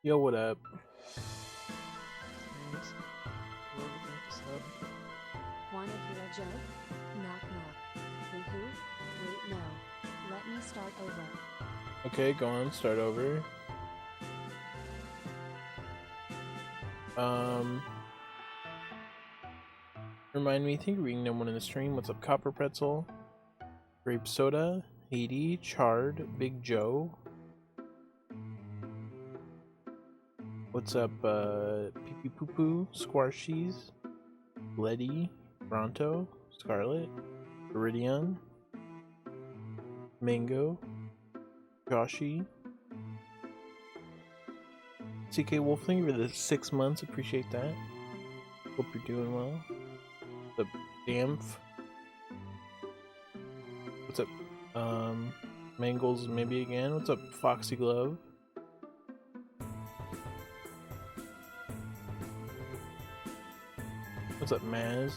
Yo, what up? Wanna hear a joke? Knock knock. Who? Wait, no. Let me start over. Okay, go on, start over. Remind me, I think reading no one in the stream. What's up, Copper Pretzel? Grape Soda, Haiti, Chard, Big Joe. What's up, Pee Pee Poo Poo, Squarshies, Letty, Bronto, Scarlet, Iridion, Mango, Joshi, CK Wolf, thank you for the 6 months, appreciate that. Hope you're doing well. What's up, Damf? What's up, Mangles maybe again? What's up, Foxy Glove? What's up, Maz?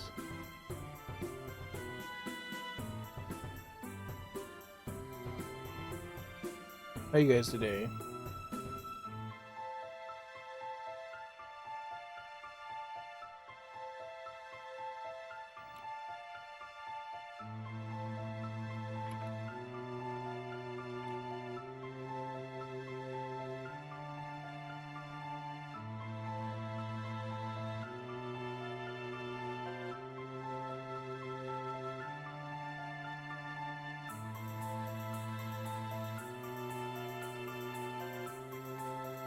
How you guys today?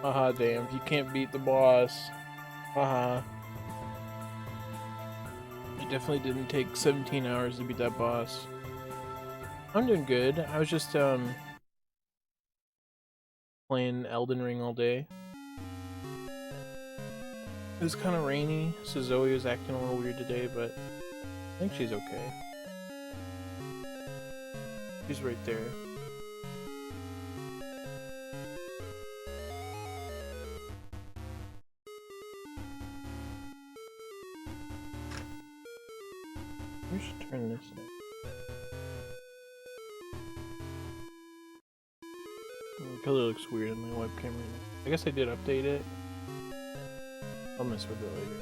Haha, damn, you can't beat the boss. Haha. It definitely didn't take 17 hours to beat that boss. I'm doing good. I was just, playing Elden Ring all day. It was kind of rainy, so Zoe was acting a little weird today, but I think she's okay. She's right there. We should turn this in. The color looks weird on my webcam right now. I guess I did update it. I'll mess with it later.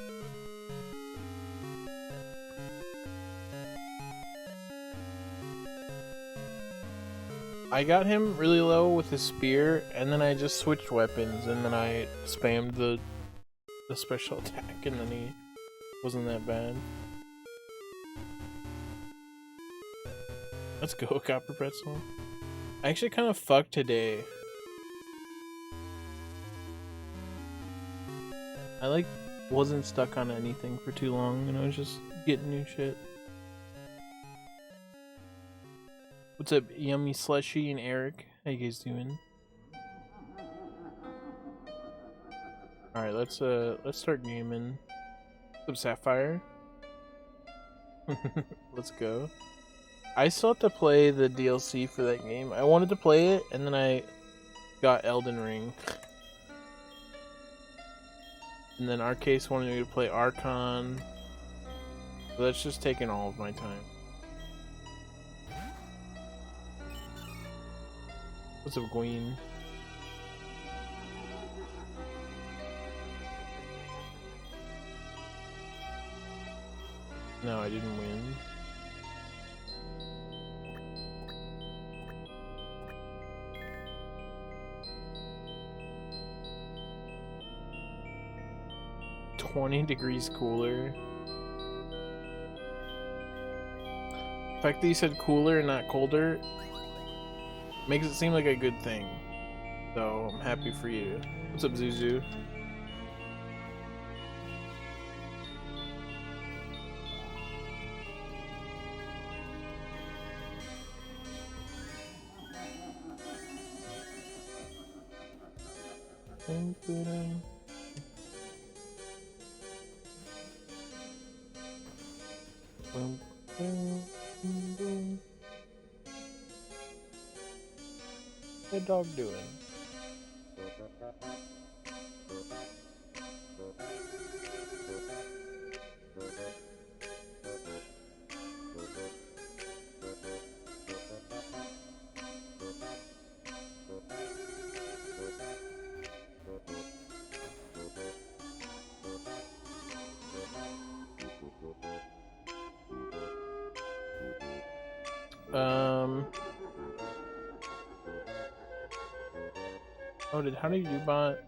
I got him really low with his spear, and then I just switched weapons, and then I spammed the special attack, and then he wasn't that bad. Let's go, Copper Pretzel. I actually kind of fucked today. I wasn't stuck on anything for too long, and I was just getting new shit. What's up, Yummy Slushy and Eric? How you guys doing? All right, let's start gaming. What's up, Sapphire? Let's go. I still have to play the DLC for that game. I wanted to play it, and then I got Elden Ring. And then Arcase wanted me to play Archon. So that's just taking all of my time. What's up, Queen? No, I didn't win. $20 cooler. The fact that you said cooler and not colder makes it seem like a good thing. So I'm happy for you. What's up, Zuzu? What's the dog doing? Oh, how did you bot?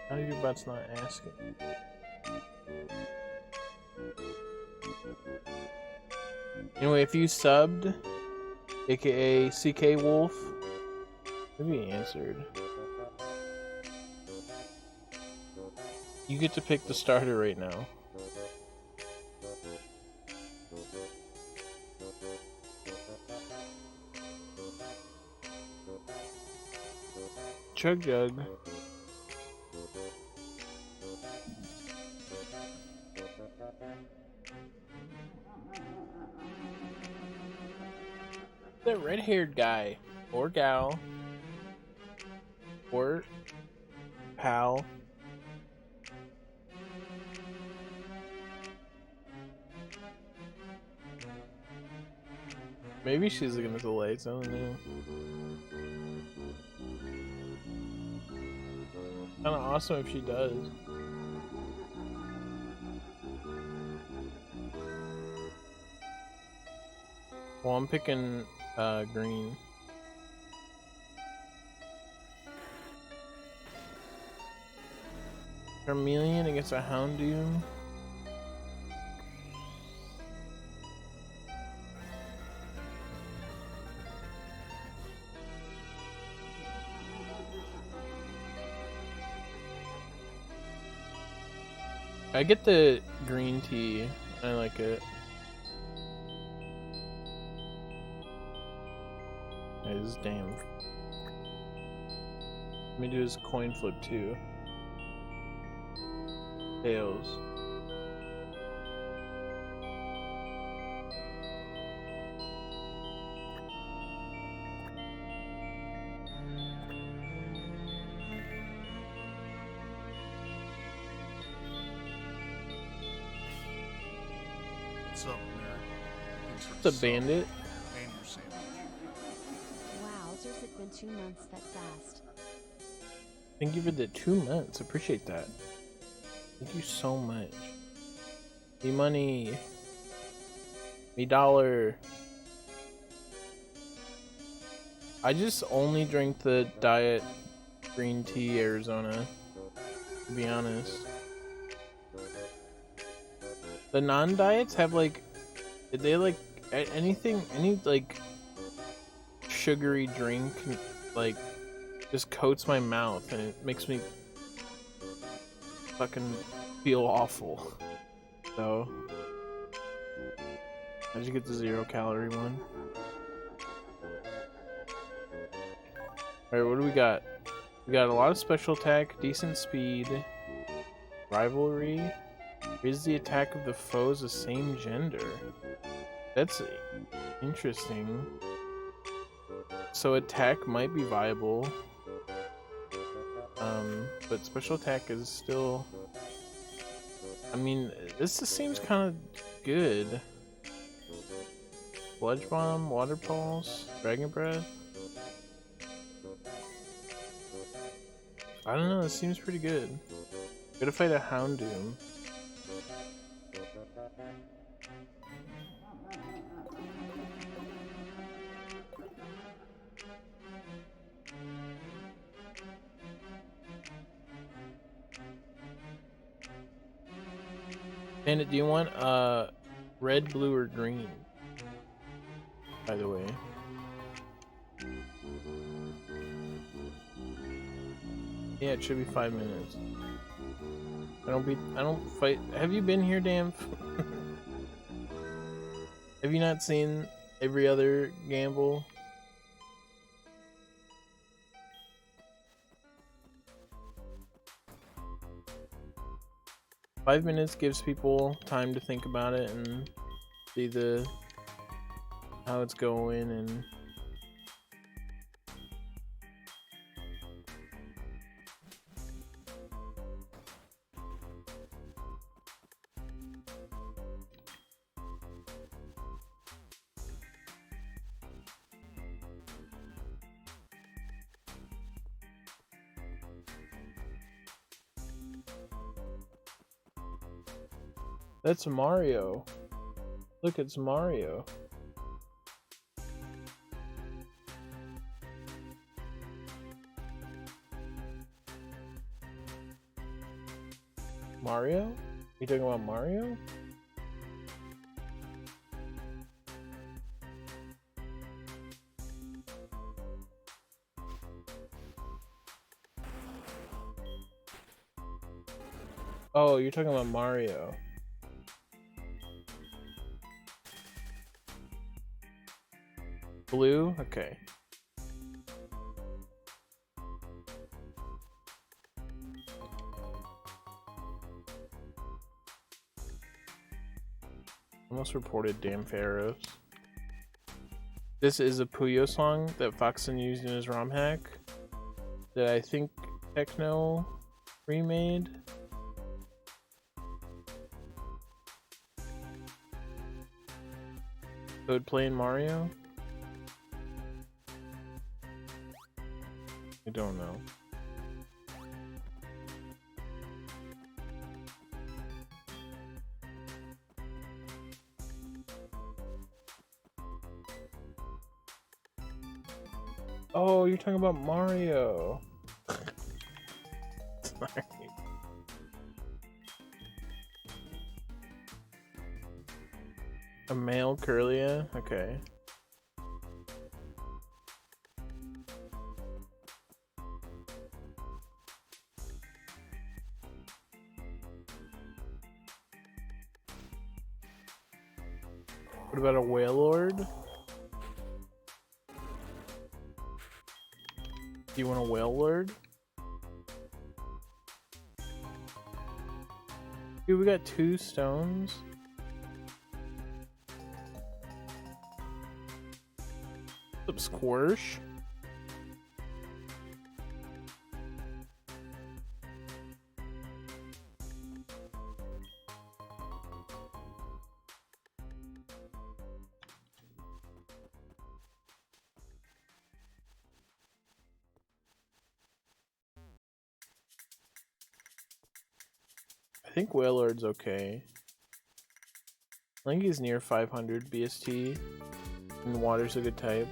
How do your bot's not asking? Anyway, if you subbed, aka CK Wolf, maybe he answered. You get to pick the starter right now. Chug Jug. The red-haired guy or gal or pal. Maybe she's looking at the lights, I don't know. Kinda awesome if she does. Well, I'm picking green. Charmeleon against a Houndoom. I get the green tea. I like it. It is damn. Let me do his coin flip too. Tails. What's up, Mary? Thanks for It's the a sub bandit. and your sandwich. Wowzers, it's been 2 months that fast. Thank you for the 2 months. Appreciate that. Thank you so much. Me money. Me dollar. I just only drink the diet green tea Arizona, to be honest. The non-diets have like, they like anything, any like sugary drink like just coats my mouth and it makes me fucking feel awful. So I just get the 0-calorie one. Alright, what do we got? We got a lot of special attack, decent speed, rivalry. Is the attack of the foes the same gender? That's interesting. So attack might be viable. But special attack is still... I mean, this just seems kind of good. Sludge Bomb, Water Pulse, Dragon Breath. I don't know, this seems pretty good. Gotta fight a Houndoom. And do you want red, blue, or green? By the way. Yeah, it should be 5 minutes. I don't fight. Have you been here, damn? Have you not seen every other gamble? Five minutes gives people time to think about it and see how it's going and that's Mario. Look, it's Mario. Mario? You talking about Mario? Oh, you're talking about Mario. Blue? Okay. Almost reported damn pharaohs. This is a Puyo song that Foxen used in his ROM hack that I think Techno remade. Code playing Mario? I don't know. Oh, you're talking about Mario. Sorry. A male Curlia? Okay. What about a whale lord? Do you want a whale lord? Dude, we got 2 stones. What's up, Squirsh? I think Whalelord's okay. I think he's near 500 BST, and water's a good type.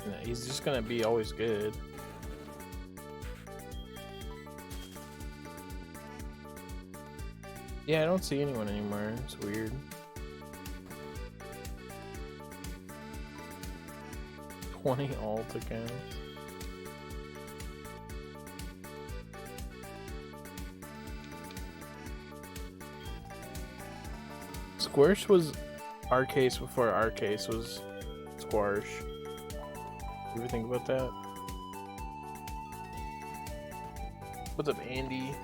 Yeah, he's just gonna be always good. Yeah, I don't see anyone anymore. It's weird. $20 alt accounts. Squirsh was our case before our case was Squarsh. You ever think about that? What's up, Andy?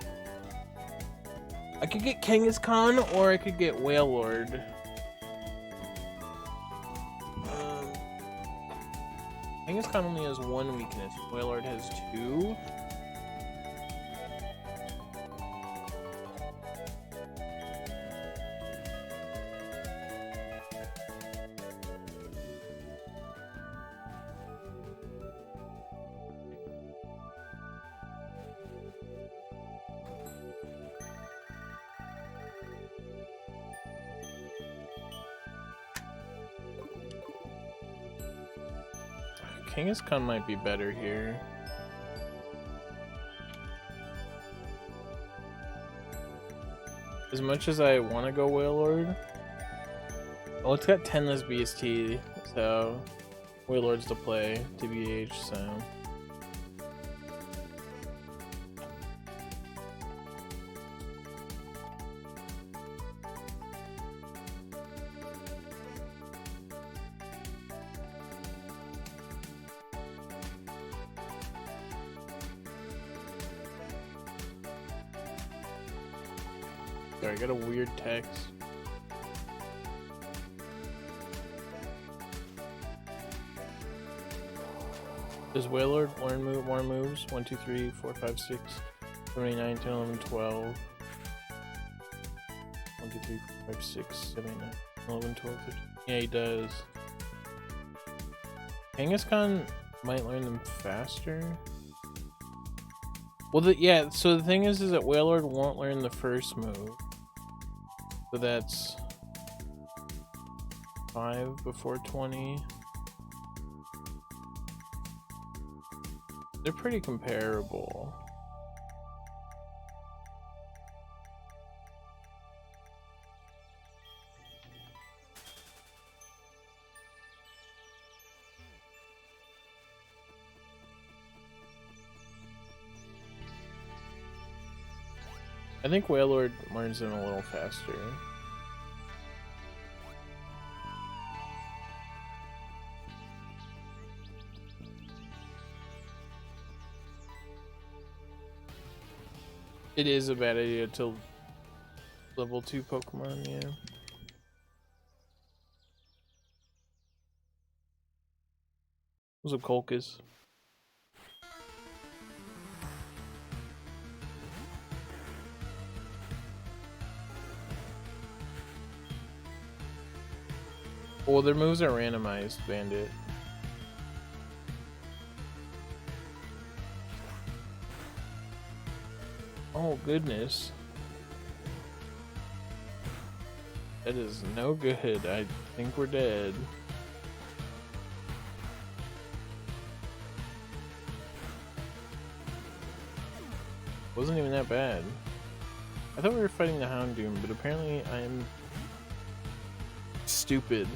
I could get Kangaskhan or I could get Whalelord. Kangaskhan only has 1 weakness. Whalelord has 2. Kangaskhan might be better here. As much as I want to go Whalelord, well, it's got 10 less BST, so Whalelord's to play, TBH, so. Sorry, I got a weird text. Does Whalelord learn more moves? 1, 2, 3, 4, 5, 6, 7, 8, 9, 10, 11, 12. 1, 2, 3, 4, 5, 6, 7, 8, 9, 11, 12, 15. Yeah, he does. Kangaskhan might learn them faster. Well, yeah, so the thing is that Whalelord won't learn the first move. So that's 5 before 20. They're pretty comparable. I think Wailord learns them a little faster. It is a bad idea to level 2 Pokemon, yeah. What's up, Colchis? Well, their moves are randomized, Bandit. Oh, goodness. That is no good. I think we're dead. Wasn't even that bad. I thought we were fighting the Houndoom, but apparently I am stupid.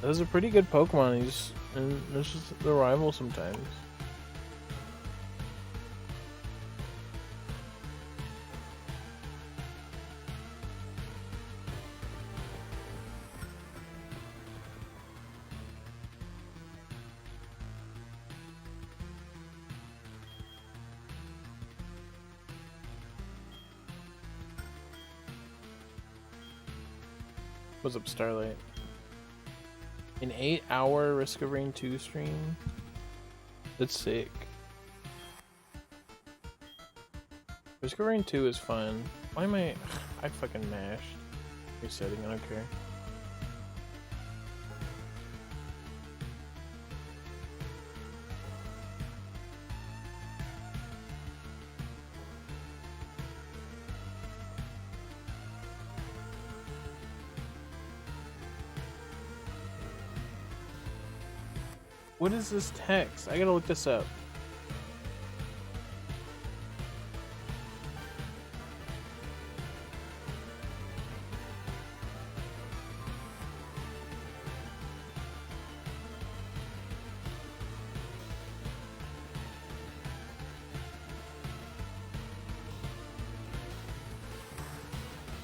Those are pretty good Pokemon, and it's just the rival sometimes. What's up, Starlight? An 8-hour Risk of Rain 2 stream? That's sick. Risk of Rain 2 is fun. Why am I fucking mashed. Resetting, I don't care. What is this text? I gotta look this up.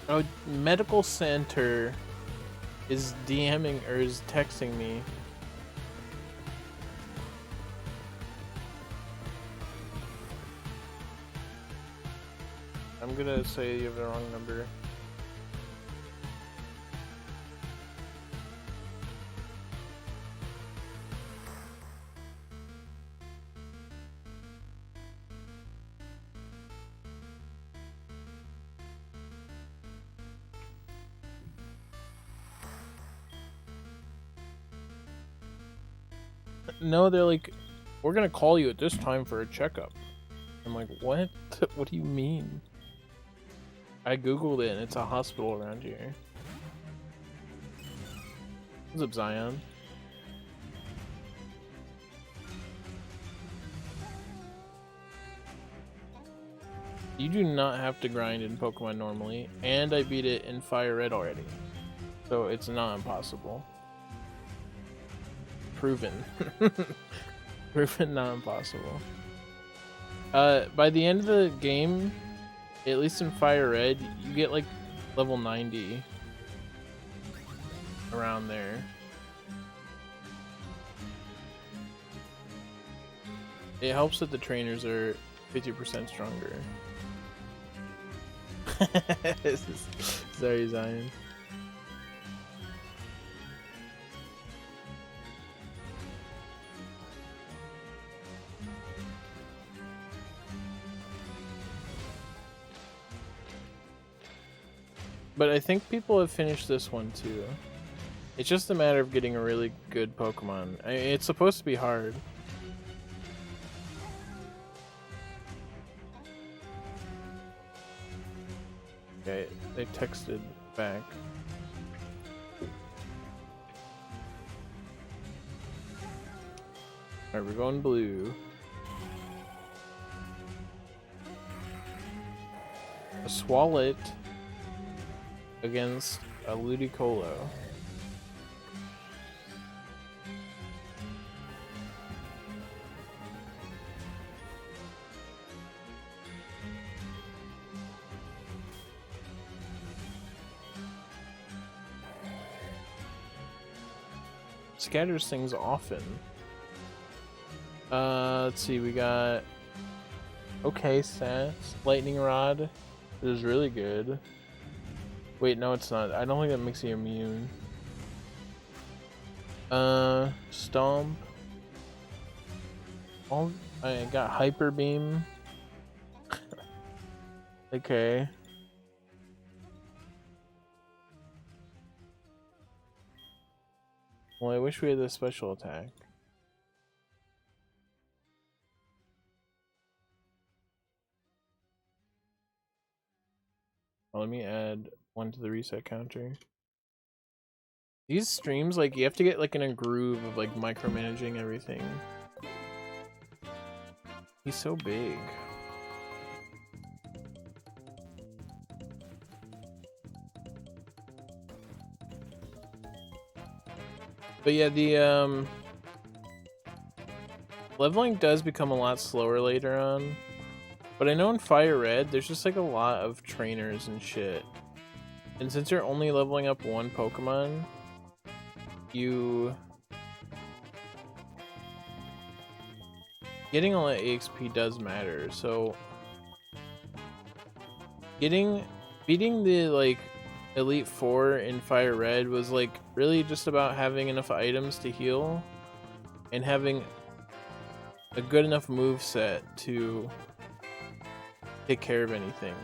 Oh, medical center is DMing or is texting me. I'm gonna say you have the wrong number. No, they're like, we're gonna call you at this time for a checkup. I'm like, what? What do you mean? I googled it and it's a hospital around here. What's up, Zion? You do not have to grind in Pokemon normally, and I beat it in Fire Red already. So it's not impossible. Proven. Proven not impossible. By the end of the game, at least in Fire Red, you get like level 90. Around there. It helps that the trainers are 50% stronger. Sorry, Zion. But I think people have finished this one too. It's just a matter of getting a really good Pokemon. It's supposed to be hard. Okay, they texted back. Alright, we're going blue. A Swalot against a Ludicolo. Scatters things often. Let's see, we got okay stats. Lightning Rod is really good. Wait, no it's not. I don't think that makes you immune. Stomp. Oh, I got Hyper Beam. Okay. Well, I wish we had this special attack. Well, let me add one to the reset counter. These streams, like, you have to get like in a groove of like micromanaging everything. He's so big. But yeah, the leveling does become a lot slower later on. But I know in Fire Red, there's just like a lot of trainers and shit. And since you're only leveling up one Pokemon, getting all that EXP does matter. So beating the like Elite Four in Fire Red was like really just about having enough items to heal and having a good enough move set to take care of anything.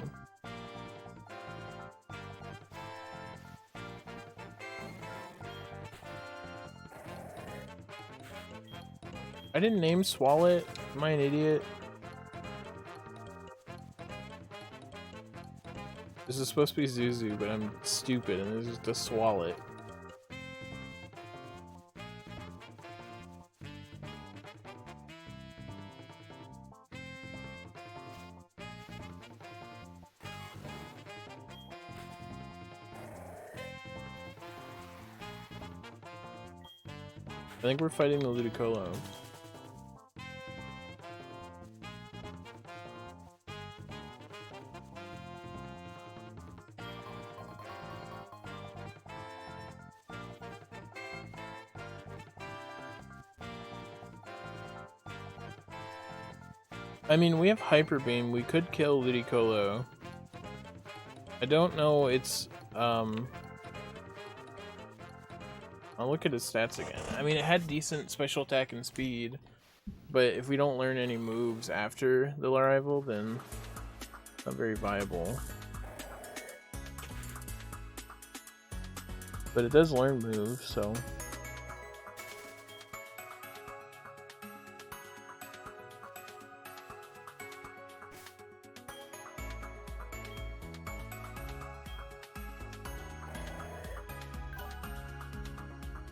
I didn't name Swalot. Am I an idiot? This is supposed to be Zuzu, but I'm stupid and this is just a Swalot. I think we're fighting the Ludicolo. I mean, we have Hyper Beam. We could kill Ludicolo. I don't know. It's I'll look at his stats again. I mean, it had decent special attack and speed, but if we don't learn any moves after the arrival, then it's not very viable. But it does learn moves, so.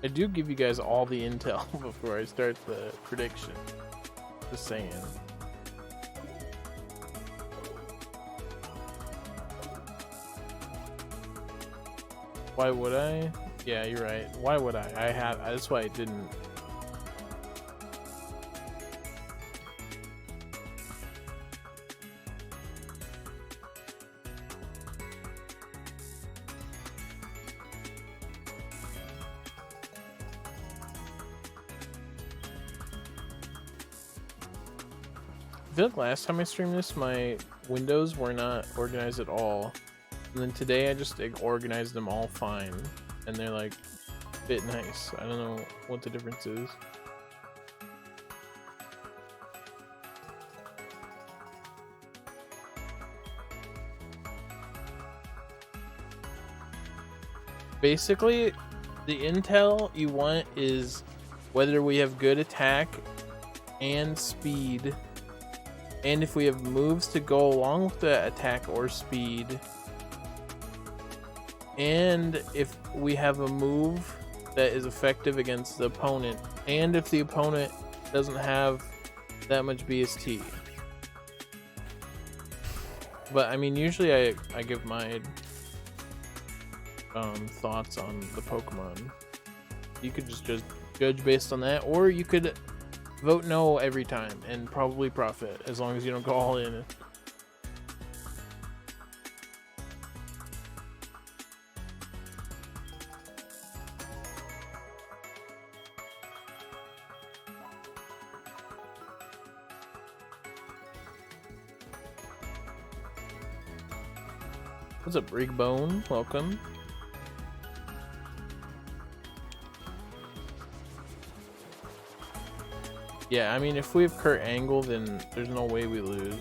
I do give you guys all the intel before I start the prediction. Just saying. Why would I? Yeah, you're right. Why would I? That's why I didn't. I feel like last time I streamed this, my windows were not organized at all. And then today I just organized them all fine. And they're like, a bit nice. I don't know what the difference is. Basically, the intel you want is whether we have good attack and speed, and if we have moves to go along with the attack or speed, and if we have a move that is effective against the opponent, and if the opponent doesn't have that much BST. But I mean, usually I give my thoughts on the Pokemon. You could just judge based on that, or you could vote no every time and probably profit as long as you don't go all in. What's up, Rigbone? Welcome. Yeah, I mean, if we have Kurt Angle, then there's no way we lose.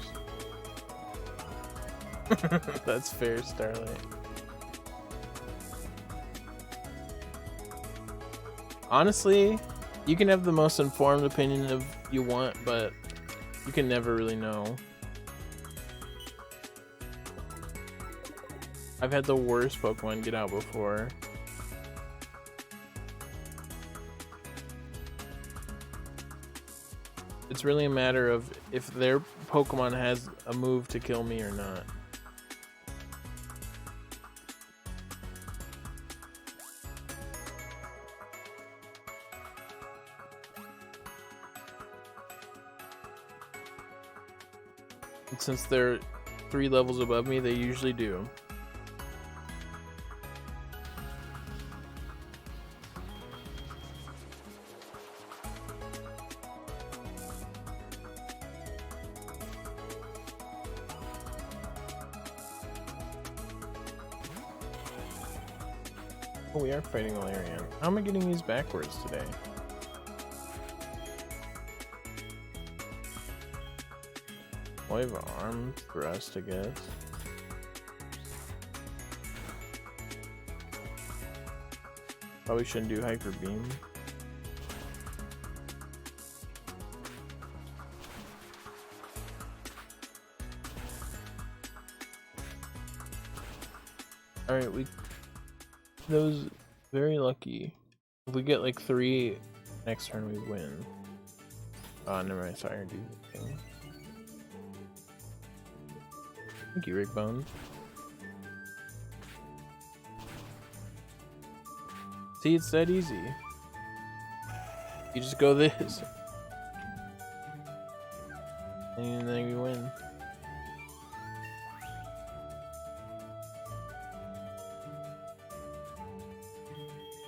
That's fair, Starlight. Honestly, you can have the most informed opinion of you want, but you can never really know. I've had the worst Pokemon get out before. It's really a matter of if their Pokemon has a move to kill me or not. And since they're 3 levels above me, they usually do. Oh, we are fighting Galarian. How am I getting these backwards today? Well, I have an arm thrust, I guess. Probably shouldn't do Hyper Beam. Alright, that was very lucky. If we get like 3 next turn, we win. Oh, never mind. Sorry, do the thing. Thank you, Rigbone. See, it's that easy. You just go this, and then you win.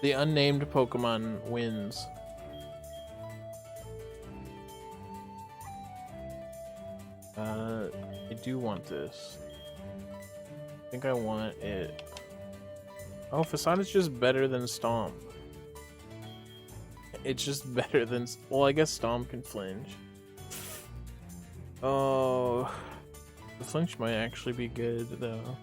The unnamed Pokemon wins. I do want this. I think I want it. Oh, Facada's just better than Stomp. It's just better than... Well, I guess Stomp can flinch. Oh... The flinch might actually be good, though.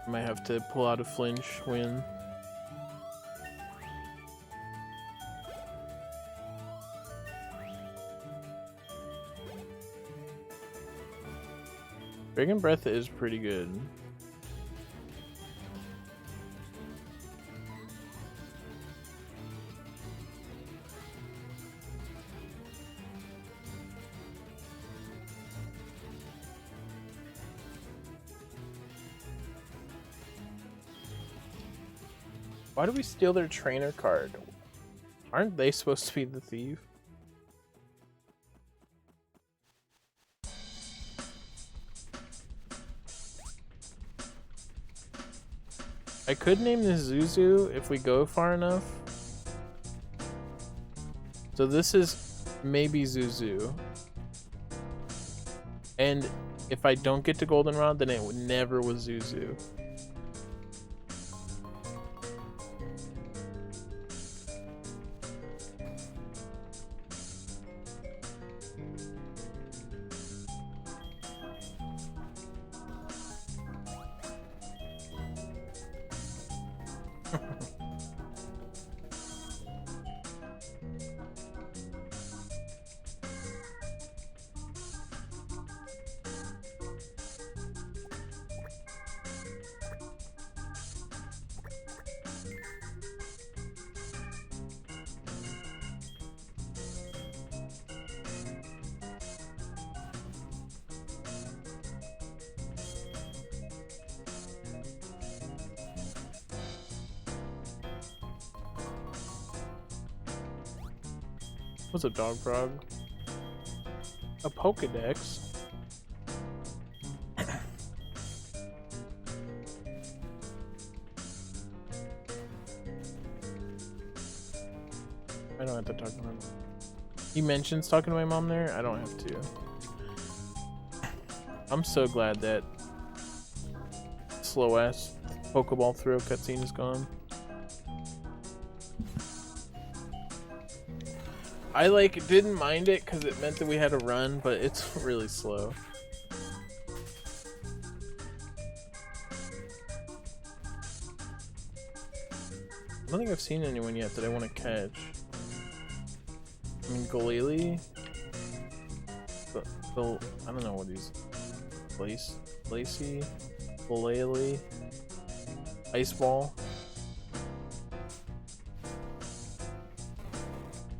I might have to pull out a flinch win. Dragon Breath is pretty good. Why do we steal their trainer card? Aren't they supposed to be the thief? I could name this Zuzu if we go far enough. So this is maybe Zuzu. And if I don't get to Goldenrod, then it never was Zuzu. What's up, Dog Frog? A Pokedex? I don't have to talk to my mom. He mentions talking to my mom there. I don't have to. I'm so glad that slow ass Pokeball throw cutscene is gone. I like didn't mind it because it meant that we had to run, but it's really slow. I don't think I've seen anyone yet that I want to catch. I mean, Galili. I don't know what he's. Lacey, Galili, Ice Ball,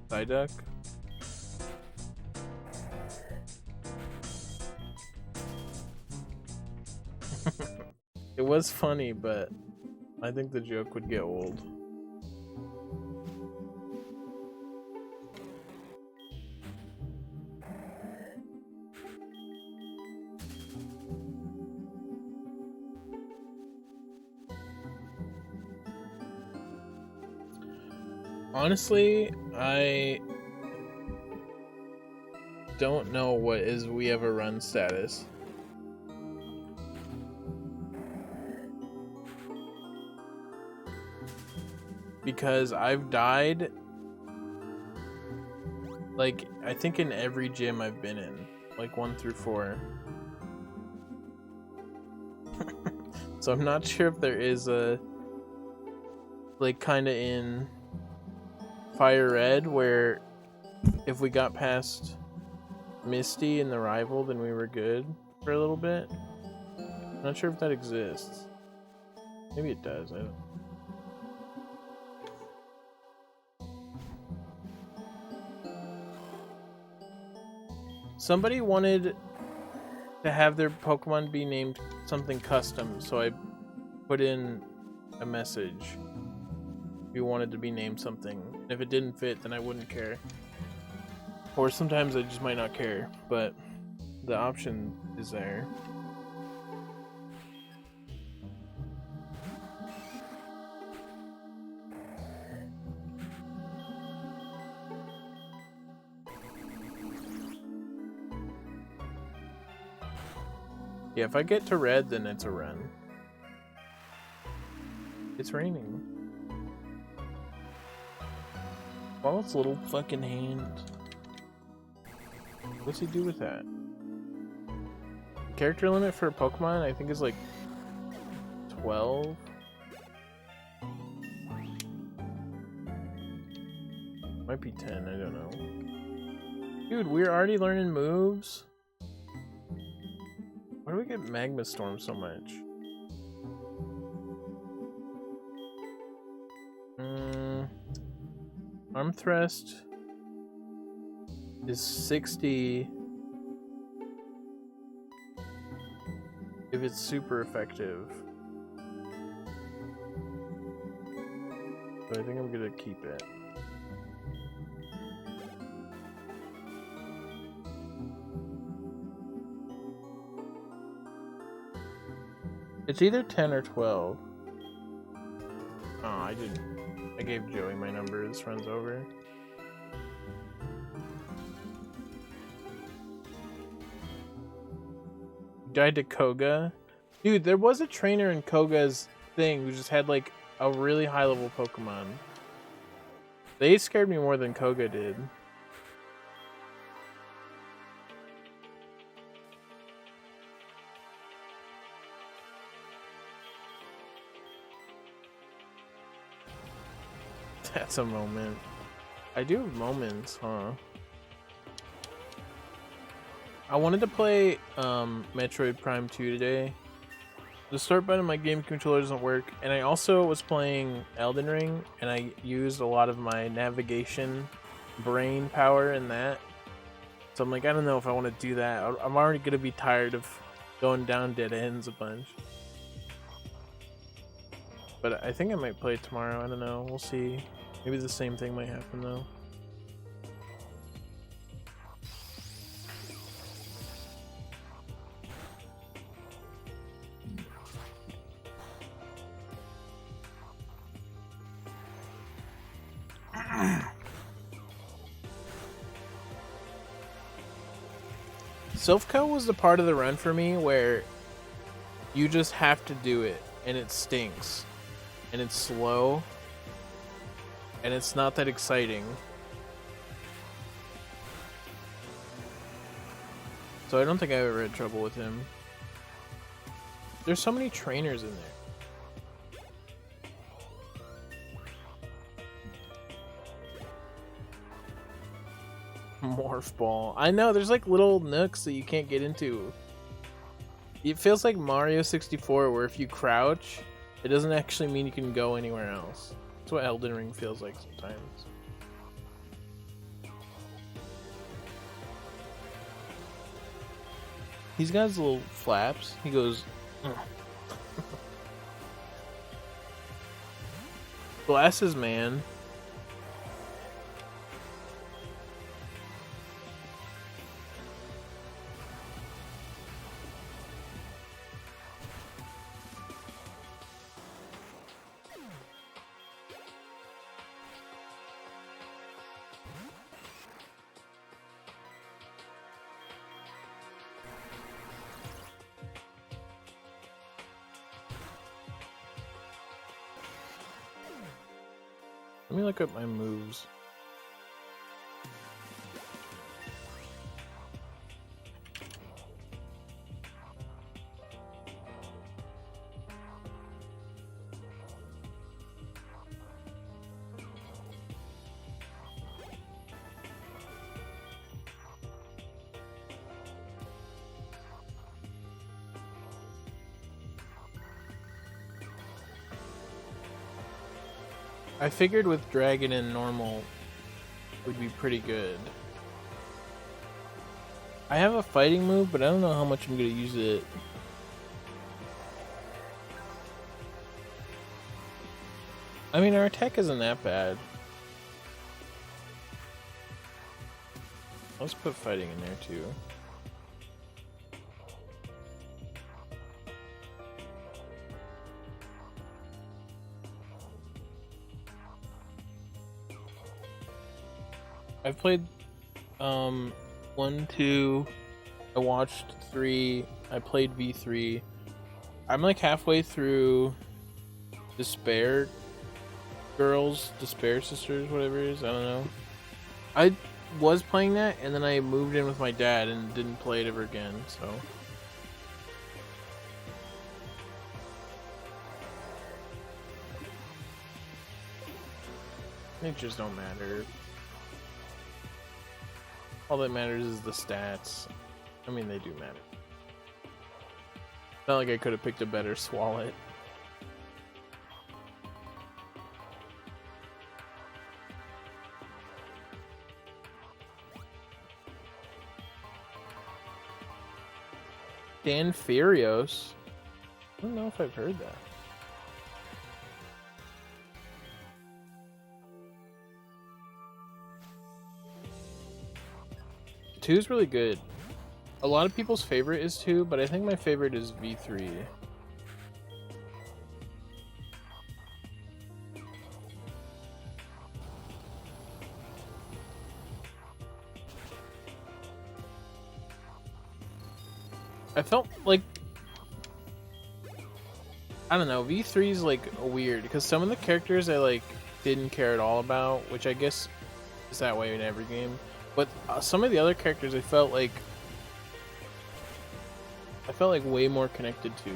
Psyduck. It was funny, but I think the joke would get old. Honestly, I don't know what is we have a run status. Because I've died like I think in every gym I've been in, like 1 through 4. So I'm not sure if there is a like kind of in Fire Red where if we got past Misty and the rival then we were good for a little bit. I'm not sure if that exists. Maybe it does. I don't. Somebody wanted to have their Pokemon be named something custom, so I put in a message. If you wanted to be named something. And if it didn't fit, then I wouldn't care. Or sometimes I just might not care, but the option is there. Yeah, if I get to red, then it's a run. It's raining. Follow its little fucking hand. What's he do with that? Character limit for a Pokemon, I think, is like 12. Might be 10, I don't know. Dude, we're already learning moves. Why do we get Magma Storm so much? Arm Thrust is 60 if it's super effective. So I think I'm gonna keep it. It's either 10 or 12. Oh, I gave Joey my number. This runs over. Died to Koga. Dude, there was a trainer in Koga's thing who just had like a really high level Pokemon. They scared me more than Koga did. That's a moment. I do have moments, huh? I wanted to play Metroid Prime 2 today. The start button on my game controller doesn't work, and I also was playing Elden Ring, and I used a lot of my navigation brain power in that. So I'm like, I don't know if I want to do that. I'm already going to be tired of going down dead ends a bunch. But I think I might play it tomorrow. I don't know. We'll see. Maybe the same thing might happen though. Silphco was the part of the run for me where you just have to do it, and it stinks, and it's slow, and it's not that exciting. So I don't think I ever had trouble with him. There's so many trainers in there. Morph ball. I know, there's like little nooks that you can't get into. It feels like Mario 64 where if you crouch, it doesn't actually mean you can go anywhere else. That's what Elden Ring feels like sometimes. He's got his little flaps. He goes... Glasses man. Let me look up my moves. I figured with Dragon and normal would be pretty good. I have a fighting move, but I don't know how much I'm going to use it. I mean, our attack isn't that bad. Let's put fighting in there too. I've played 1, 2, I watched 3, I played V3. I'm like halfway through Despair Girls, Despair Sisters, whatever it is, I don't know. I was playing that and then I moved in with my dad and didn't play it ever again, so. It just don't matter. All that matters is the stats. I mean, they do matter. Not like I could have picked a better Swallet. Dan Furios. I don't know if I've heard that. Two is really good. A lot of people's favorite is 2, but I think my favorite is V3. I felt like, I don't know, V3 is like weird because some of the characters I like didn't care at all about, which I guess is that way in every game. But some of the other characters I felt like way more connected to.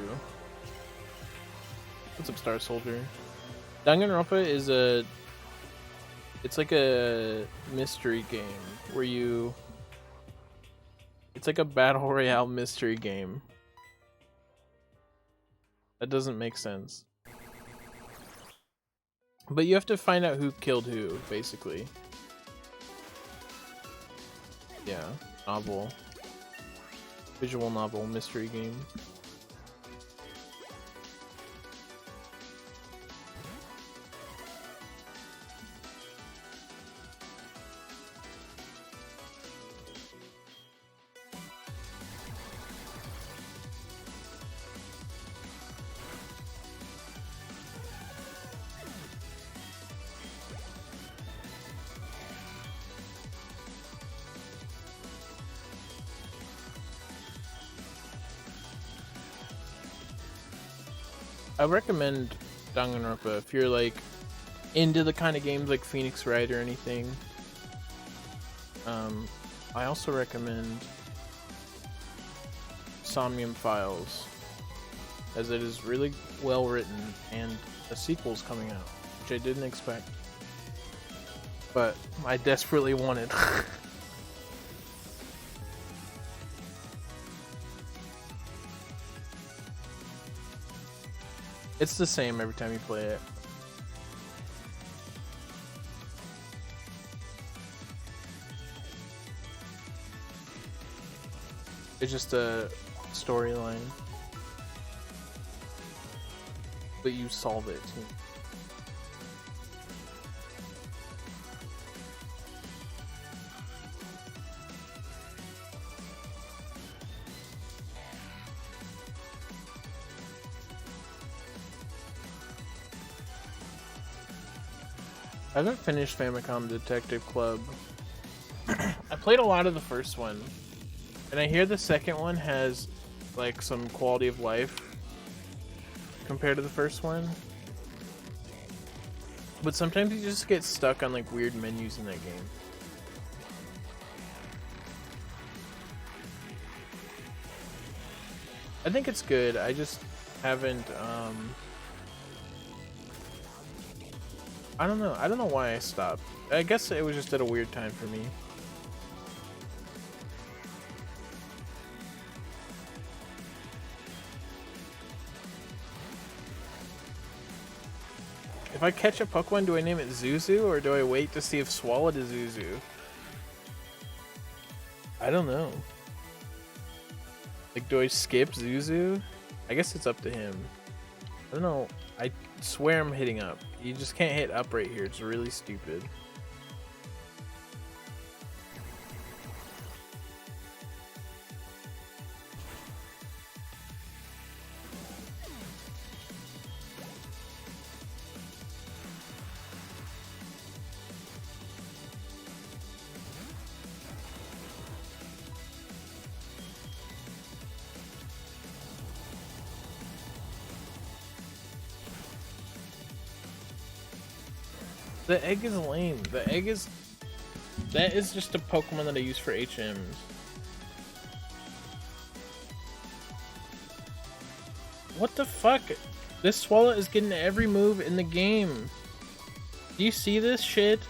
What's up, Star Soldier? Danganronpa is it's like a mystery game where it's like a battle royale mystery game. That doesn't make sense. But you have to find out who killed who, basically. Yeah, novel. Visual novel mystery game. I recommend Danganronpa if you're like into the kind of games like Phoenix Wright or anything. I also recommend Somnium Files, as it is really well written, and a sequel's coming out, which I didn't expect, but I desperately wanted. It's the same every time you play it. It's just a storyline, but you solve it too. I haven't finished Famicom Detective Club. I played a lot of the first one, and I hear the second one has like some quality of life compared to the first one. But sometimes you just get stuck on like weird menus in that game. I think it's good. I just haven't I don't know. I don't know why I stopped. I guess it was just at a weird time for me. If I catch a Pokemon, do I name it Zuzu, or do I wait to see if Swalot is Zuzu? I don't know. Like, do I skip Zuzu? I guess it's up to him. I don't know. I swear I'm hitting up. You just can't hit up right here. It's really stupid. The egg is lame. The egg is... That is just a Pokemon that I use for HMs. What the fuck? This Swallow is getting every move in the game. Do you see this shit?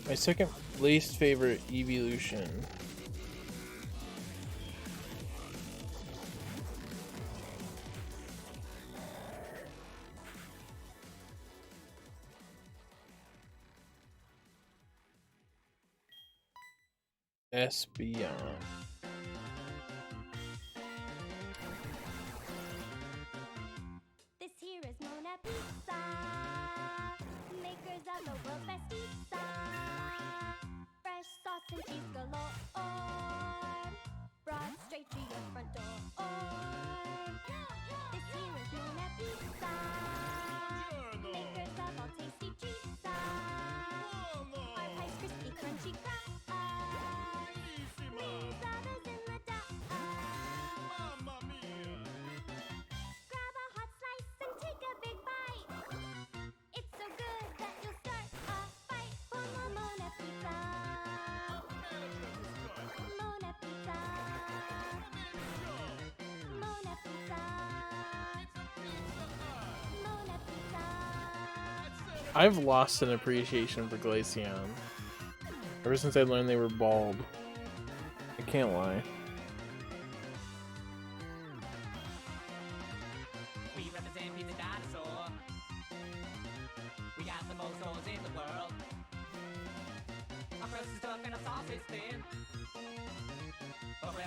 My second least favorite evolution. Espeon. This here is Mona Pizza, makers of the world's best pizza. Fresh sauce and cheese galore, brought straight to your front door. This here is Mona Pizza, makers of all tasty treats. Our pie's crispy, crunchy crust. Means others in the dark. Grab a hot slice and take a big bite. It's so good that you'll start a fight for more Mona Pizza. Mona Pizza. Mona Pizza. Mona Pizza. I've lost an appreciation for Glaceon. Ever since I learned they were bald. I can't lie. We represent Pizza Dinosaur. We got the most holes in the world. Our crust is tough and our sauce is thin.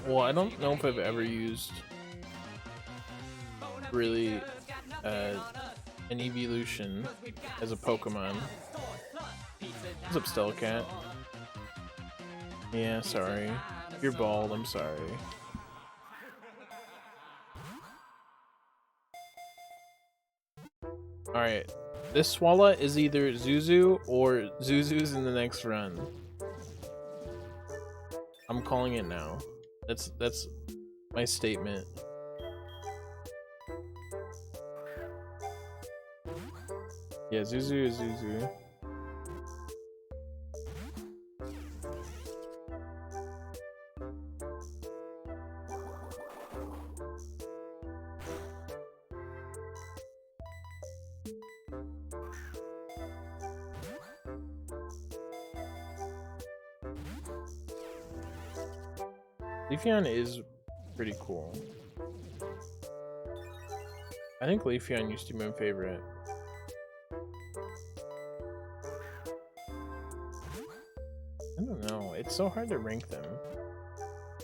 Well, I don't know if I've ever used really an evolution as a Pokemon. What's up, Stellacat? Yeah, sorry. You're bald, I'm sorry. Alright. This Swallow is either Zuzu or Zuzu's in the next run. I'm calling it now. That's my statement. Yeah, Zuzu is Zuzu. Leafeon is pretty cool. I think Leafeon used to be my favorite. I don't know. It's so hard to rank them.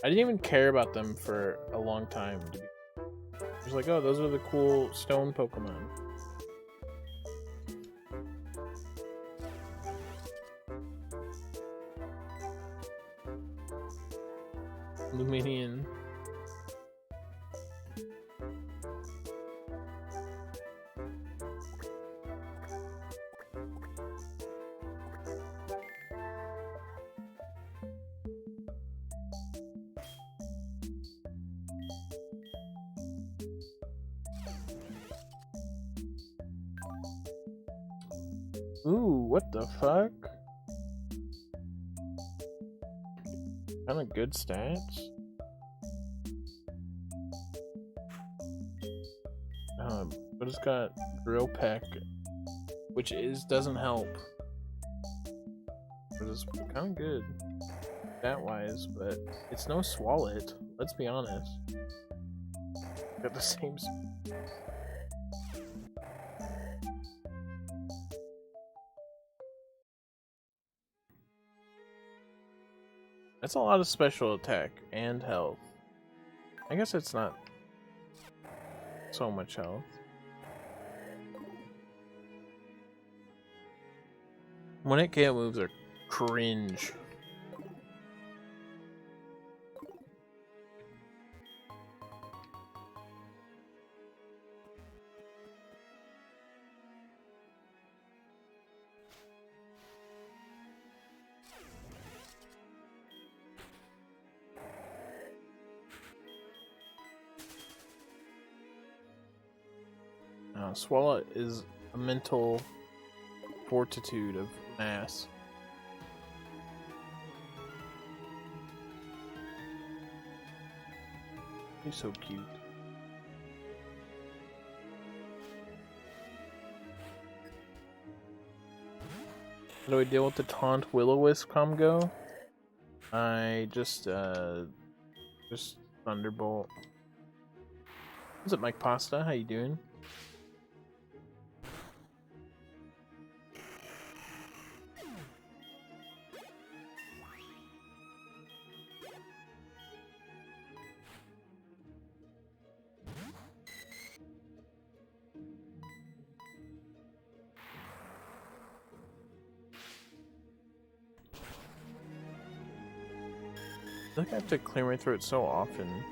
I didn't even care about them for a long time. I was like, oh, those are the cool stone Pokemon. Luminian. Ooh, what the fuck? Kinda good stats. But it's got Drill Peck, which doesn't help. But it's kinda good stat wise, but it's no Swalot, let's be honest. Got the same That's a lot of special attack and health. I guess it's not so much health. When it can't moves are cringe. Swallow is a mental fortitude of mass. He's so cute. How do I deal with the taunt Will-O-Wisp combo? I just Thunderbolt. What's up, Mike Pasta? How you doing? I think I have to clear my throat so often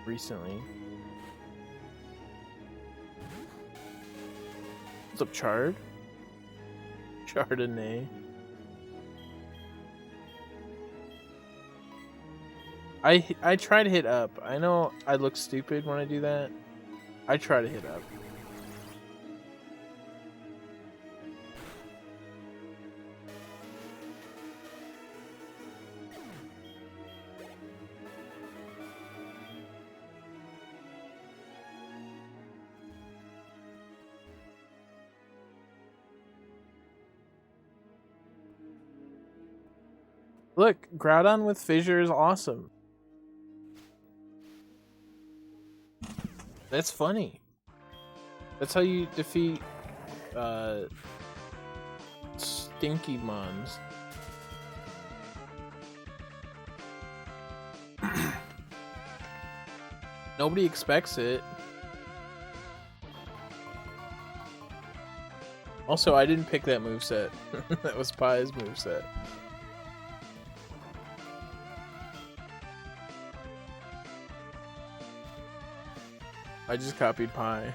recently. What's up, Chard? Chardonnay. I try to hit up. I know I look stupid when I do that. I try to hit up. Look, Groudon with Fissure is awesome. That's funny. That's how you defeat Stinky Mons. Nobody expects it. Also, I didn't pick that moveset. That was Pie's moveset. I just copied Pie.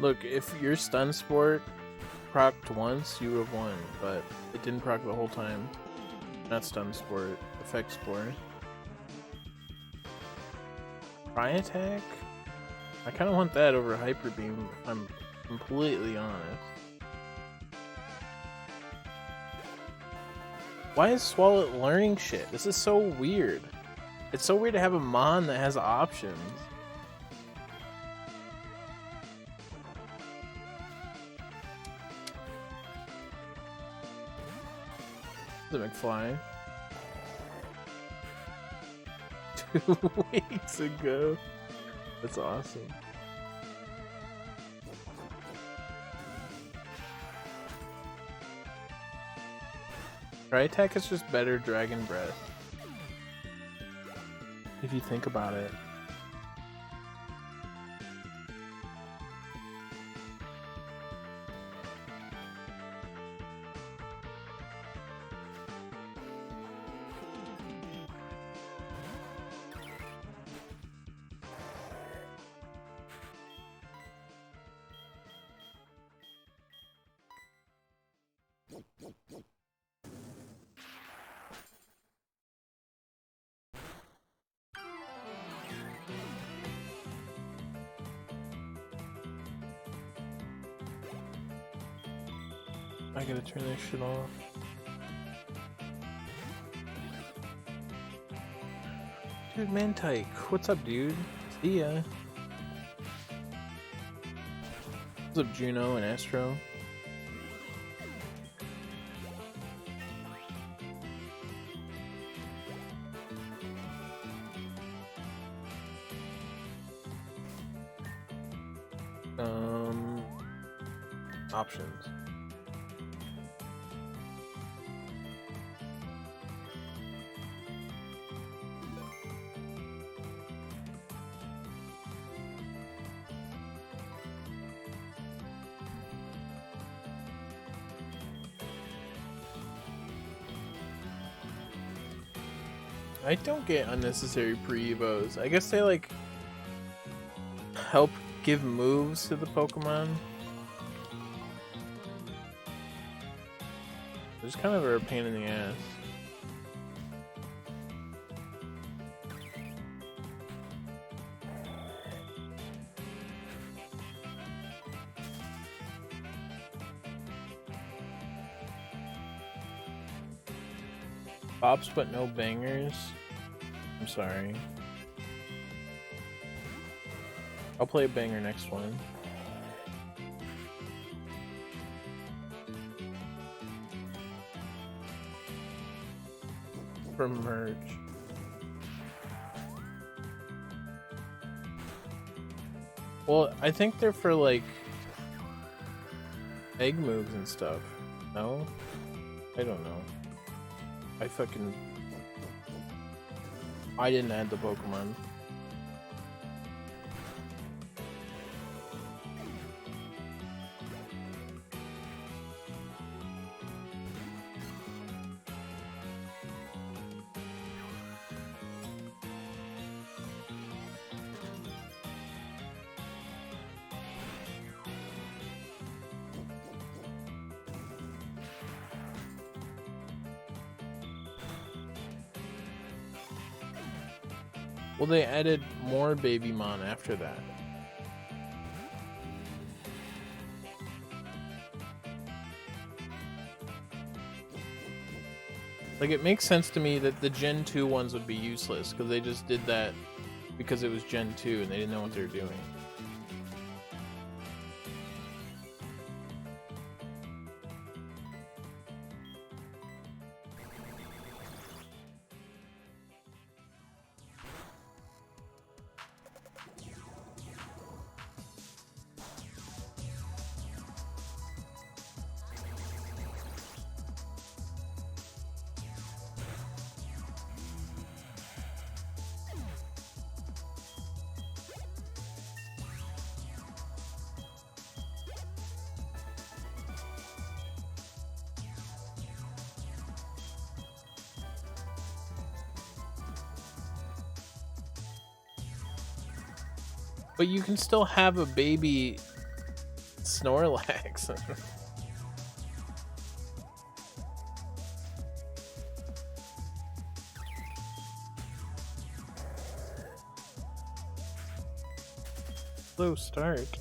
Look, if your stun sport procced once, you would have won, but it didn't proc the whole time. Not stun sport, effect sport. Try attack? I kind of want that over Hyper Beam, if I'm completely honest. Why is Swalot learning shit? This is so weird. It's so weird to have a Mon that has options. The McFly. 2 weeks ago. That's awesome. Try attack is just better Dragon Breath. If you think about it. I gotta turn this shit off. Dude, Mantike, what's up, dude? See ya. What's up, Juno and Astro? Options. I don't get unnecessary pre-evos. I guess they like help give moves to the Pokemon. They're just kind of a pain in the ass. Bops but no bangers. I'm sorry. I'll play a banger next one. From merge. Well, I think they're for like egg moves and stuff. No? I don't know. I didn't add the Pokemon. Well, they added more Babymon after that. Like, it makes sense to me that the Gen 2 ones would be useless, because they just did that because it was Gen 2 and they didn't know what they were doing. But you can still have a baby Snorlax. Slow start.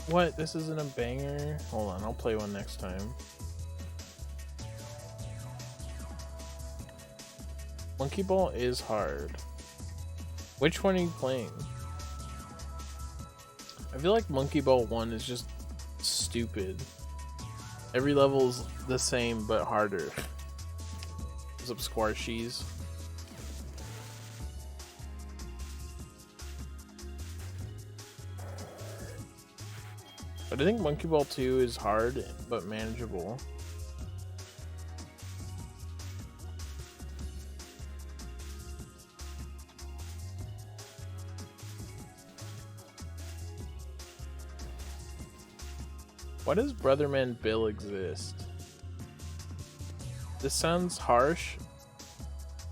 What? This isn't a banger? Hold on, I'll play one next time. Monkey Ball is hard. Which one are you playing? I feel like Monkey Ball 1 is just stupid. Every level's the same but harder. What's up, Squarshies? But I think Monkey Ball 2 is hard but manageable. Why does Brotherman Bill exist? This sounds harsh.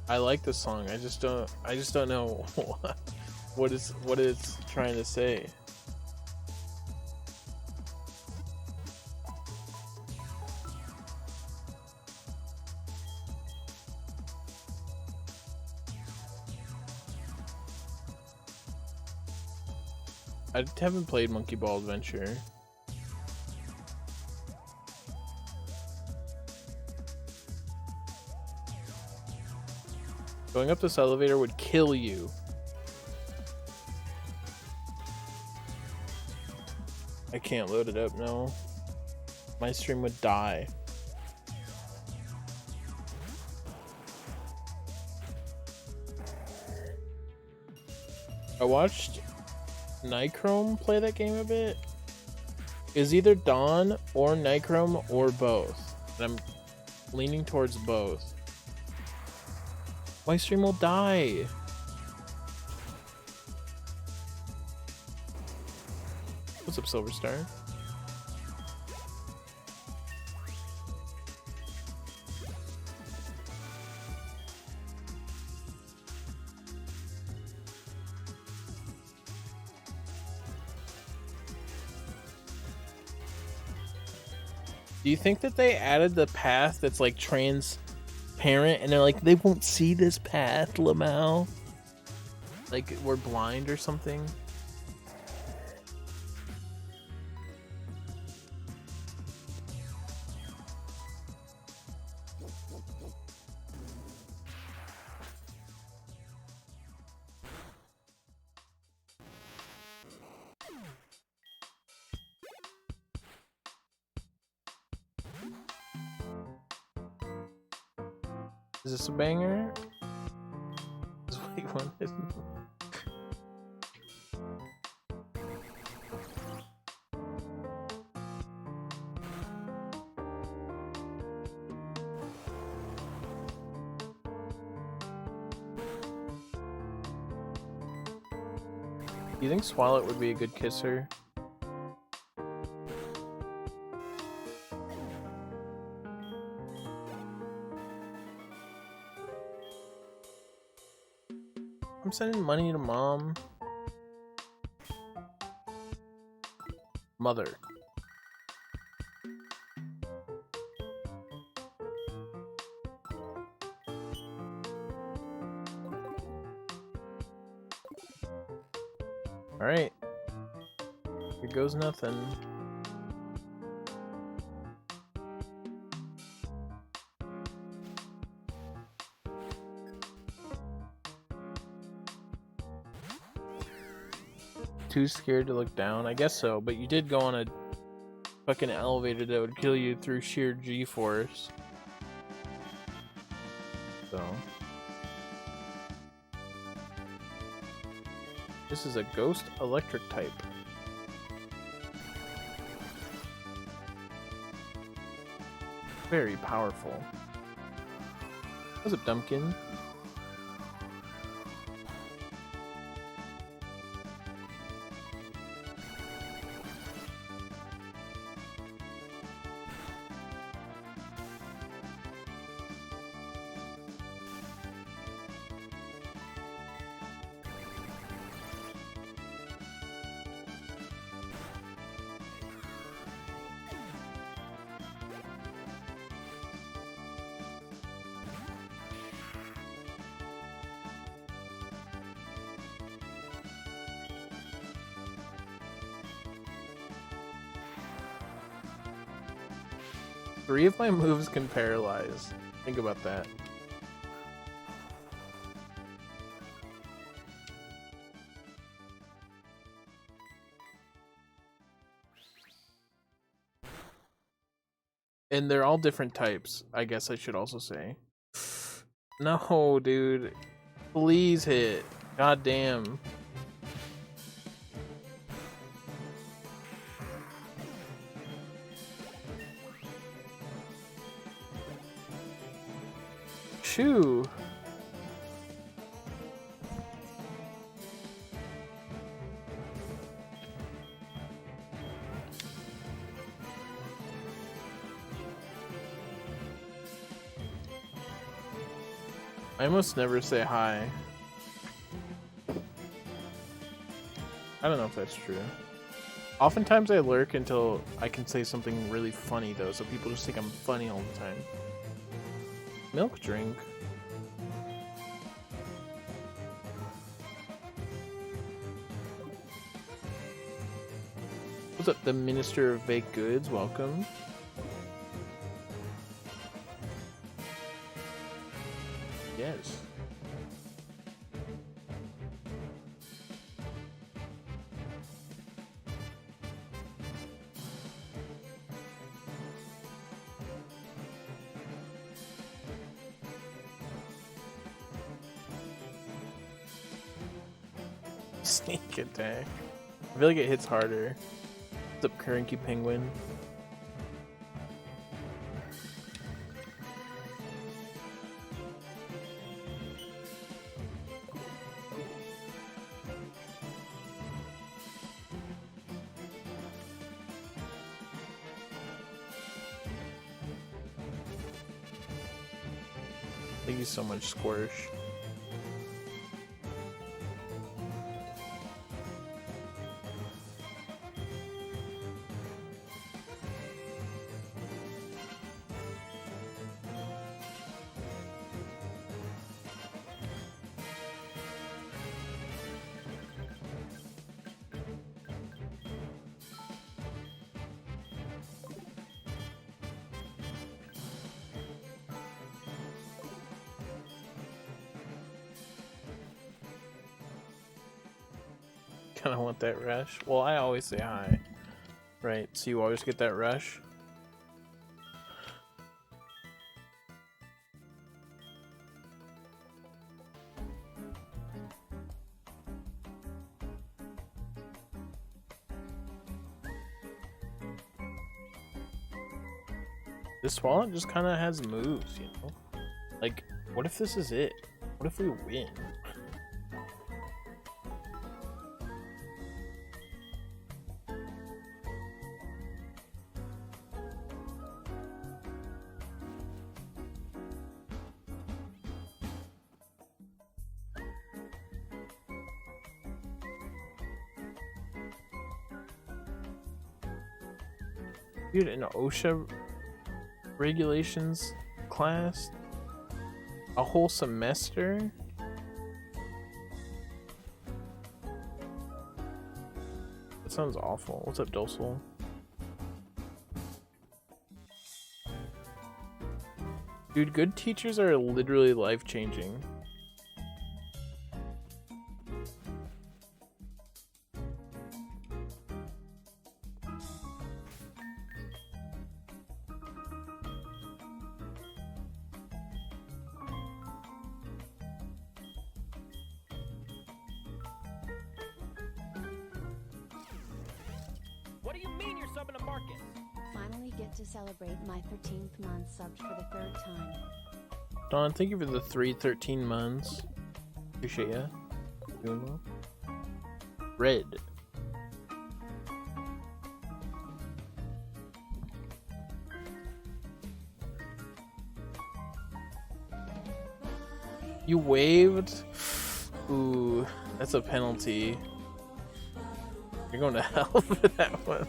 I like the song. I just don't know what it's trying to say. I haven't played Monkey Ball Adventure. Going up this elevator would kill you. I can't load it up, no. My stream would die. I watched Nichrome play that game a bit. It's either Dawn or Nichrome or both. And I'm leaning towards both. My stream will die. What's up, Silver Star? Do you think that they added the path that's like transparent and they're like, they won't see this path, Lamau? Like we're blind or something? Is this a banger? Is what you wanted? Do you think Swalot would be a good kisser? I'm sending money to mom. Mother. All right. Here goes nothing. Too scared to look down? I guess so, but you did go on a fucking elevator that would kill you through sheer G-force. So. This is a ghost electric type. Very powerful. What's up, Dumpkin? Three of my moves can paralyze. Think about that. And they're all different types, I guess I should also say. No, dude. Please hit. God damn. Shoo. I almost never say hi. I don't know if that's true. Oftentimes I lurk until I can say something really funny though, so people just think I'm funny all the time. Milk drink. What's up, the Minister of Baked Goods? Welcome. Yes. Sneak attack. I feel like it hits harder. What's up, Cranky Penguin? Thank you so much, Squirsh. Kinda want that rush. Well, I always say hi. Right, so you always get that rush? This wallet just kinda has moves, you know? Like, what if this is it? What if we win? Dude, an OSHA regulations class? A whole semester? sounds awful. What's up, Dosel? Dude, good teachers are literally life-changing. What do you mean you're subbing to Marcus? Finally get to celebrate my 13th month subbed for the 3rd time. Don, thank you for the 13 months. Appreciate ya. Doing well. Red. You waved? Ooh, that's a penalty. You're going to hell for that one.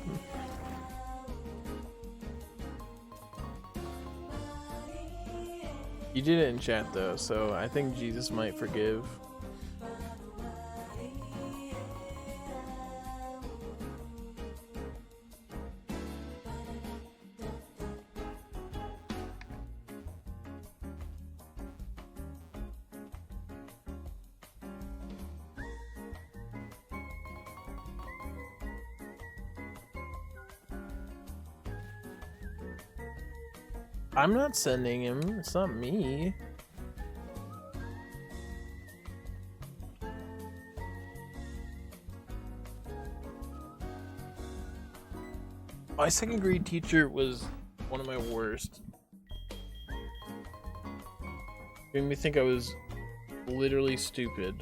You did it in chat though, so I think Jesus might forgive. I'm not sending him. It's not me. My 2nd grade teacher was one of my worst. Made me think I was literally stupid.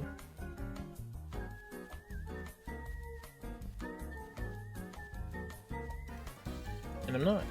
And I'm not.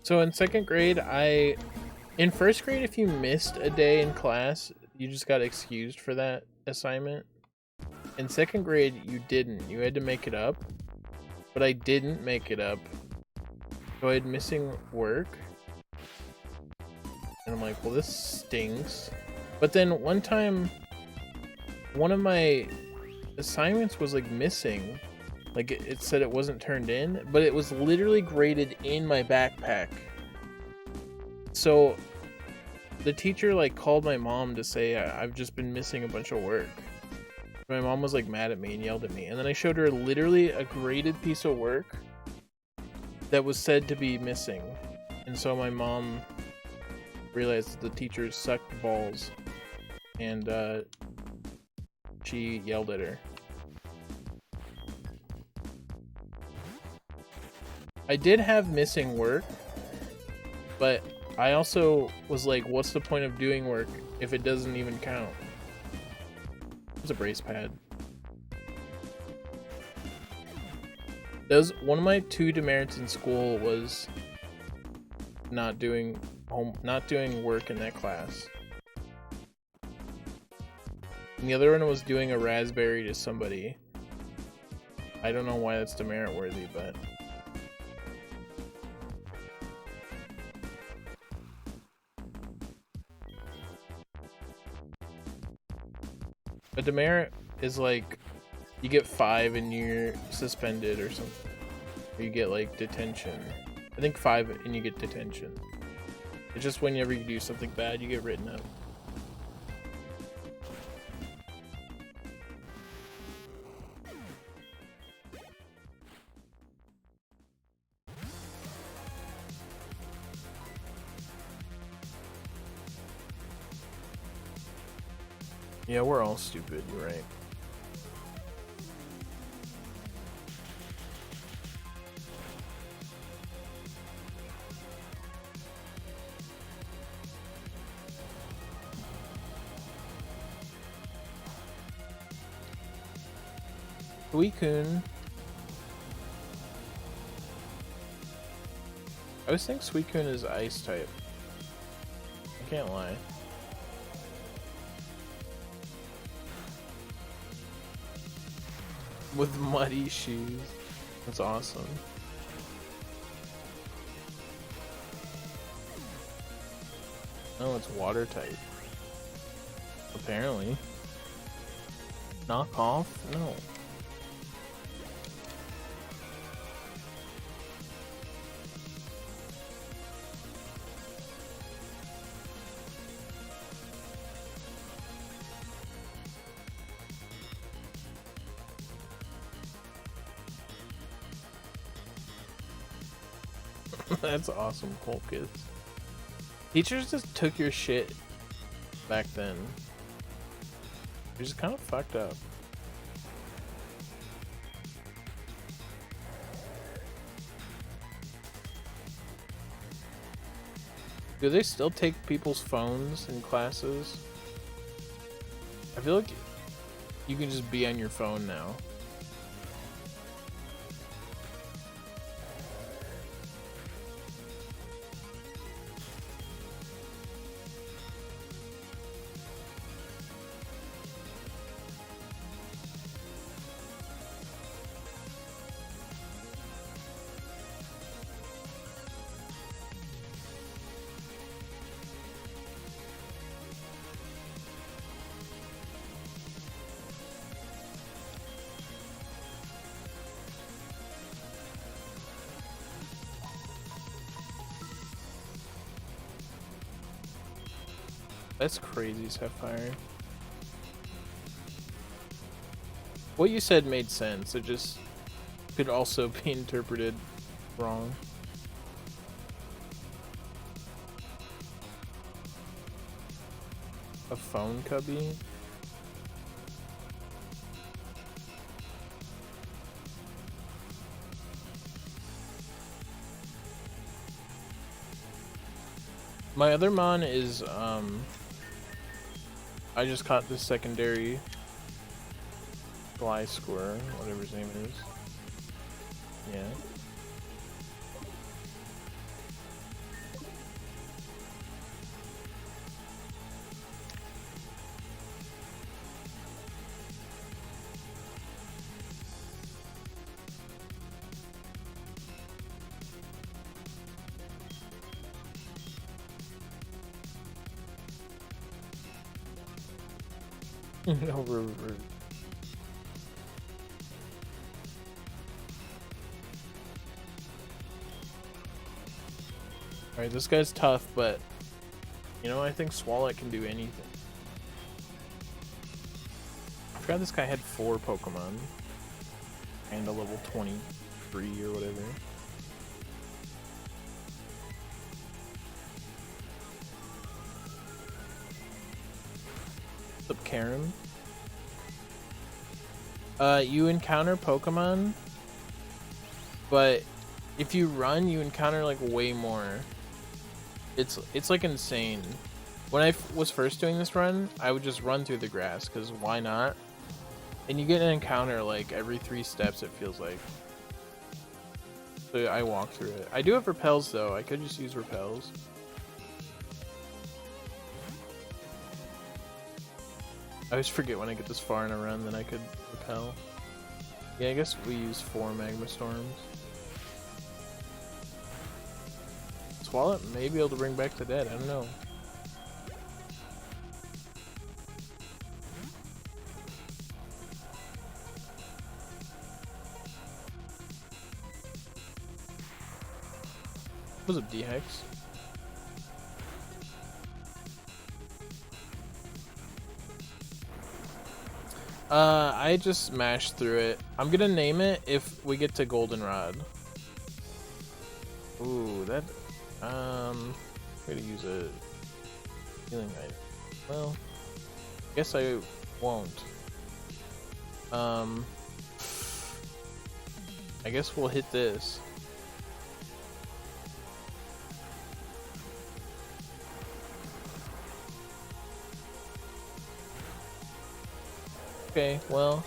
So in 2nd grade, in 1st grade, if you missed a day in class, you just got excused for that assignment. In 2nd grade, you didn't. You had to make it up. But I didn't make it up. So I had missing work. And I'm like, well, this stinks. But then one time, one of my assignments was like missing. Like it said it wasn't turned in, but it was literally graded in my backpack. So the teacher like called my mom to say I've just been missing a bunch of work. My mom was like mad at me and yelled at me. And then I showed her literally a graded piece of work that was said to be missing. And so my mom realized that the teacher sucked balls and she yelled at her. I did have missing work, but I also was like, what's the point of doing work if it doesn't even count? It's a brace pad. One of my 2 demerits in school was not doing work in that class. And the other one was doing a raspberry to somebody. I don't know why that's demerit worthy, but a demerit is like you get 5 and you're suspended or something. Or you get like detention. I think 5 and you get detention. It's just whenever you do something bad, you get written up. Yeah, we're all stupid, you're right. Suicune. I always think Suicune is ice type. I can't lie. With muddy shoes. That's awesome. Oh, it's water type. Apparently. Knock off? No. That's awesome, cool kids. Teachers just took your shit back then. You're just kind of fucked up. Do they still take people's phones in classes? I feel like you can just be on your phone now. That's crazy, Sapphire. What you said made sense. It just could also be interpreted wrong. A phone cubby? My other mon is I just caught the secondary fly squirrel, whatever his name is. Yeah. No, Alright, this guy's tough, but you know, I think Swallow can do anything. I forgot this guy had 4 Pokemon and a level 23 or whatever. What's up, Karen? You encounter Pokemon, but if you run, you encounter like way more. It's like insane. When I was first doing this run, I would just run through the grass, because why not? And you get an encounter like every 3 steps, it feels like. So I walk through it. I do have repels though. I could just use repels. I always forget when I get this far in a run that I could repel. Yeah, I guess we use 4 Magma Storms. Swallow may be able to bring back the dead, I don't know. What's up, D-Hex? I just smashed through it. I'm gonna name it if we get to Goldenrod. Ooh, that I'm gonna use a healing item. Well, guess I won't. I guess we'll hit this. Okay, well,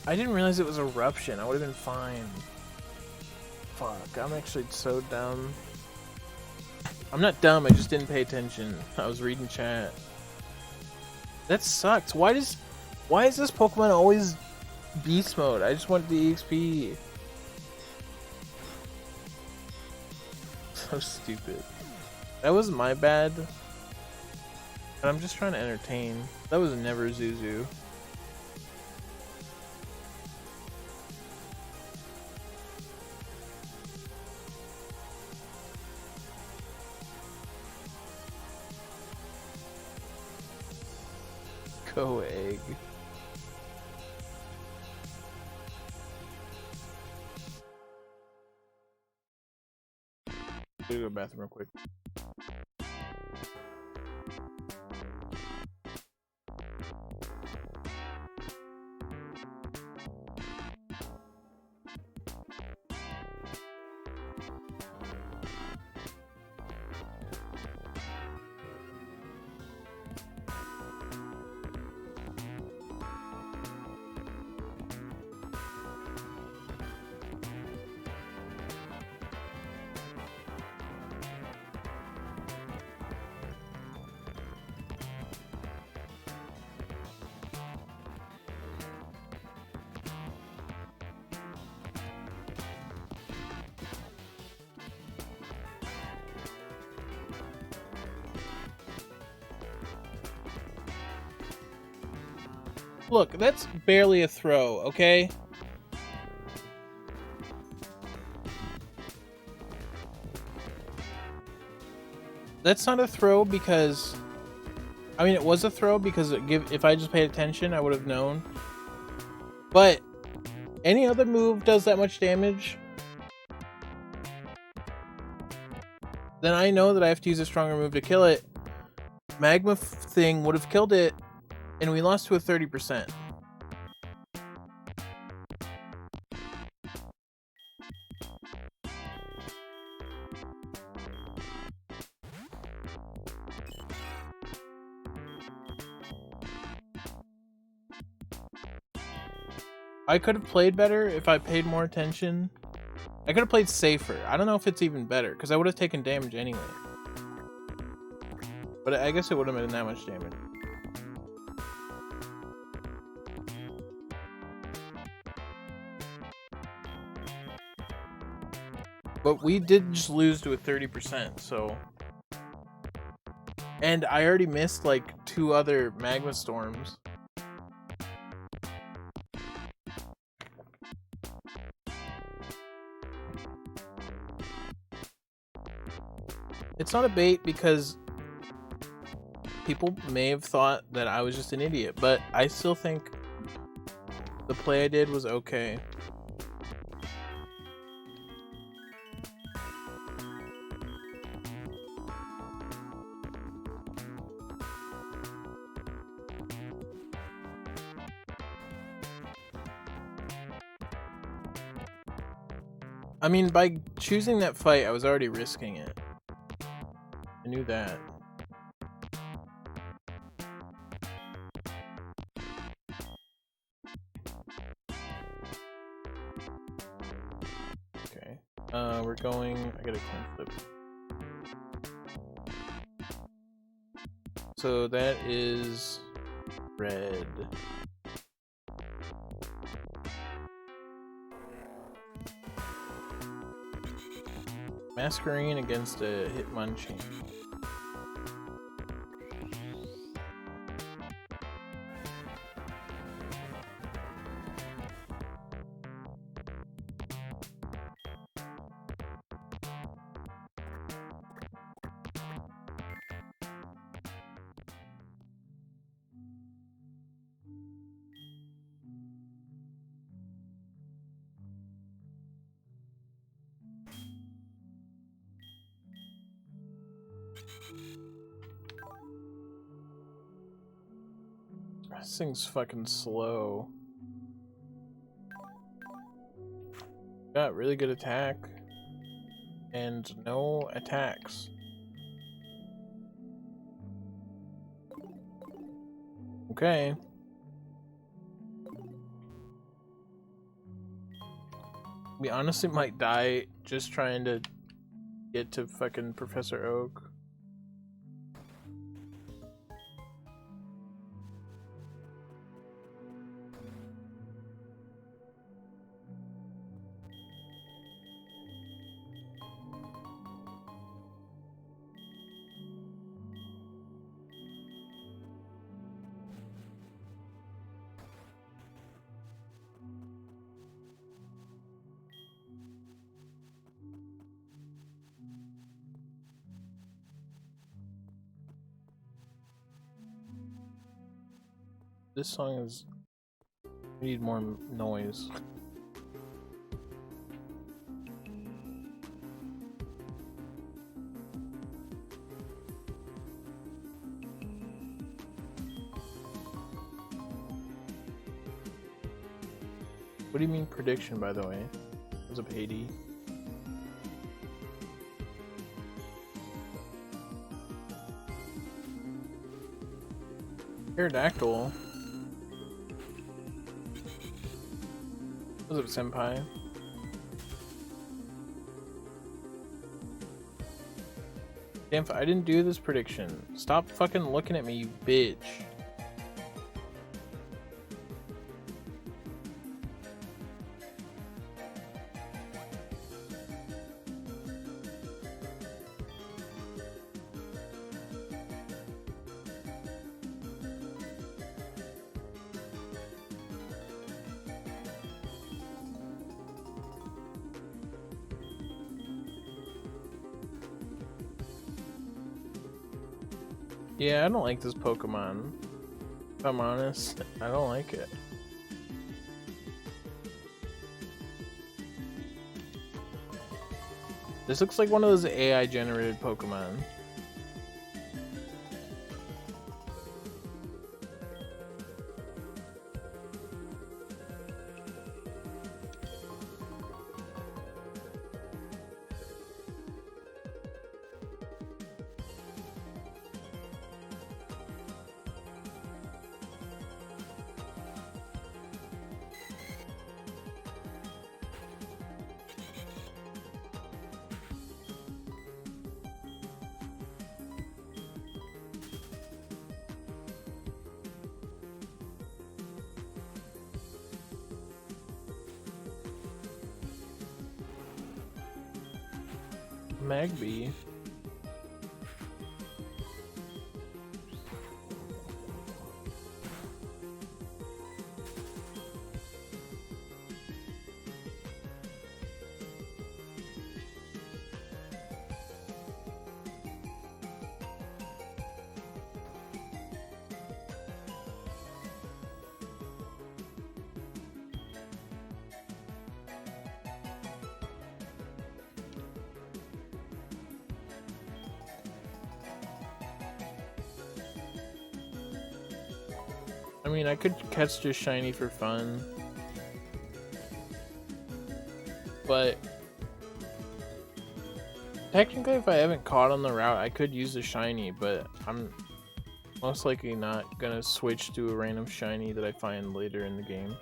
I didn't realize it was Eruption. I would have been fine. Fuck, I'm actually so dumb. I'm not dumb, I just didn't pay attention. I was reading chat. That sucks. Why is this Pokemon always beast mode? I just want the EXP. So stupid. That was my bad. But I'm just trying to entertain. That was never Zuzu. Go egg. Go to the bathroom real quick. Look, that's barely a throw, okay? That's not a throw because... I mean, it was a throw because if I just paid attention, I would have known. But any other move does that much damage, then I know that I have to use a stronger move to kill it. Magma thing would have killed it, and we lost to a 30%. I could have played better if I paid more attention. I could have played safer. I don't know if it's even better, because I would have taken damage anyway. But I guess it would have been that much damage. But we did just lose to a 30%, so... And I already missed, like, 2 other Magma Storms. It's not a bait because people may have thought that I was just an idiot, but I still think the play I did was okay. I mean, by choosing that fight, I was already risking it. I knew that. Okay. We're going... I gotta coin flip. So that is... red. Masquerade against a Hitmonchan. This thing's fucking slow. Got really good attack. And no attacks. Okay. We honestly might die just trying to get to fucking Professor Oak. This song is... We need more noise. What do you mean prediction, by the way? Was it 80? Pterodactyl. What's up, senpai? Damn, I didn't do this prediction. Stop fucking looking at me, you bitch. Yeah, I don't like this Pokemon. If I'm honest, I don't like it. This looks like one of those AI generated Pokemon. Magby. I mean, I could catch just shiny for fun, but technically if I haven't caught on the route, I could use the shiny, but I'm most likely not gonna switch to a random shiny that I find later in the game.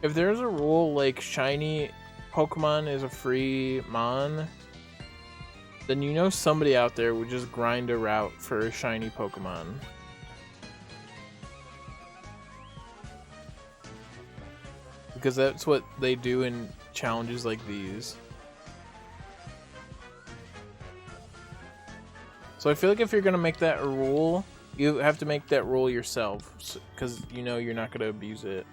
If there's a rule like shiny Pokemon is a free mon, then you know somebody out there would just grind a route for a shiny Pokemon. Because that's what they do in challenges like these. So I feel like if you're gonna make that a rule, you have to make that rule yourself, because you know you're not gonna abuse it.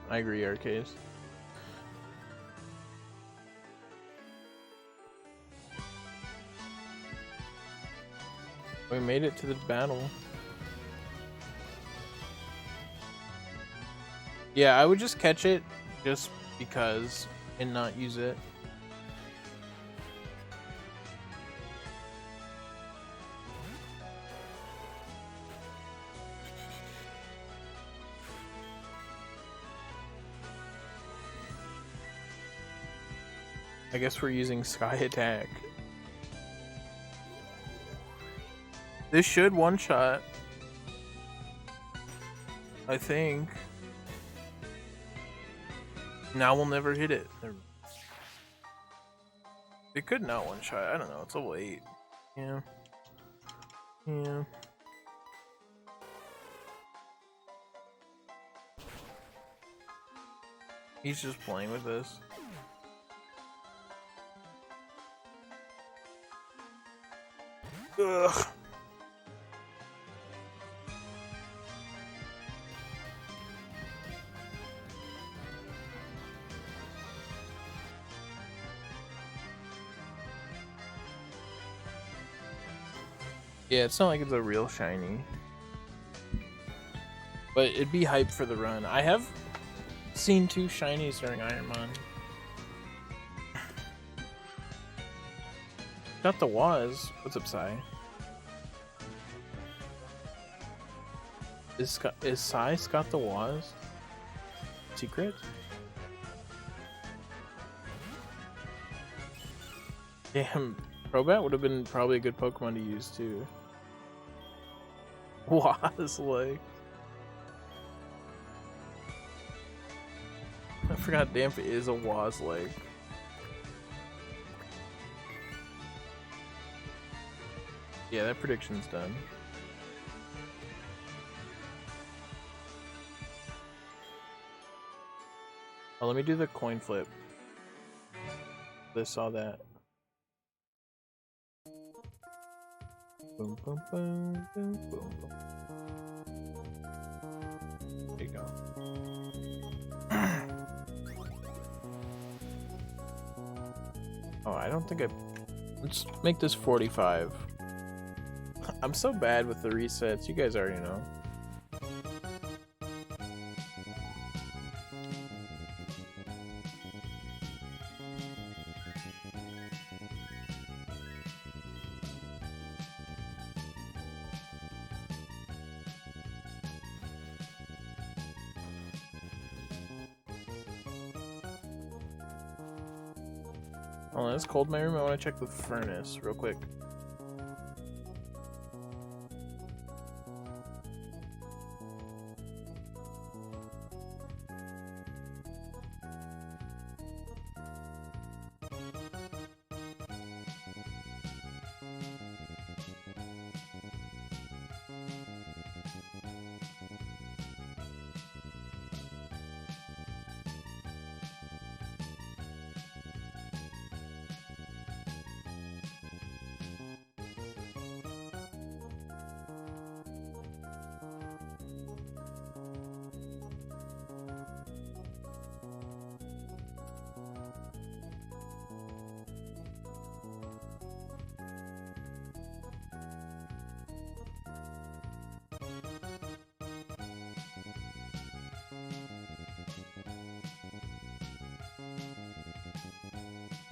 I agree, Arcade. We made it to the battle. Yeah, I would just catch it just because and not use it. I guess we're using Sky Attack. This should one-shot. I think. Now we'll never hit it. It could not one-shot. I don't know. It's level 8. Yeah. Yeah. He's just playing with this. Ugh. Yeah, it's not like it's a real shiny. But it'd be hype for the run. I have seen 2 shinies during Ironmon. Got the Waz. What's up, Sai? Is Sai Scott the Waz? Secret? Damn, Crobat would have been probably a good Pokemon to use too. Waz, like. I forgot Damp is a Waz, like. Yeah, that prediction's done. Oh, let me do the coin flip. I saw that. Boom, boom, boom, boom, boom, boom. There you go. Oh, I don't think I... Let's make this 45. I'm so bad with the resets, you guys already know. Oh, it's cold in my room. I want to check the furnace real quick.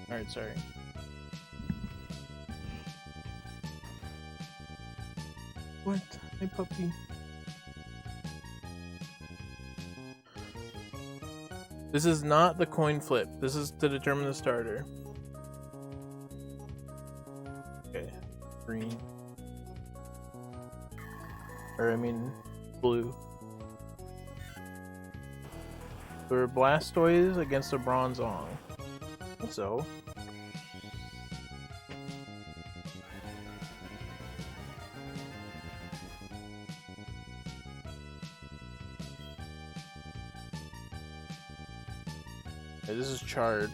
Alright, sorry. What? Hey, puppy. This is not the coin flip. This is to determine the starter. Okay. Green. Or, I mean, blue. We're Blastoise against a Bronzong. So. Okay, this is charred.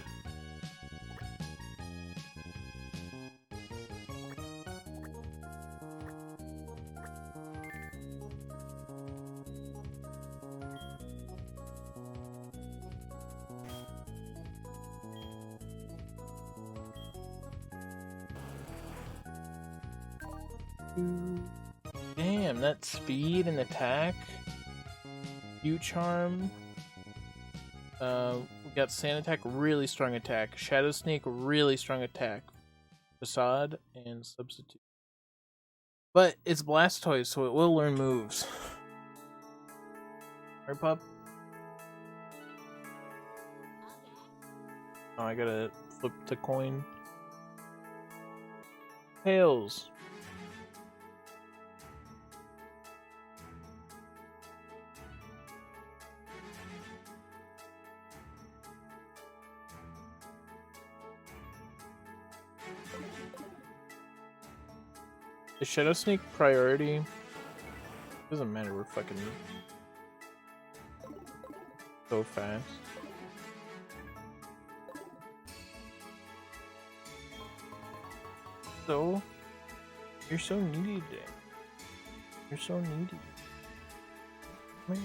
Damn, that speed and attack. U-Charm. We got Sand Attack, really strong attack. Shadow Sneak, really strong attack. Facade and Substitute. But it's Blastoise, so it will learn moves. Right, pup? Oh, I gotta flip the coin. Tails. Is Shadow Sneak priority? Doesn't matter, we're fucking so fast. So, you're so needy today. You're so needy. Come here.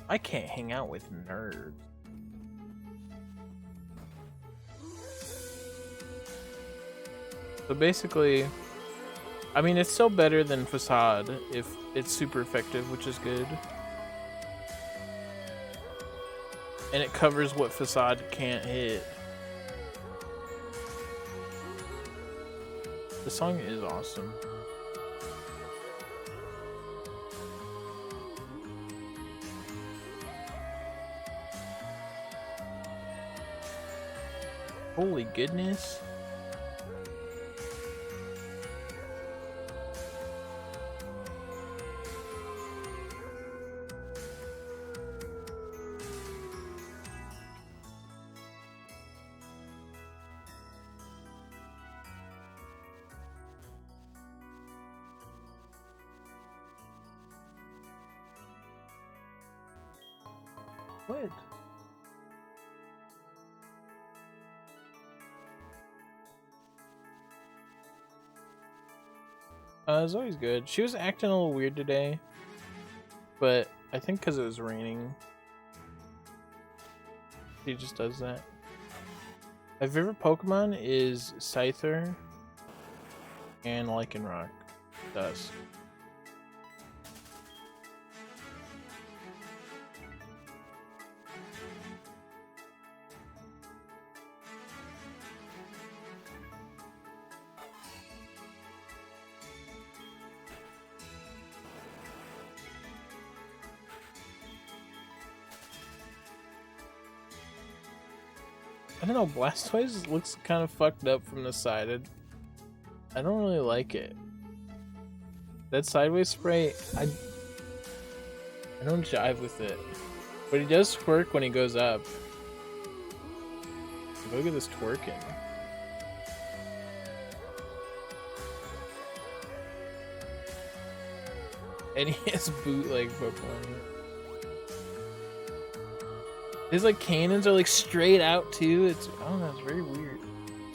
I can't hang out with nerds. So basically, I mean, it's still better than Facade if it's super effective, which is good. And it covers what Facade can't hit. The song is awesome. Holy goodness. What? Zoe's good. She was acting a little weird today, but I think because it was raining, she just does that. My favorite Pokemon is Scyther and Lycanroc. Dusk. I don't know, Blastoise looks kind of fucked up from the side. I don't really like it. That sideways spray, I don't jive with it. But he does twerk when he goes up. Look at this twerking. And he has bootleg Pokemon. His like cannons are like straight out too. It's, I don't know, it's very weird.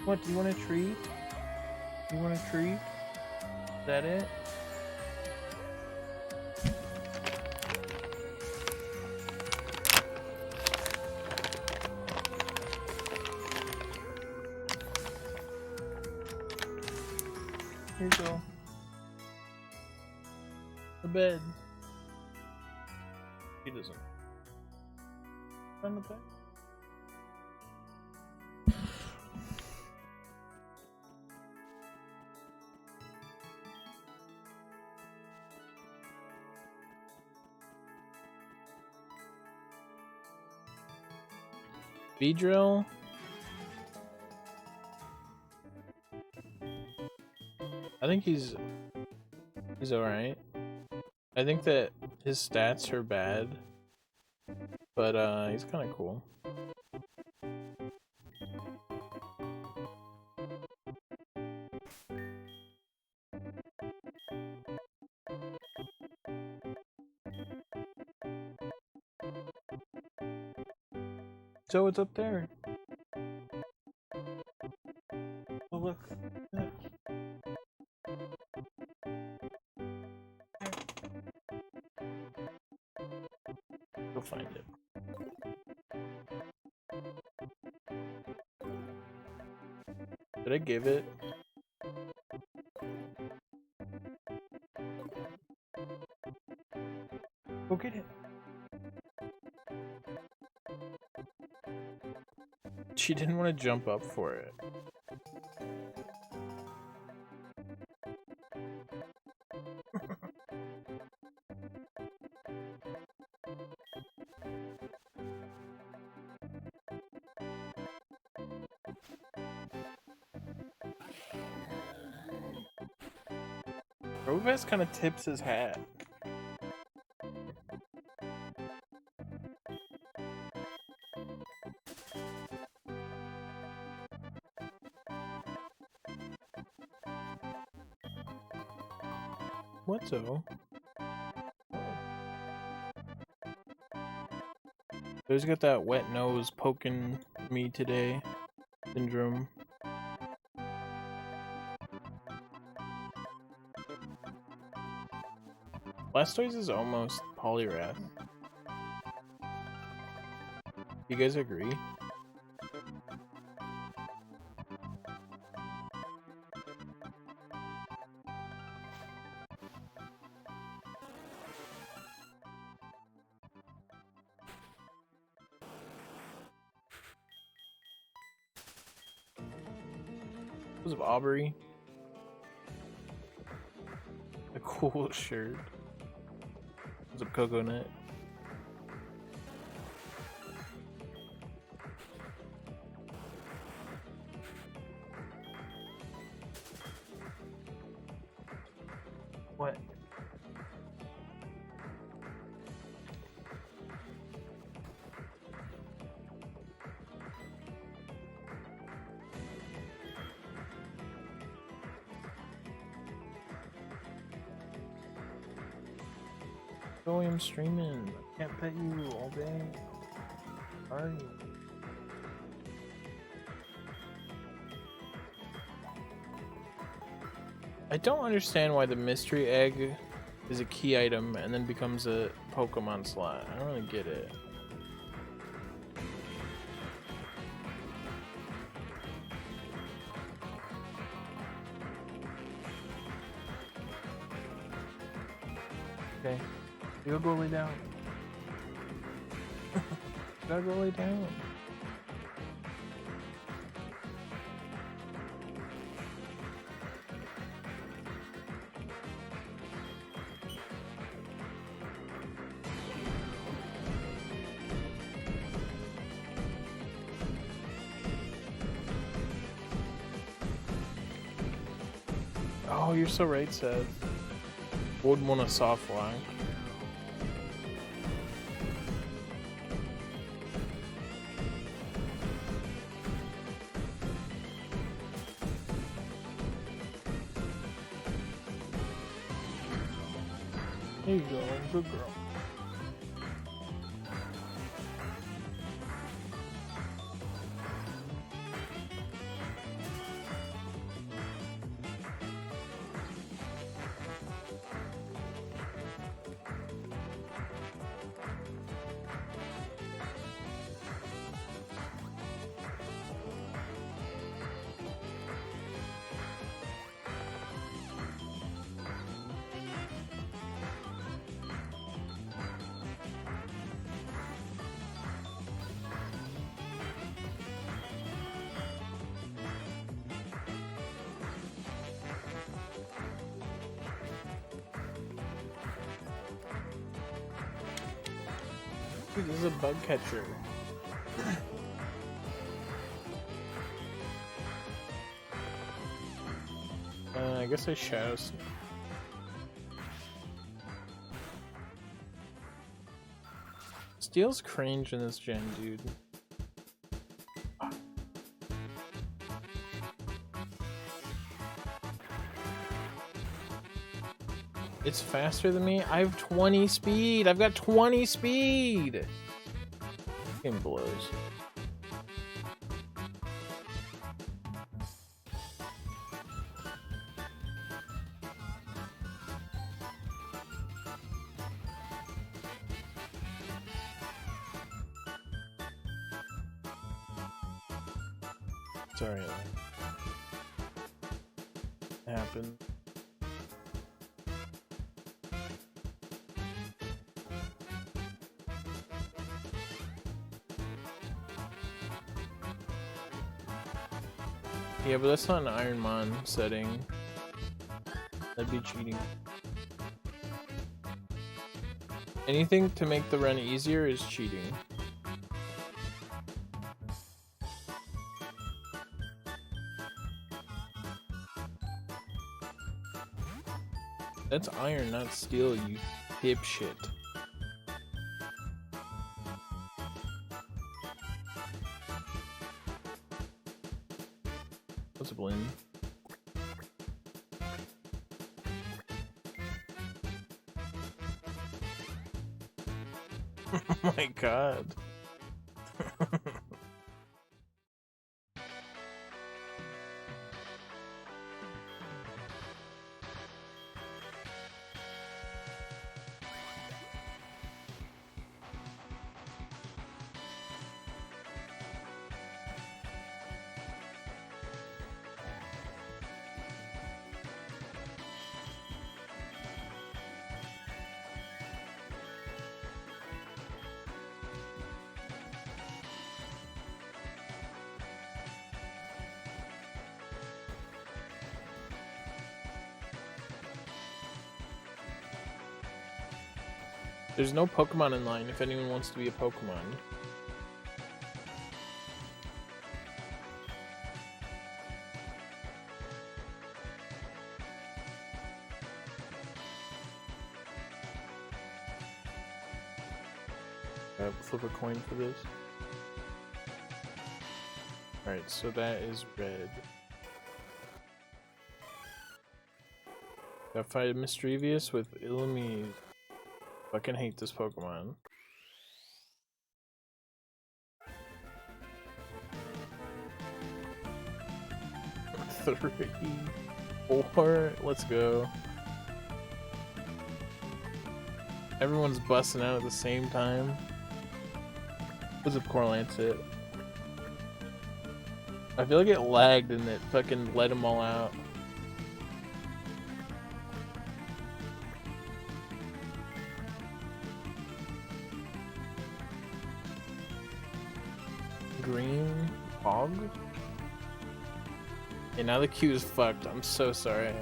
What, do you want a treat? You want a treat? Is that it? Here you go. The bed. He doesn't. On the bed. Beedrill. I think he's alright. I think that his stats are bad, but he's kind of cool. So it's up there. Oh look. Look. Go find it. Did I give it? Go get it. she didn't want to jump up for it. Robest kind of tips his hat. What so? Who's got that wet nose poking me today syndrome? Blastoise is almost Poliwrath. You guys agree? What's up, Aubrey? A cool shirt. What's up, Coconut? What? Oh, I'm streaming. I can't pet you all day. Sorry. I don't understand why the mystery egg is a key item and then becomes a Pokemon slot. I don't really get it. Okay. You go lay down. You gotta go lay down. Oh, you're so right, Seth. Wouldn't want a soft lock. There you go, good girl. Dude, this is a bug catcher. I guess I shadow. Steel's cringe in this gen, dude. It's faster than me. I have 20 speed. I've got 20 speed. Game blows. Sorry, that happened. Yeah, but that's not an Ironmon setting. That'd be cheating. Anything to make the run easier is cheating. That's iron, not steel, you dipshit. What's a balloon? Oh my god. There's no Pokemon in line if anyone wants to be a Pokemon. Flip a coin for this. Alright, so that is red. Gotta fight Mischievous with Illumise. Fucking hate this Pokemon. Three, four, let's go. Everyone's busting out at the same time. What's up, Corlancet? I feel like it lagged and it fucking let them all out. Green hog? Okay, now the queue is fucked. I'm so sorry I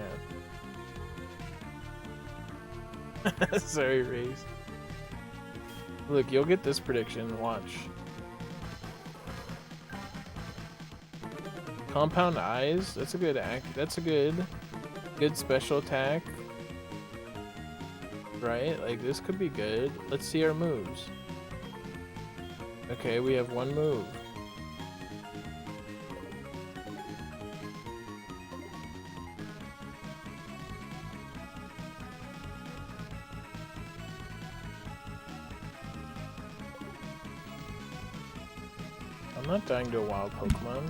am. Sorry, Raze. Look, you'll get this prediction. Watch. Compound eyes. That's a good act. That's a good special attack. Right? Like this could be good. Let's see our moves. Okay, we have one move. I'm not dying to a wild Pokemon.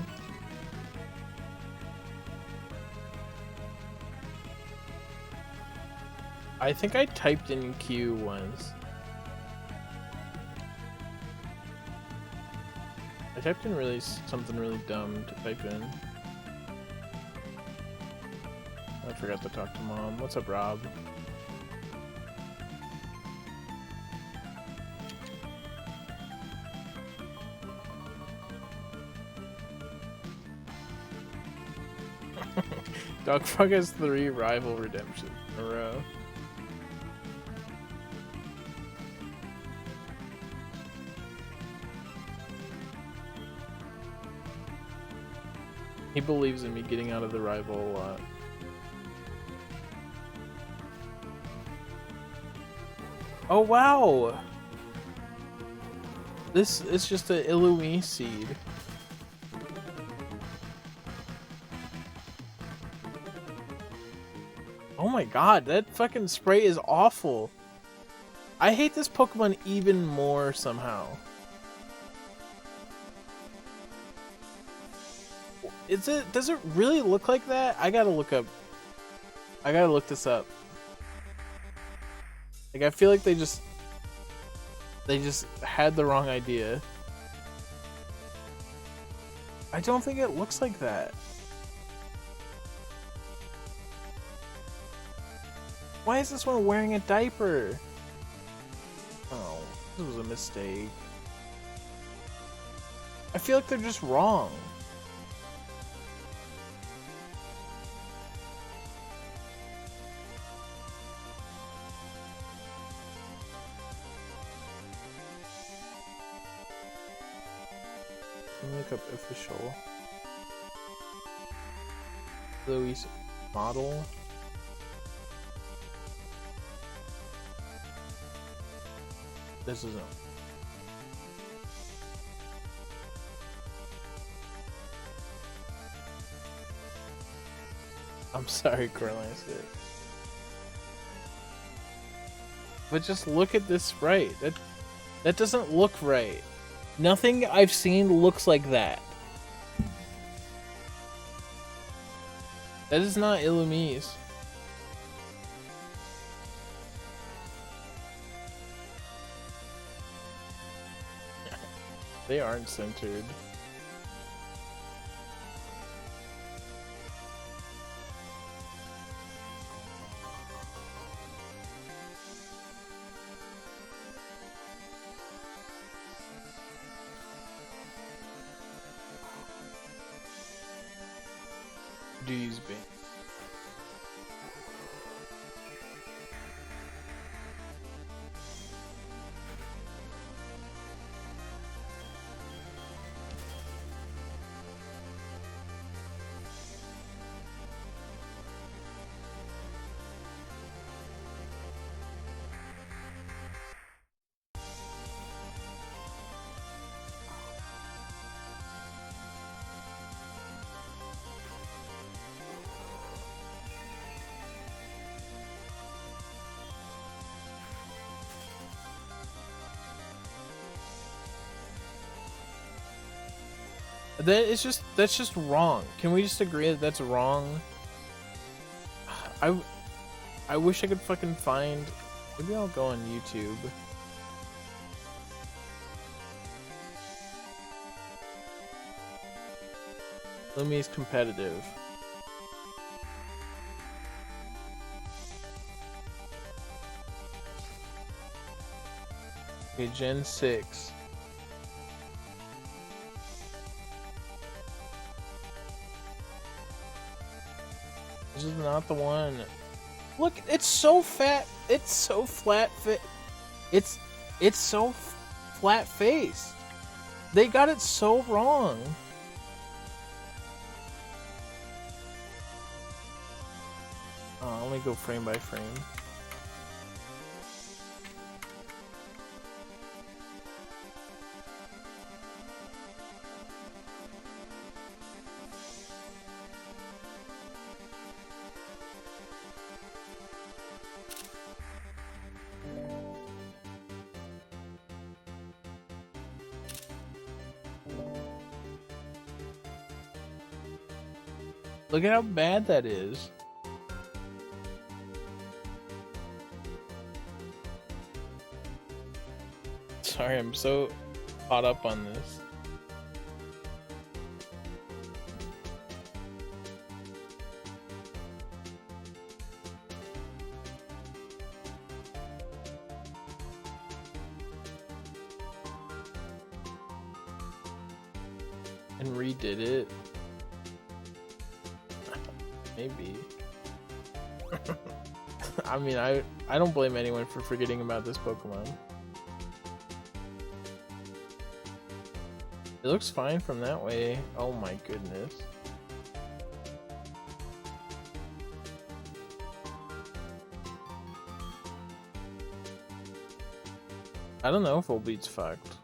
I think I typed in Q once. I typed in something really dumb to type in. I forgot to talk to Mom. What's up, Rob? Dogfrog has 3 rival redemptions in a row. He believes in me getting out of the rival a lot. Oh wow! This is just an Illumise seed. Oh my god, that fucking spray is awful. I hate this Pokemon even more somehow. Does it really look like that? I gotta look this up. Like I feel like they just had the wrong idea. I don't think it looks like that. Why is this one wearing a diaper? Oh, this was a mistake. I feel like they're just wrong. Let me look up official. Louis model. This isn't. I'm sorry, Corliss. But just look at this right. That doesn't look right. Nothing I've seen looks like that. That is not Illumise. They aren't centered. D's B. That's just wrong. Can we just agree that that's wrong? I wish I could fucking find. Maybe I'll go on YouTube. Lumi's competitive. Okay, Gen 6. This is not the one. Look, it's so fat. It's so flat fit. It's so flat faced. They got it so wrong. Let me go frame by frame. Look at how bad that is. Sorry, I'm so caught up on this. And redid it. Maybe. I mean, I don't blame anyone for forgetting about this Pokemon. It looks fine from that way. Oh my goodness. I don't know if Volbeat's fucked.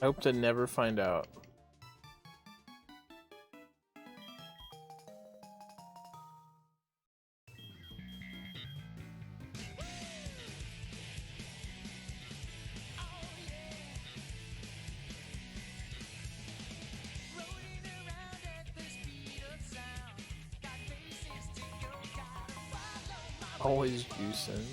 I hope to never find out. Always juicing.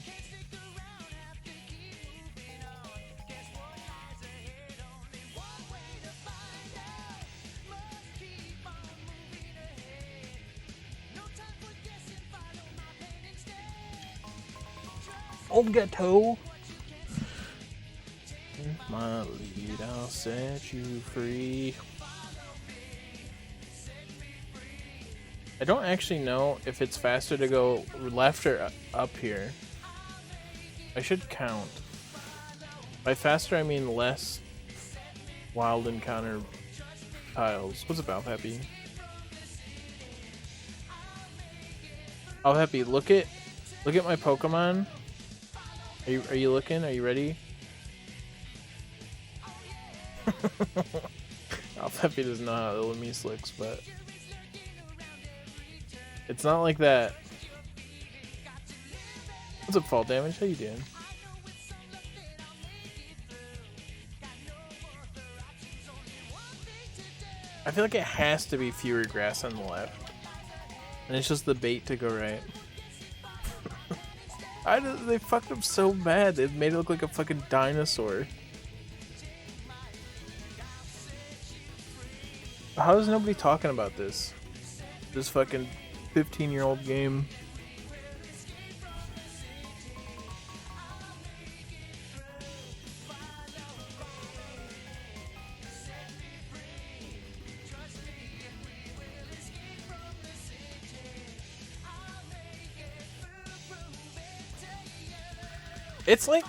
Old Gato. With my lead, I'll set you free. I don't actually know if it's faster to go left or up here. I should count. By faster, I mean less wild encounter tiles. What's about Happy? Oh, Happy, look at my Pokemon. Are you looking? Are you ready? Happy doesn't know how Illumise looks, but it's not like that. What's up, Fall Damage? How you doing? I feel like it has to be Fury Grass on the left. And it's just the bait to go right. They fucked up so bad. They made it look like a fucking dinosaur. How is nobody talking about this? This fucking 15-year-old game.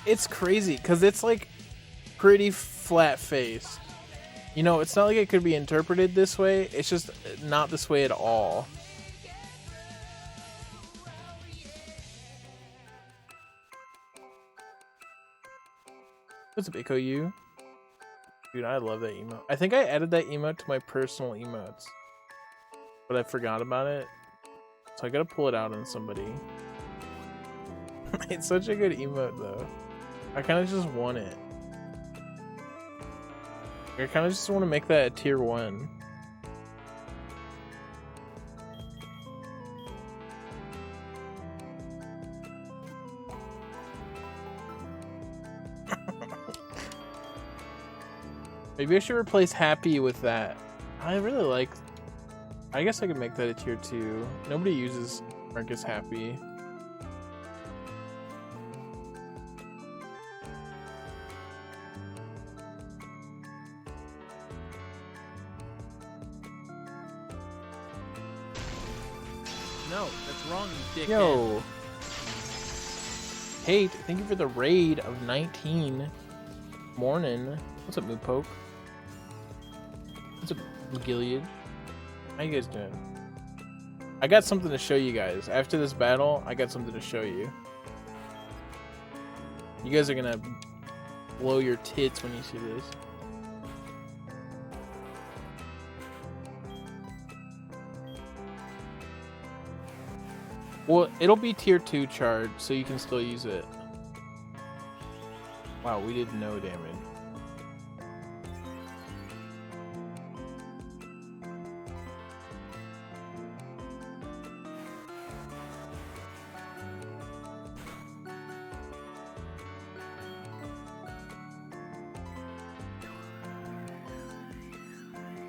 It's crazy because it's like pretty flat faced. You know, it's not like it could be interpreted this way. It's just not this way at all. What's up, Echo U? Dude, I love that emote. I think I added that emote to my personal emotes, but I forgot about it. So I gotta pull it out on somebody. It's such a good emote though. I kind of just want it. I kind of just want to make that a tier 1. Maybe I should replace Happy with that. I really like... I guess I could make that a tier 2. Nobody uses Marcus Happy. No, that's wrong, you dickhead. Yo! Kate, thank you for the raid of 19. Morning. What's up, Moopoke? What's up, Gilead? How you guys doing? I got something to show you guys. After this battle, I got something to show you. You guys are gonna blow your tits when you see this. Well, it'll be tier 2 charge, so you can still use it. Wow, we did no damage.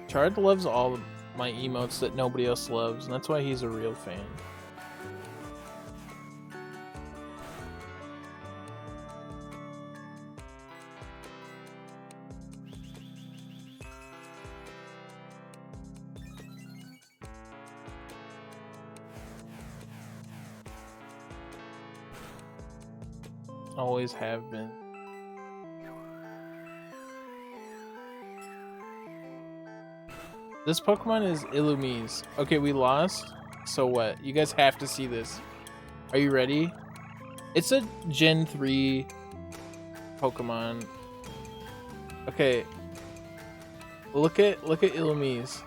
Chard loves all of my emotes that nobody else loves, and that's why he's a real fan. Always have been. This Pokemon is Illumise. Okay, we lost. So what? You guys have to see this. Are you ready? It's a Gen 3 Pokemon. Okay. Look at Illumise.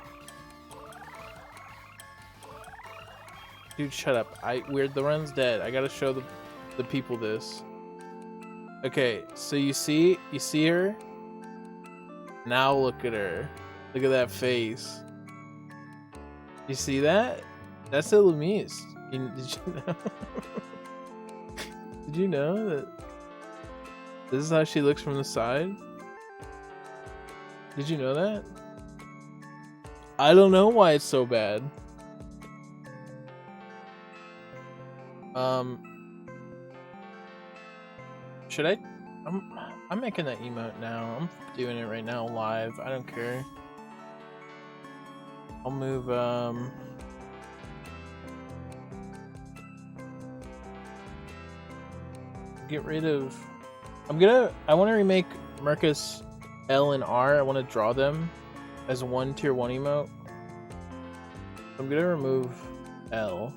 Dude, shut up. The run's dead. I gotta show the people this. Okay, so you see her? Now look at her. Look at that face. You see that? That's Illumise. Did you know? Did you know that this is how she looks from the side? Did you know that? I don't know why it's so bad. Should I? I'm making that emote now. I'm doing it right now live. I don't care. I'll move get rid of I want to remake Marcus L and R, I want to draw them as one tier 1 emote. I'm gonna remove L,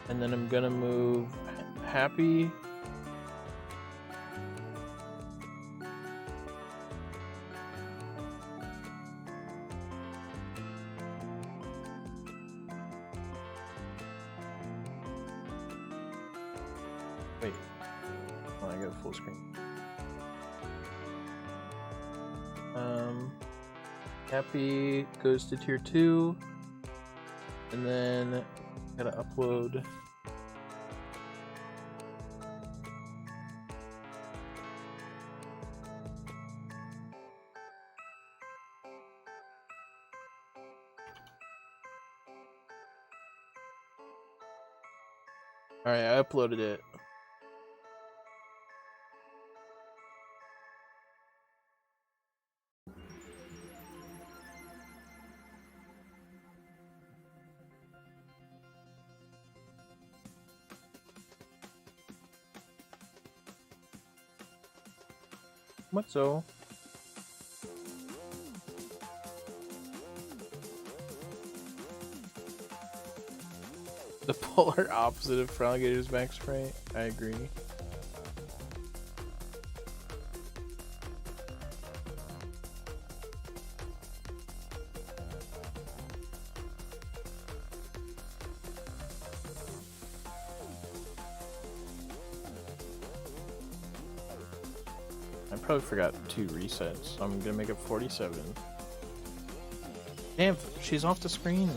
and then I'm gonna move happy. Wait, oh, I got full screen. Happy goes to tier 2, and then gotta upload. Alright, I uploaded it. What so? The polar opposite of Fraligator's max sprite. I agree. I probably forgot 2 resets, so I'm gonna make it 47. Damn, she's off the screen.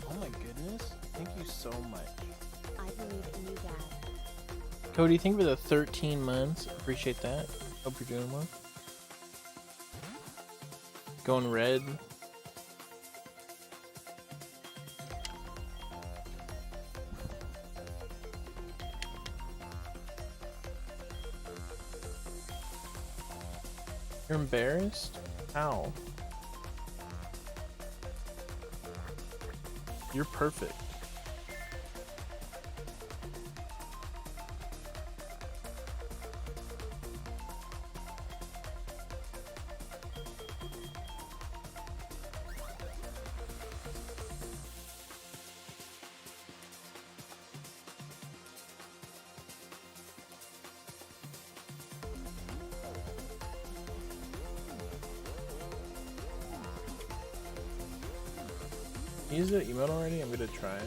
Oh my goodness, thank you so much. I believe in you, Dad. Cody, thank you for the 13 months. Appreciate that. Hope you're doing well. Going red. You're embarrassed? How? You're perfect. Use the emote already? I'm gonna try.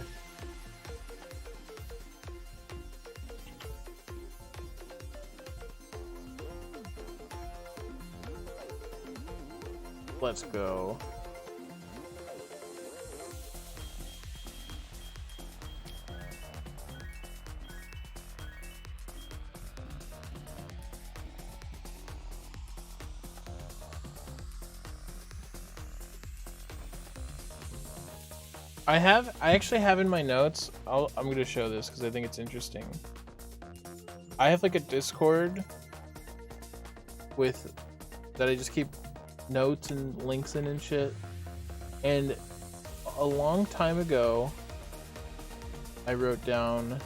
Let's go. I actually have in my notes, I'm gonna show this because I think it's interesting. I have like a Discord with that I just keep notes and links in and shit. And a long time ago, I wrote down.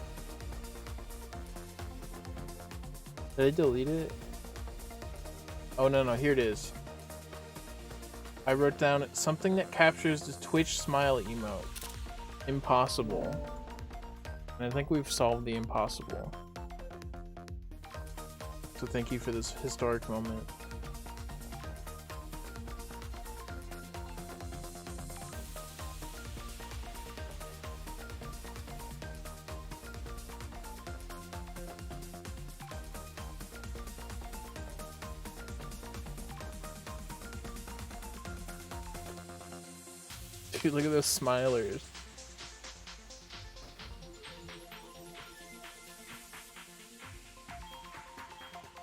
Did I delete it? Oh no, here it is. I wrote down something that captures the Twitch smile emote. Impossible. And I think we've solved the impossible. So thank you for this historic moment. Dude, look at those smilers.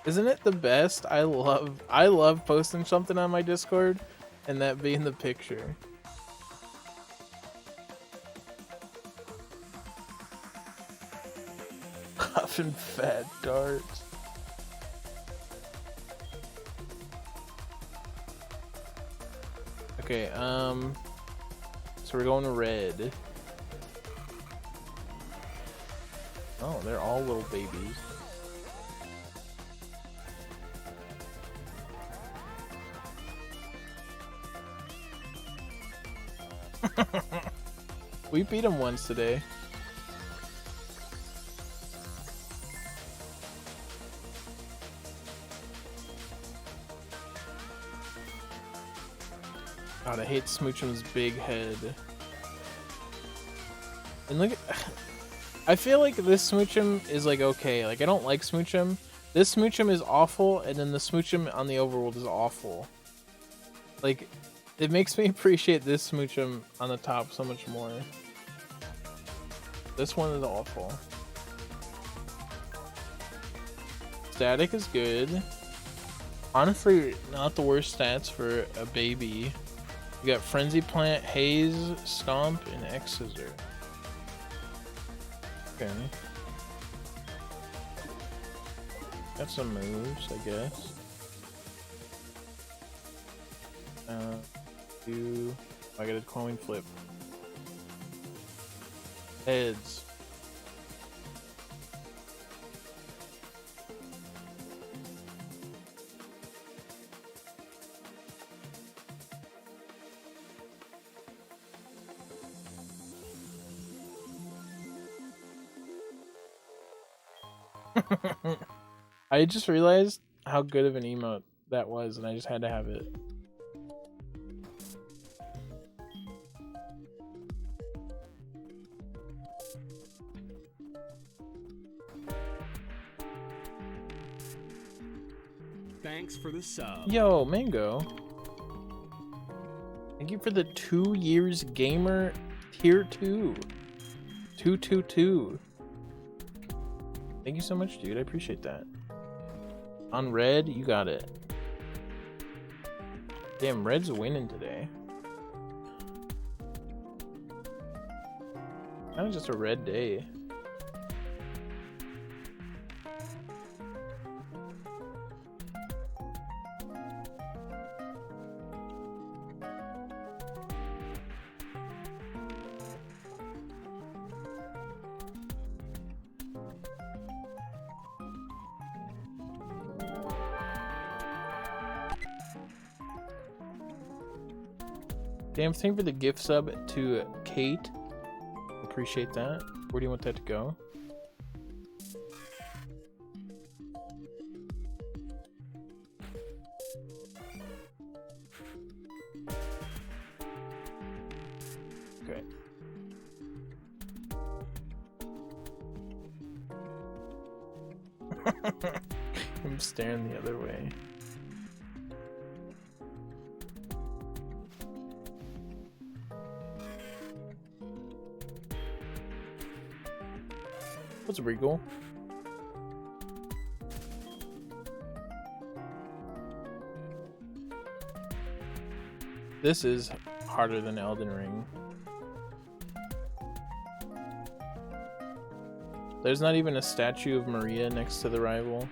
Isn't it the best? I love posting something on my Discord and that being the picture. Puffin' fat darts. Okay, so we're going red. Oh, they're all little babies. We beat him once today. God, I hate Smoochum's big head. And look at... I feel like this Smoochum is like okay. Like I don't like Smoochum. This Smoochum is awful, and then the Smoochum on the overworld is awful. Like, it makes me appreciate this Smoochum on the top so much more. This one is awful. Static is good. Honestly, not the worst stats for a baby. You got Frenzy Plant, Haze, Stomp, and X-Scissor. Okay. Got some moves, I guess. I got a coin flip. Heads. I just realized how good of an emote that was, and I just had to have it. Thanks for the sub. Yo, Mango. Thank you for the 2 years gamer tier 2. 222. Thank you so much, dude. I appreciate that. On Red, you got it. Damn, Red's winning today. Kind of just a red day. Damn, thank you for the gift sub to Kate. Appreciate that. Where do you want that to go? Okay. I'm staring the other way. What's up, Regal? This is harder than Elden Ring. There's not even a statue of Maria next to the rival.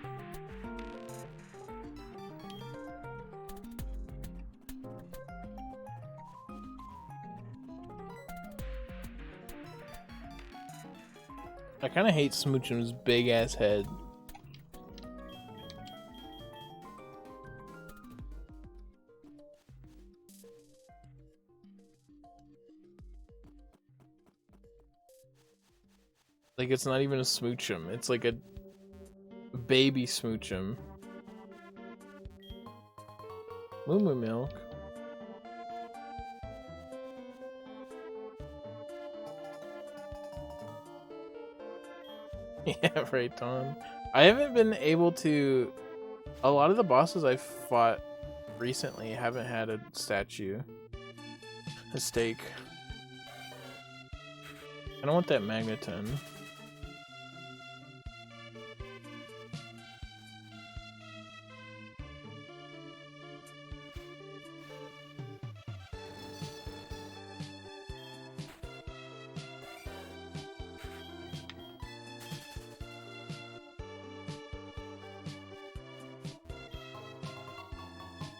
I kind of hate Smoochum's big ass head. Like, it's not even a Smoochum, it's like a baby Smoochum. Moo Moo Milk. Yeah, right, Tom. I haven't been able to... A lot of the bosses I've fought recently haven't had a statue. A stake. I don't want that Magneton.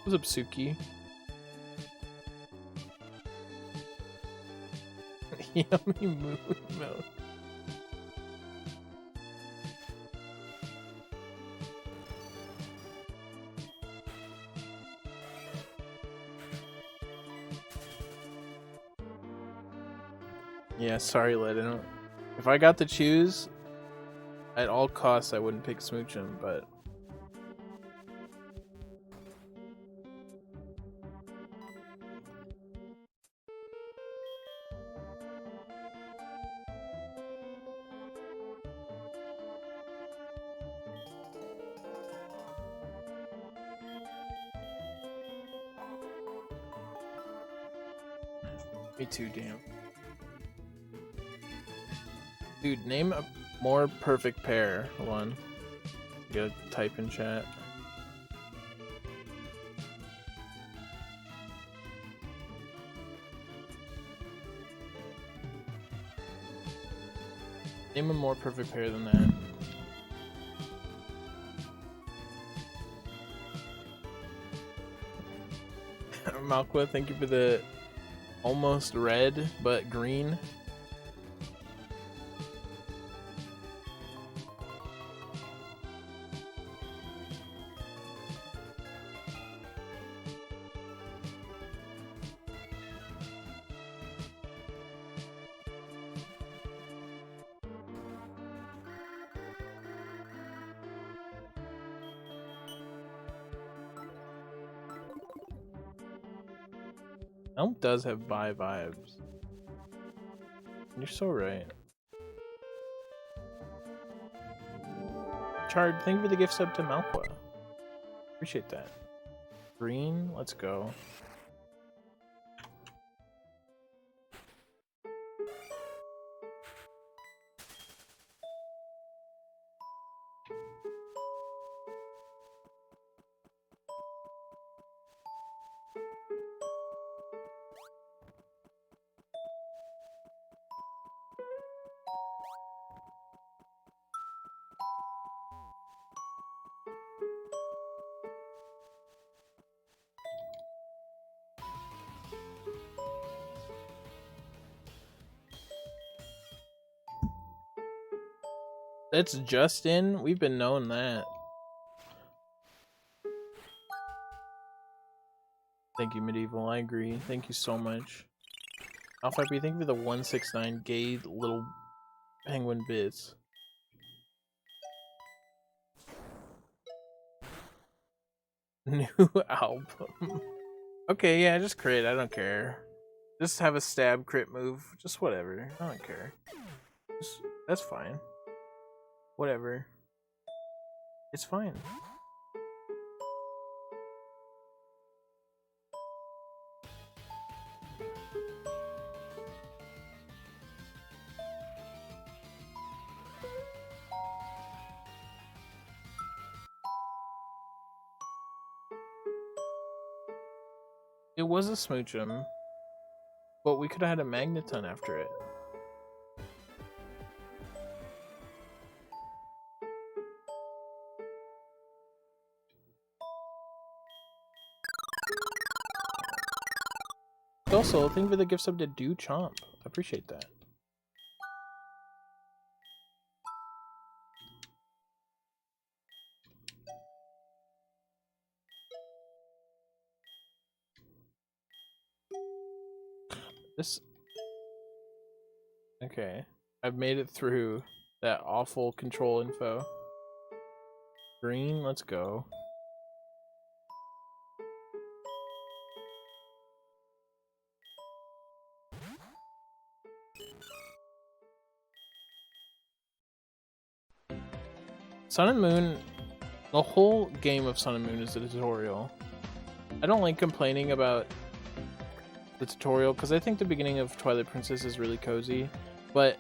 What's up, Suki? Yummy moon milk. Yeah, sorry, Lid. If I got to choose, at all costs, I wouldn't pick Smoochum, but. Me too, damn. Dude, name a more perfect pair. Hold on. Gotta type in chat. Name a more perfect pair than that. Malqua, thank you for the almost red but green. Elm does have bi vibes. You're so right. Chard, thank you for the gift sub to Malqua. Appreciate that. Green, let's go. That's Justin. We've been knowing that. Thank you, Medieval. I agree. Thank you so much. Alpha, thank you for the 169 gay little penguin bits. New album. Okay, yeah, just crit. I don't care. Just have a stab crit move. Just whatever. I don't care. That's fine. Whatever. It's fine. It was a Smoochum, but we could have had a Magneton after it. Also, thank you for the gift sub to Do Chomp. I appreciate that. Okay. I've made it through that awful control info. Green, let's go. Sun and Moon, the whole game of Sun and Moon is a tutorial. I don't like complaining about the tutorial because I think the beginning of Twilight Princess is really cozy, but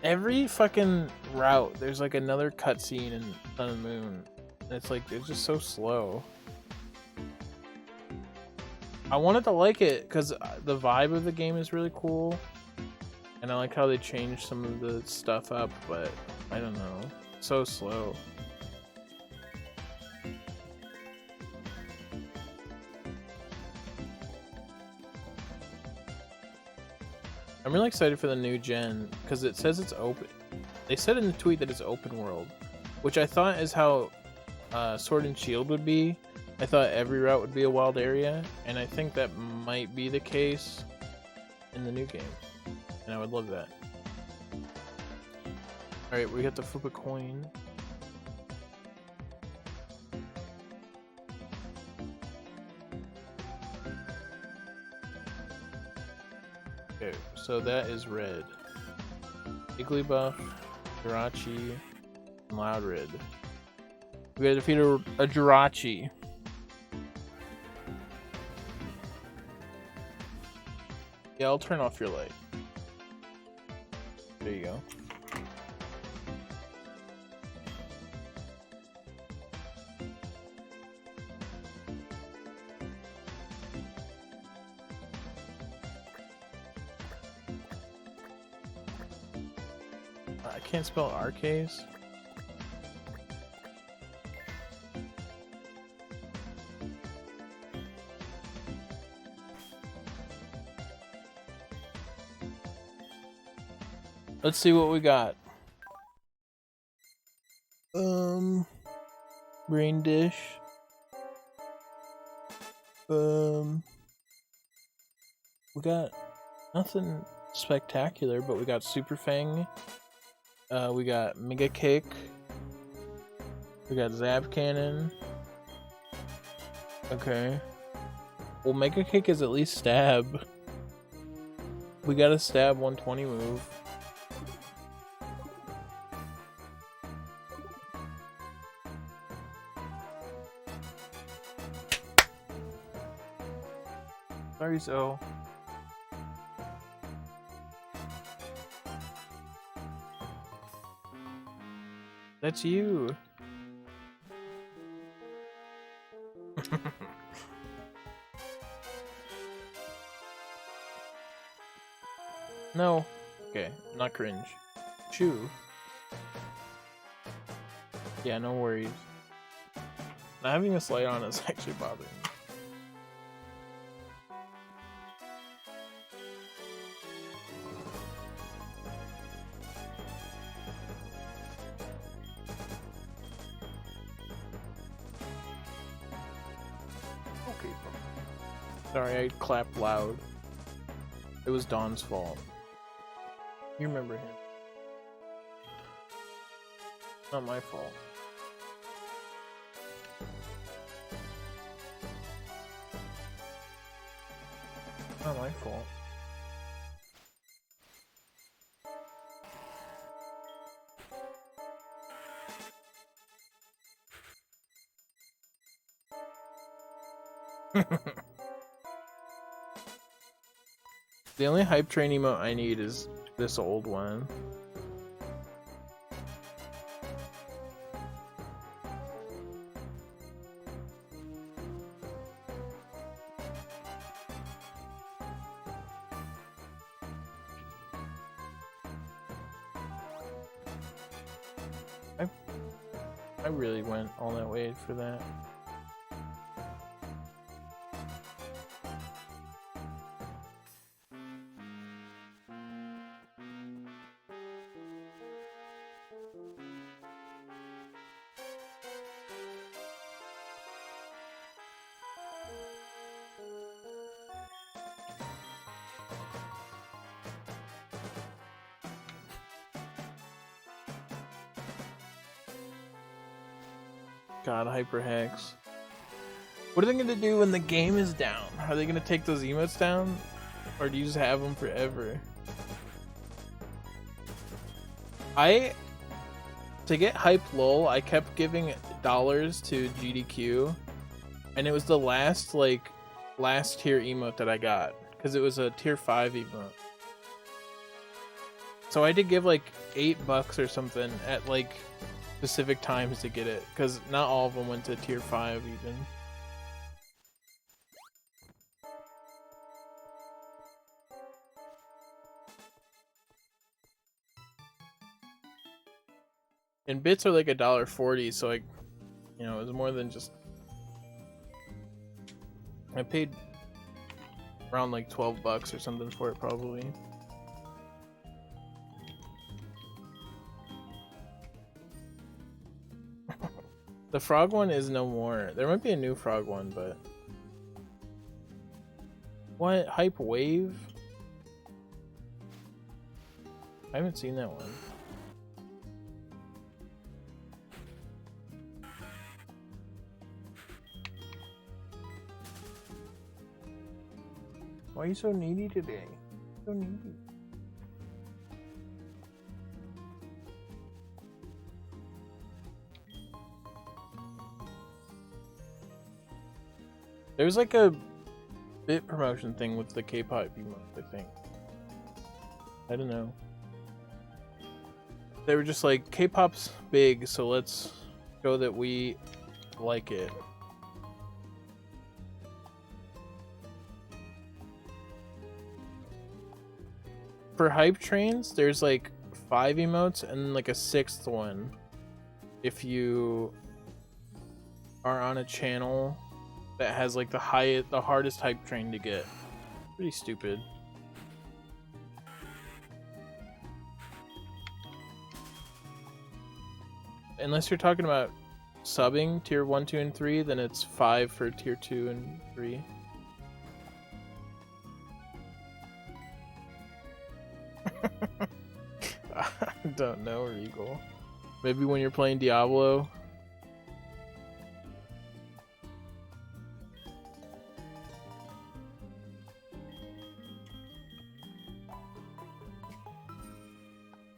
every fucking route there's like another cutscene in Sun and Moon, and it's like it's just so slow. I wanted to like it because the vibe of the game is really cool, and I like how they changed some of the stuff up, but I don't know, it's so slow. I'm really excited for the new gen because it says it's open. They said in the tweet that it's open world, which I thought is how Sword and Shield would be. I thought every route would be a wild area, and I think that might be the case in the new game. and I would love that. Alright, we got to flip a coin. Okay, so that is red. Igglybuff, Jirachi, and Loudred. We gotta defeat a Jirachi. Yeah, I'll turn off your light. There you go. I can't spell Arcase. Let's see what we got. Brain Dish. We got nothing spectacular, but we got Super Fang. We got Mega Kick. We got Zap Cannon. Okay. Well, Mega Kick is at least stab. We got a stab 120 move. Sorry, so. That's you. No. Okay, not cringe. Chew. Yeah, no worries. Not having this light on is actually bothering me. Sorry, I clapped loud. It was Dawn's fault. You remember him. Not my fault. Not my fault. The only hype train emote I need is this old one. I really went all that way for that. God, Hyper Hex. What are they gonna do when the game is down? Are they gonna take those emotes down? Or do you just have them forever? To get hype lol, I kept giving dollars to GDQ, and it was the last tier emote that I got, because it was a tier 5 emote. So I had to give like $8 or something at like specific times to get it, because not all of them went to tier 5 even. And bits are like $1.40, so like, you know, it was more than just. I paid around like $12 or something for it probably. The frog one is no more. There might be a new frog one, but what? Hype wave? I haven't seen that one. Why are you so needy today? So needy. There's like a bit promotion thing with the K-pop emotes, I think. I don't know. They were just like, K-pop's big, so let's show that we like it. For hype trains, there's like 5 emotes and like a 6th one if you are on a channel that has like the hardest hype train to get. Pretty stupid. Unless you're talking about subbing tier 1, 2, and 3, then it's 5 for tier 2 and 3. I don't know, Regal. Maybe when you're playing Diablo.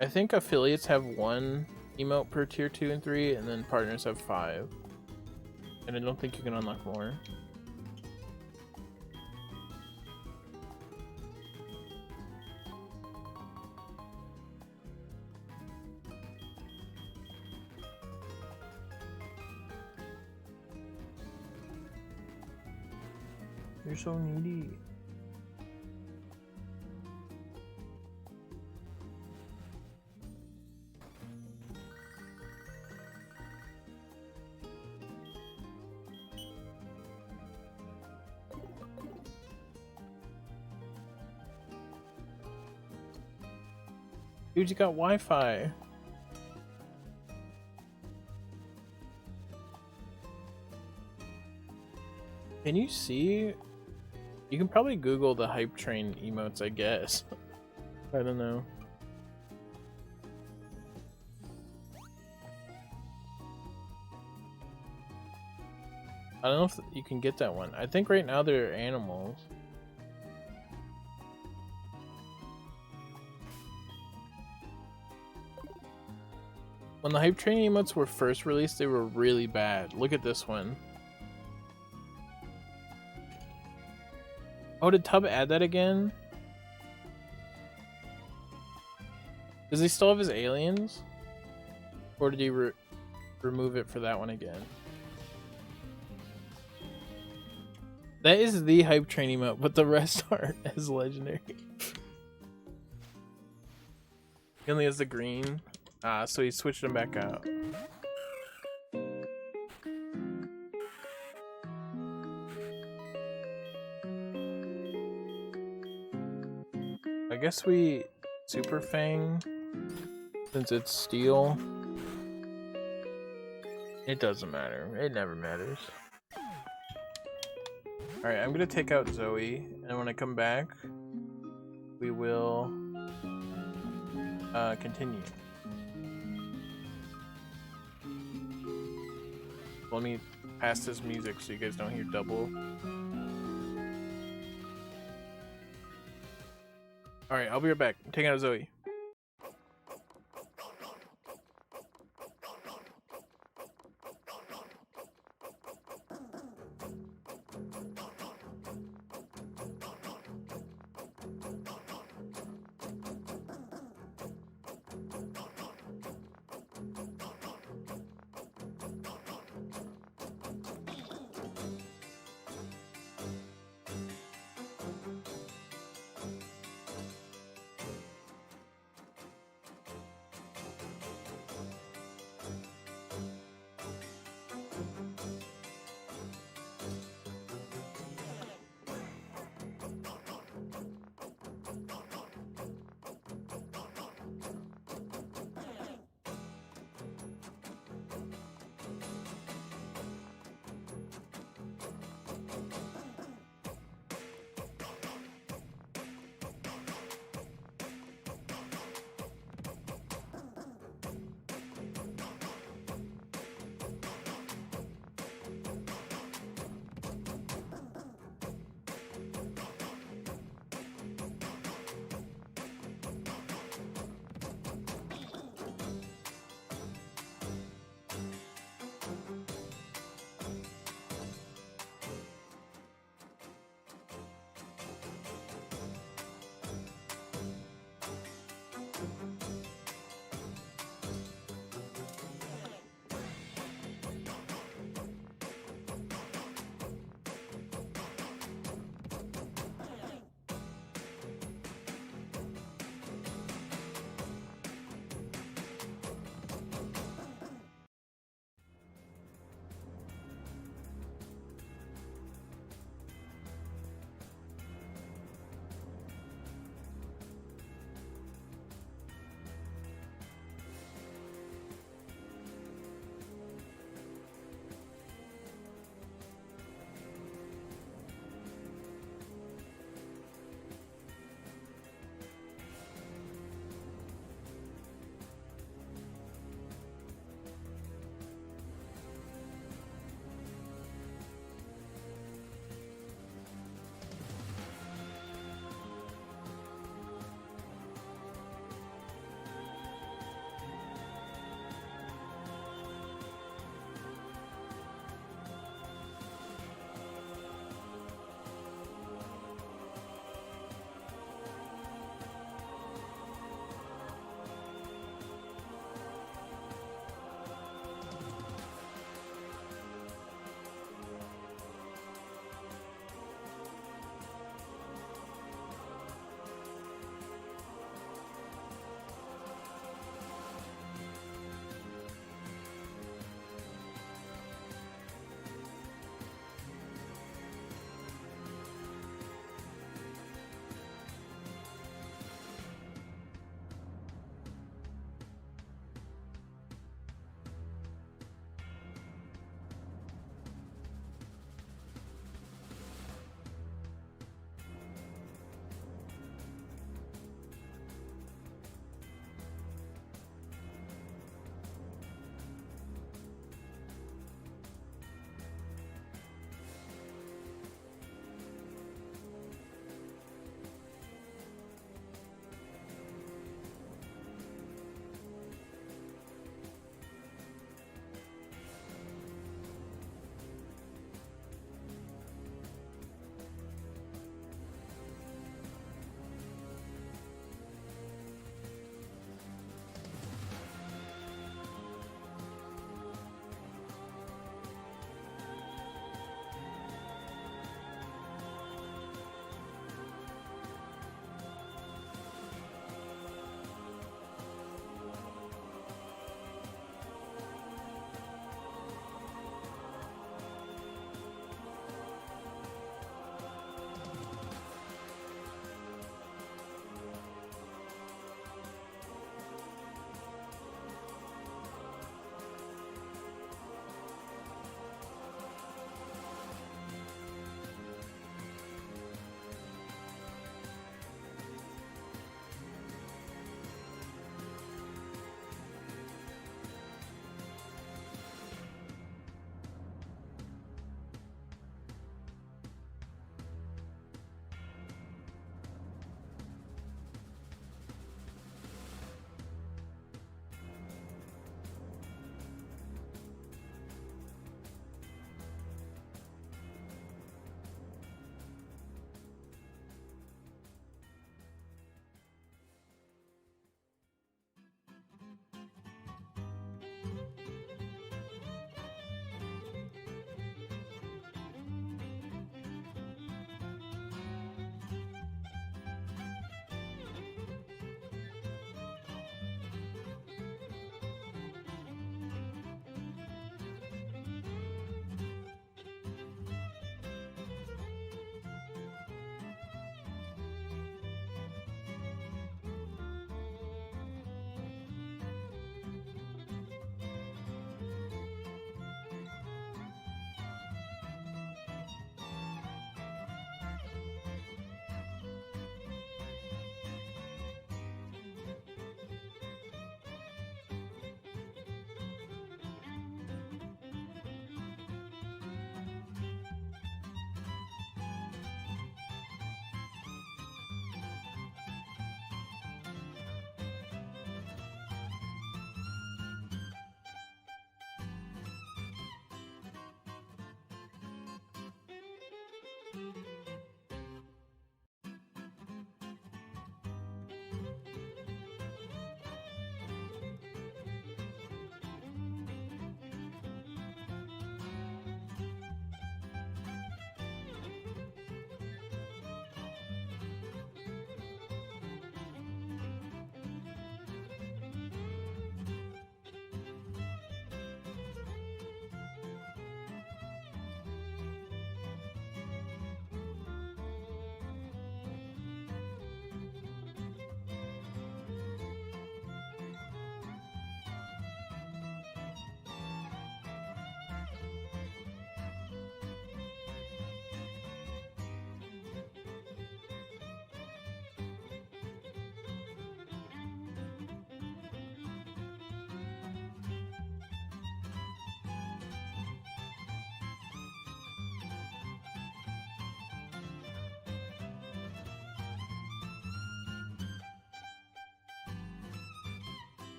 I think affiliates have 1 emote per tier 2 and 3, and then partners have 5. And I don't think you can unlock more. You're so needy. Dude, you got Wi-Fi. Can you see? You can probably Google the hype train emotes, I guess. I don't know. I don't know if you can get that one. I think right now they're animals. When the hype train emotes were first released, they were really bad. Look at this one. Oh, did Tub add that again? Does he still have his aliens? Or did he remove it for that one again? That is the hype train emote, but the rest aren't as legendary. He only has the green. So he switched them back out. I guess we Super Fang, since it's steel. It doesn't matter. It never matters. Alright, I'm gonna take out Zoe, and when I come back, we will continue. Let me pass this music so you guys don't hear double. Alright, I'll be right back. I'm taking out Zoe.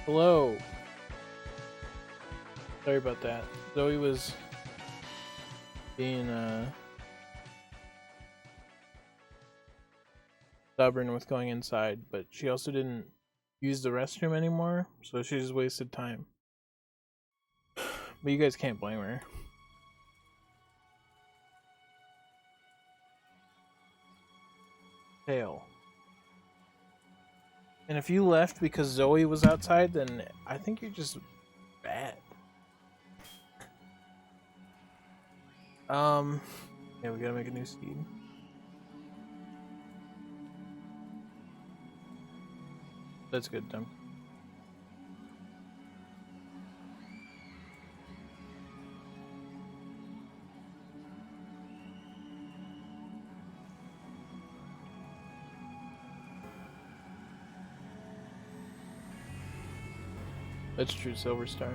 Hello. Sorry about that. Zoe was being stubborn with going inside, but she also didn't use the restroom anymore, so she just wasted time. But you guys can't blame her. Tail. And if you left because Zoe was outside, then I think you're just bad. Yeah, we gotta make a new seed. That's good, Tim. That's true, Silver Star.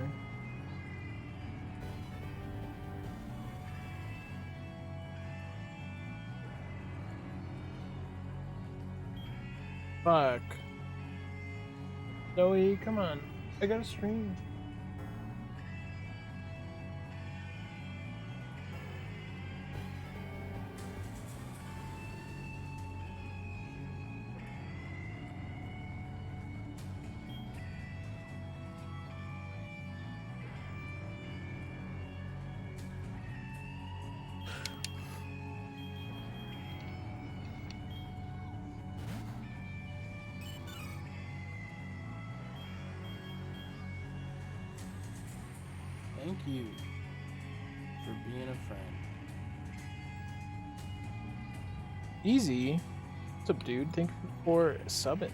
Fuck. Zoe, come on. I gotta stream. Thank you for being a friend. Easy. What's up, dude? Thank you for subbing.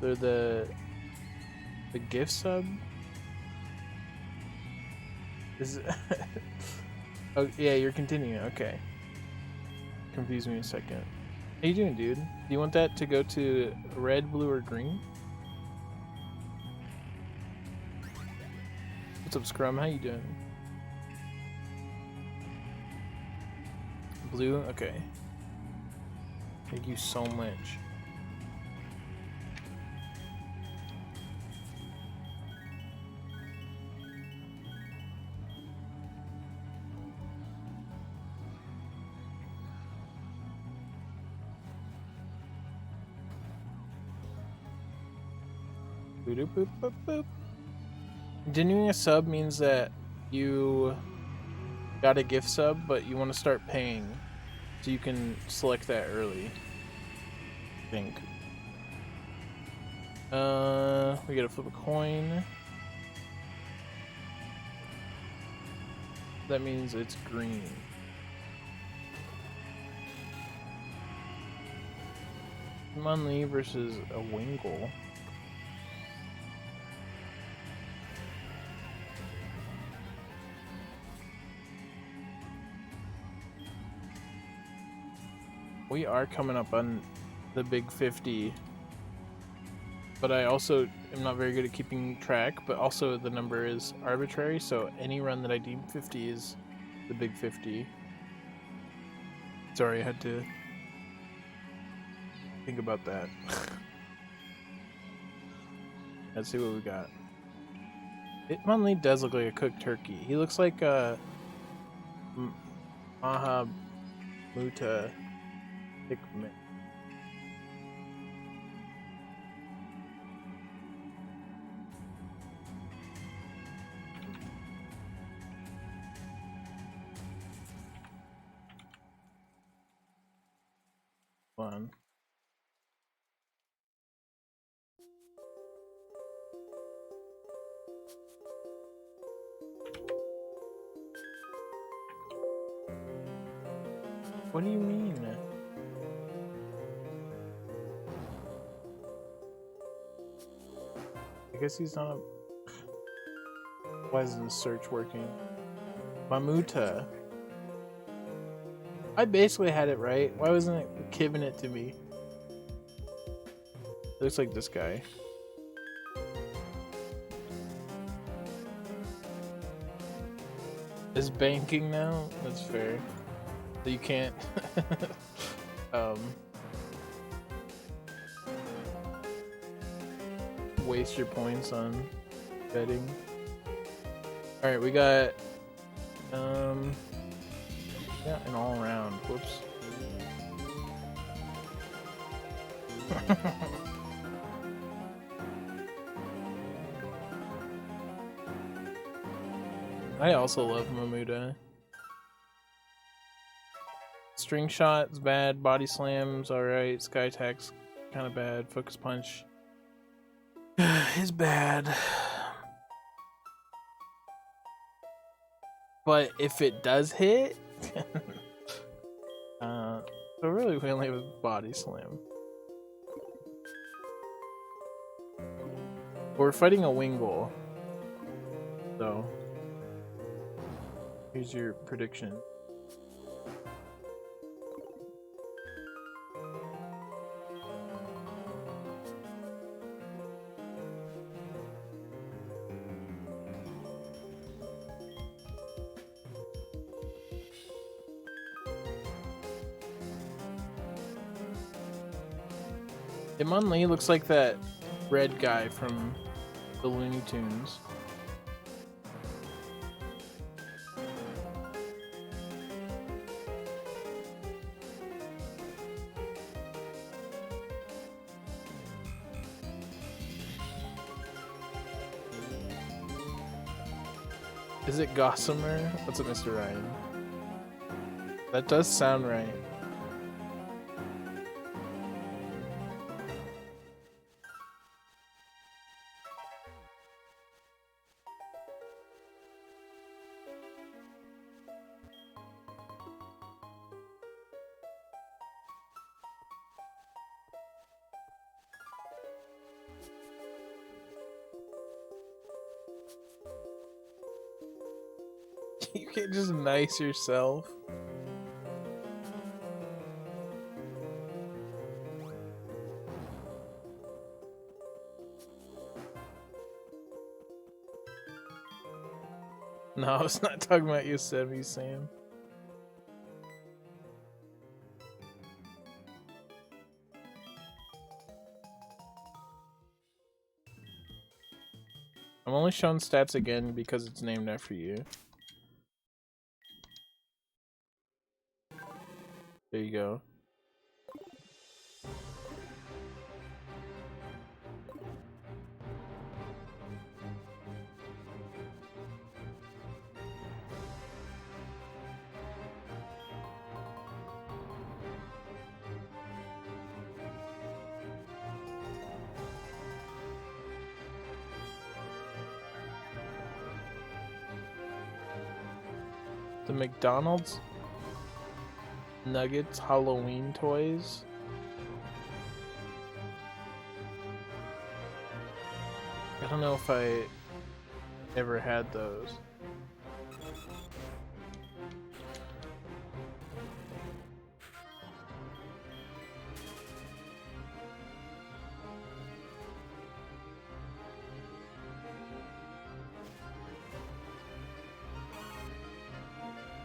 They're the gift sub. Is it oh yeah, you're continuing. Okay. Confuse me a second. How you doing, dude? Do you want that to go to red, blue, or green? What's up, Scrum? How you doing? Blue? Okay. Thank you so much. Boop, boop, boop, boop. Continuing a sub means that you got a gift sub, but you want to start paying, so you can select that early. I think. We gotta flip a coin. That means it's green. Munley versus a Wingle. We are coming up on the big 50, but I also am not very good at keeping track, but also the number is arbitrary, so any run that I deem 50 is the big 50. Sorry, I had to think about that. Let's see what we got. Hitmonlee does look like a cooked turkey. He looks like a Maha Muta Hickman. Fun. What do you mean? I guess he's not a... Why isn't the search working? Mamuta. I basically had it right. Why wasn't it giving it to me? Looks like this guy. Is banking now? That's fair. So you can't waste your points on betting. Alright, we got yeah, an all around. Whoops. I also love Mamuda. String shot's bad, body slam's alright, sky attack's kinda bad, focus punch is bad. But if it does hit, so really we only have a body slam. We're fighting a Wingull, so here's your prediction. Ironmon Lee looks like that red guy from the Looney Tunes. Is it Gossamer? What's it, Mr. Ryan? That does sound right. You can't just nice yourself. No, I was not talking about Yosemite Sam. I'm only showing stats again because it's named after you. There you go. The McDonald's Nuggets Halloween toys. I don't know if I ever had those.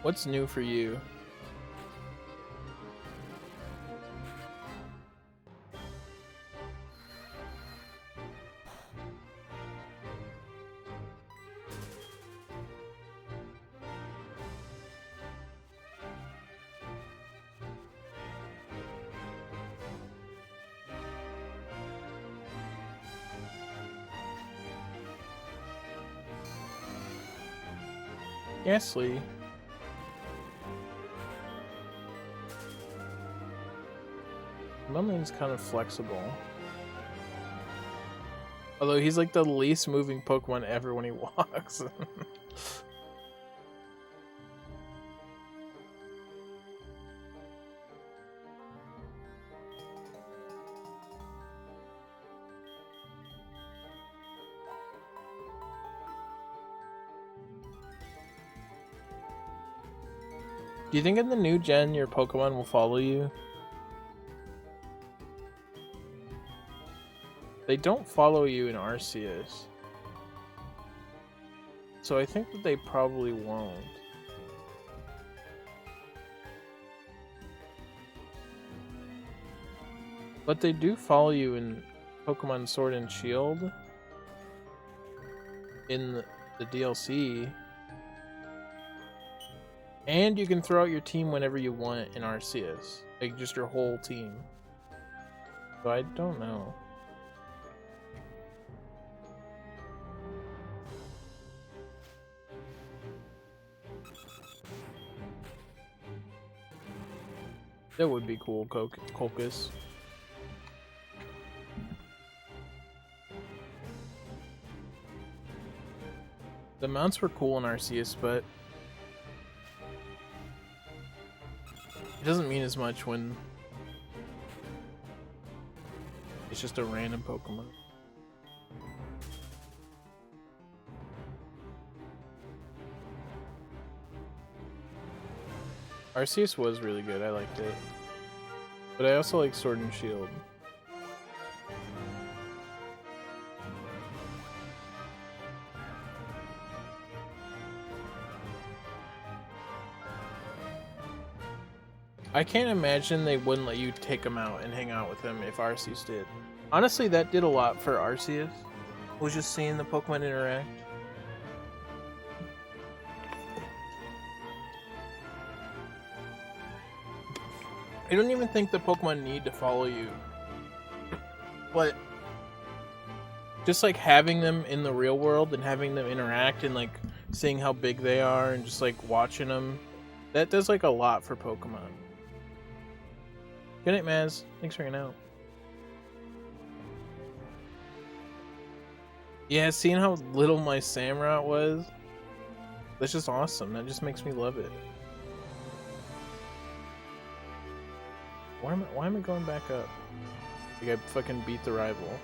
What's new for you? Gasly. Mumling's kind of flexible. Although he's like the least moving Pokemon ever when he walks. Do you think in the new gen your Pokemon will follow you? They don't follow you in Arceus. So I think that they probably won't. But they do follow you in Pokemon Sword and Shield. in the DLC. And you can throw out your team whenever you want in Arceus. Like, just your whole team. So I don't know. That would be cool, Colchis. The mounts were cool in Arceus, but it doesn't mean as much when it's just a random Pokemon. Arceus was really good, I liked it. But I also like Sword and Shield. I can't imagine they wouldn't let you take him out and hang out with him if Arceus did. Honestly, that did a lot for Arceus. Was just seeing the Pokemon interact. I don't even think the Pokemon need to follow you. But just like having them in the real world and having them interact and like seeing how big they are and just like watching them, that does like a lot for Pokemon. Good night, Maz. Thanks for hanging out. Yeah, seeing how little my Samurott was, that's just awesome. That just makes me love it. Why am I going back up? Like I fucking beat the rival.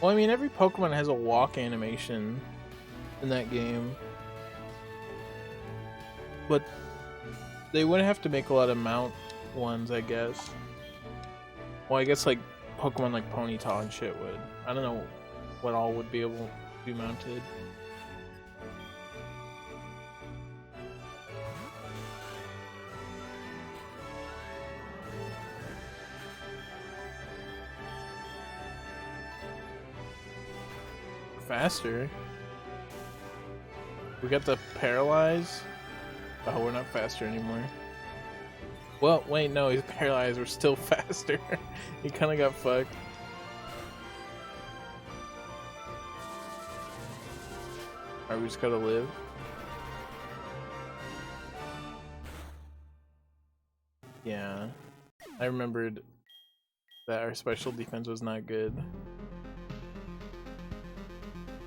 Well, I mean, every Pokemon has a walk animation in that game. But they would have to make a lot of mount ones, I guess. Well, I guess like Pokemon like Ponyta and shit would. I don't know what all would be able to be mounted. Faster. We got the paralyze. Oh, we're not faster anymore. Well, wait, no, he's paralyzed. We're still faster. He kind of got fucked. Alright, we just gotta live. Yeah. I remembered that our special defense was not good.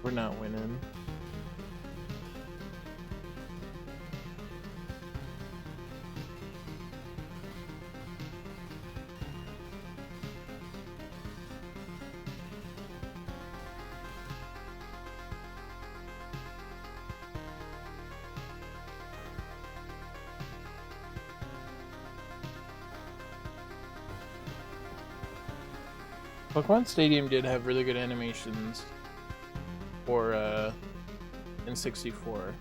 We're not winning. Pokemon Stadium did have really good animations for N64.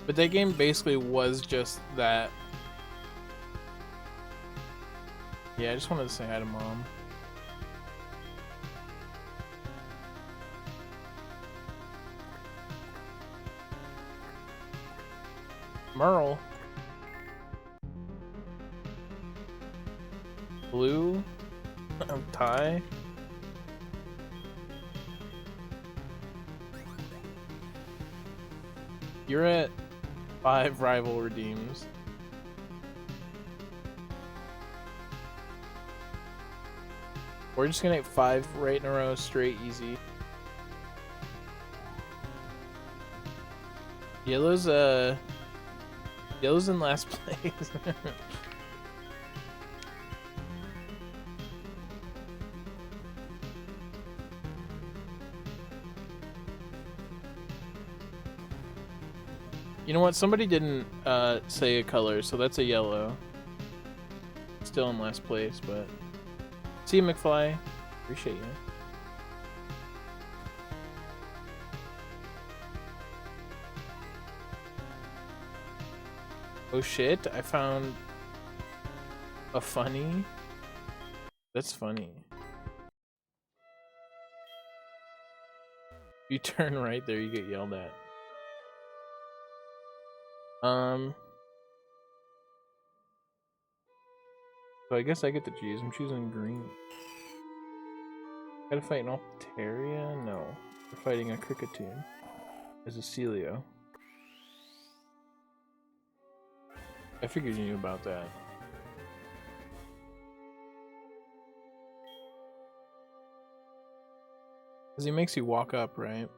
But that game basically was just that. Yeah, I just wanted to say hi to Mom. Merle. Blue. Ty. You're at 5 rival redeems. We're just gonna get 5 right in a row, straight easy. Yellow's in last place. You know what? Somebody didn't say a color, so that's a yellow. Still in last place, but See you, McFly. Appreciate you. Oh shit, I found a funny. That's funny. You turn right there, you get yelled at. So I guess I get to choose. I'm choosing green. Gotta fight an Altaria? No. We're fighting a Kricketune. There's a Celio. I figured you knew about that. Because he makes you walk up, right?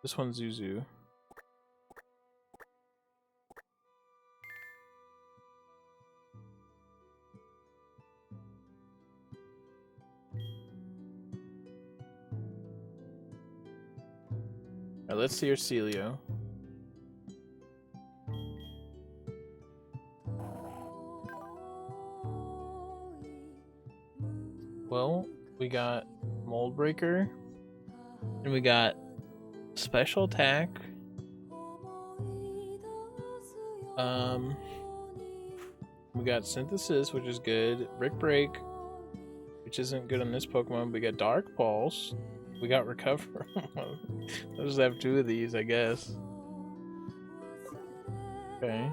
This one's Zuzu. Alright, let's see your Celio. Well, we got Mold Breaker, and we got Special Attack. We got Synthesis, which is good. Brick Break, which isn't good on this Pokemon. We got Dark Pulse. We got Recover. I'll just have 2 of these, I guess. Okay.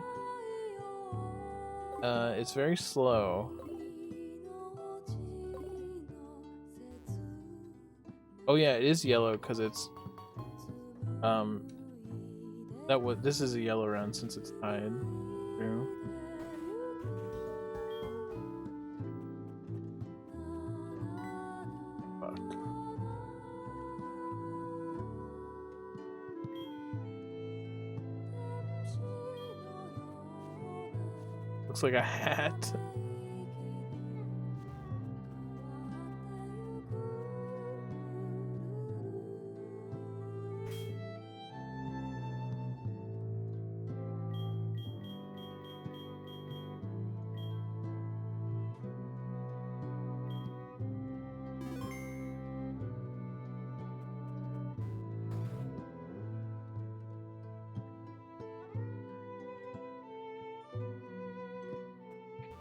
It's very slow. Oh yeah, it is yellow because it's this is a yellow round since it's tied. True. Fuck. Looks like a hat.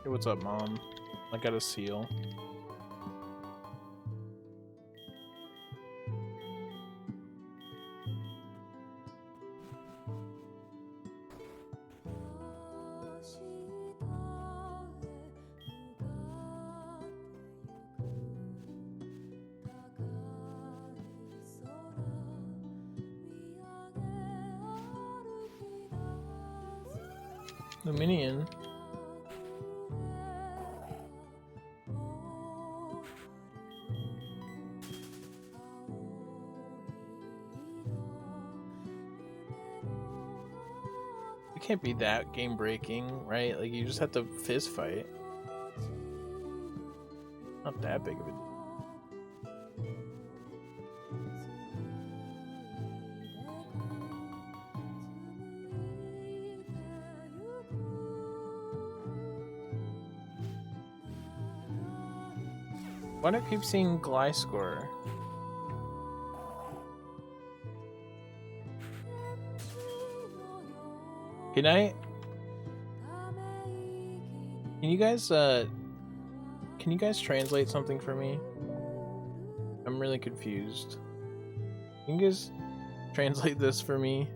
Hey, what's up, Mom? I got a seal. Luminion. It can't be that game breaking, right? Like you just have to fist fight. Not that big of a deal. Why do I keep seeing Gliscor? Can you guys translate something for me? I'm really confused. Can you guys translate this for me?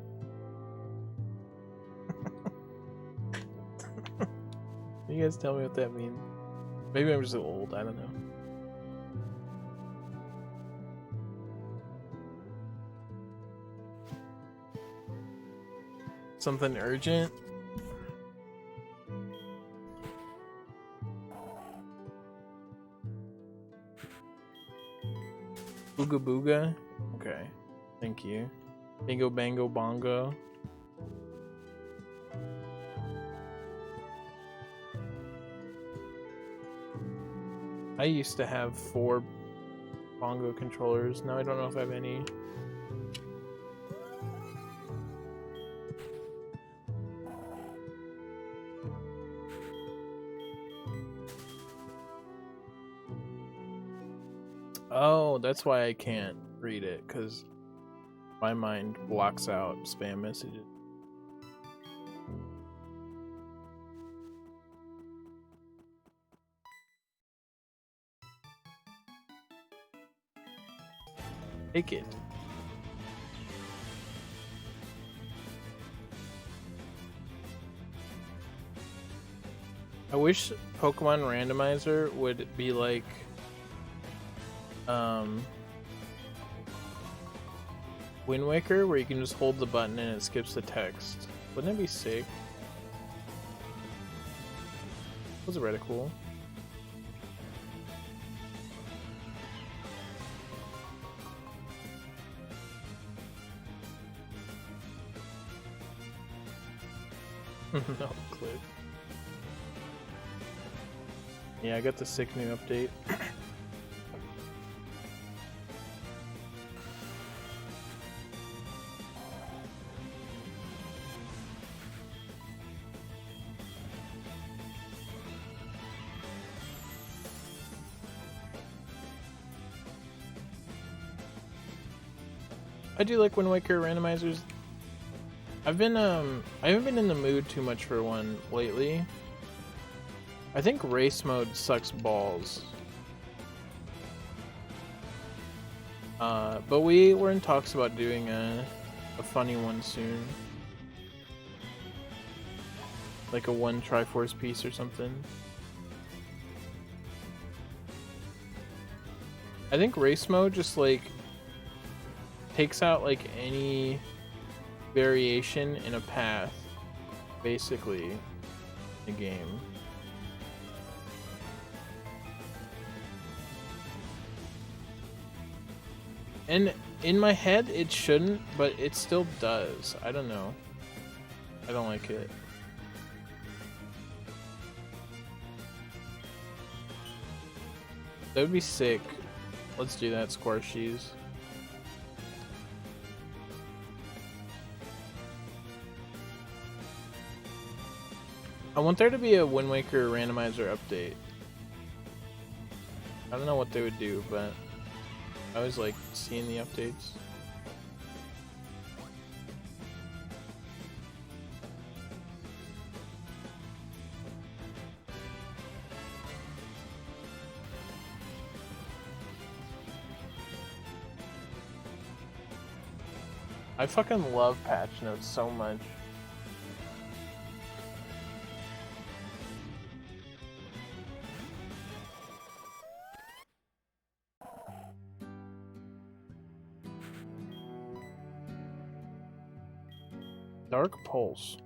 Can you guys tell me what that means? Maybe I'm just old, I don't know. Something urgent? Booga booga? Okay. Thank you. Bingo bango bongo. I used to have 4 bongo controllers. Now I don't know if I have any. Oh, that's why I can't read it, because my mind blocks out spam messages. Take it. I wish Pokemon Randomizer would be like Wind Waker, where you can just hold the button and it skips the text. Wouldn't that be sick? Those are really cool. No click. Yeah, I got the sick new update. I do like Wind Waker randomizers. I haven't been in the mood too much for one lately. I think race mode sucks balls. But we were in talks about doing a funny one soon. Like a one Triforce piece or something. I think race mode just like takes out like any variation in a path, basically, in a game. And in my head, it shouldn't, but it still does. I don't know. I don't like it. That would be sick. Let's do that, Squarshies. I want there to be a Wind Waker randomizer update. I don't know what they would do, but I always like seeing the updates. I fucking love patch notes so much. Dark Pulse.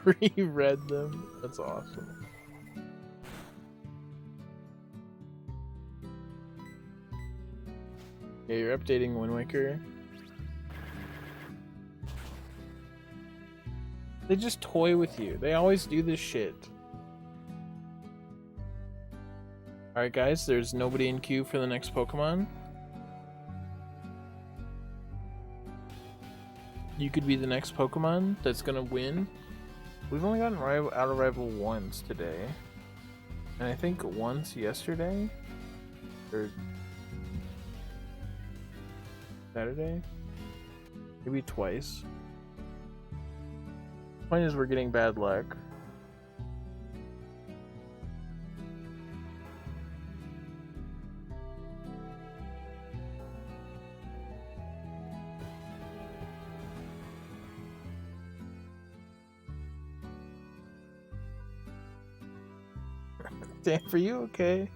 Reread them. That's awesome. Yeah, you're updating Wind Waker. They just toy with you. They always do this shit. Alright guys, there's nobody in queue for the next Pokemon. You could be the next Pokemon that's gonna win. We've only gotten out of rival once today. And I think once yesterday? Or Saturday? Maybe twice. Point is, we're getting bad luck. Damn, for you, okay?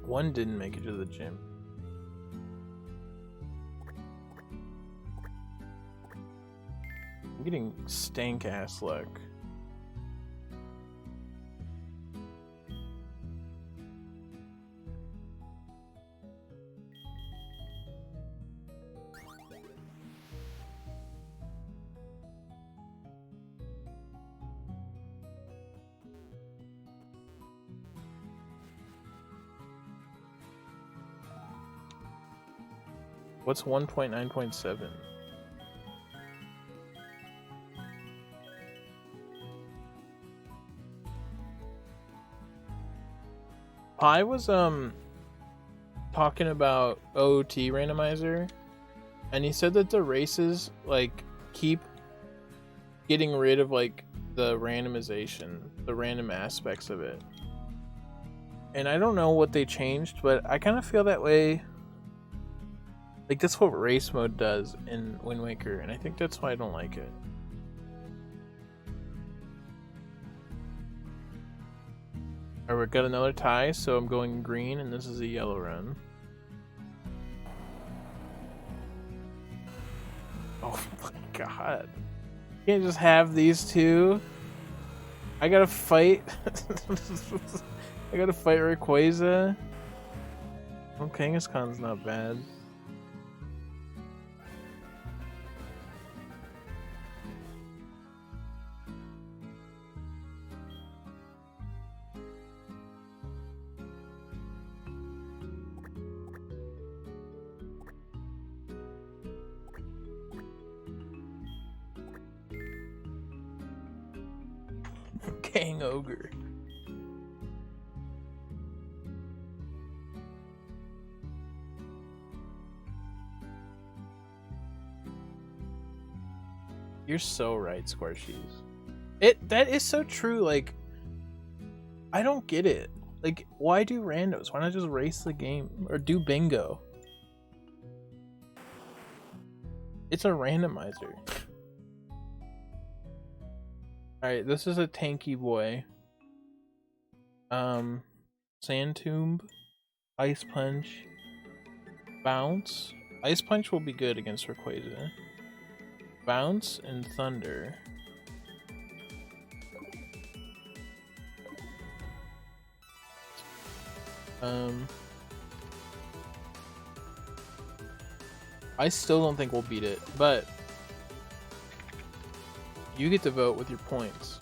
One didn't make it to the gym. I'm getting stank ass luck. What's 1.9.7? I was talking about OOT randomizer, and he said that the races like keep getting rid of like the randomization, the random aspects of it. And I don't know what they changed, but I kind of feel that way. Like that's what race mode does in Wind Waker, and I think that's why I don't like it. Alright, we got another tie, so I'm going green, and this is a yellow run. Oh my god. You can't just have these two. I gotta fight. I gotta fight Rayquaza. Oh, Kangaskhan's not bad. Kang Ogre. You're so right, Squarshies. That is so true. Like, I don't get it. Like, why do randos? Why not just race the game or do bingo? It's a randomizer. Alright, this is a tanky boy. Sand Tomb, Ice Punch, Bounce. Ice Punch will be good against Rayquaza. Bounce and Thunder. I still don't think we'll beat it, but you get to vote with your points.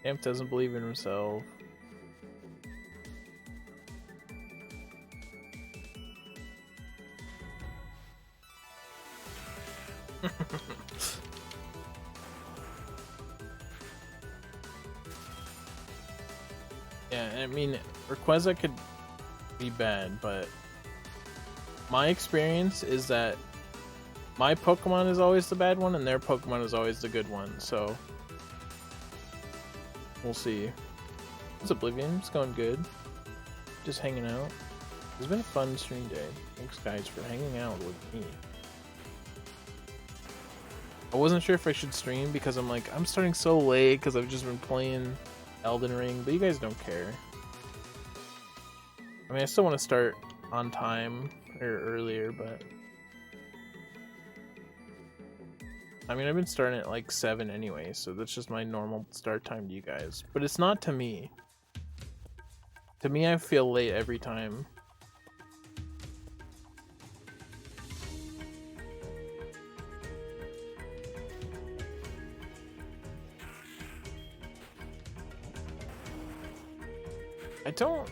Amp doesn't believe in himself. Yeah, I mean, Rayquaza could be bad, but my experience is that my Pokemon is always the bad one and their Pokemon is always the good one, so we'll see. It's Oblivion, it's going good. Just hanging out. It's been a fun stream day. Thanks guys for hanging out with me. I wasn't sure if I should stream because I'm like, I'm starting so late because I've just been playing Elden Ring, but you guys don't care. I mean, I still want to start on time or earlier, but I mean, I've been starting at like 7 anyway, so that's just my normal start time to you guys. But it's not to me. To me, I feel late every time. I don't...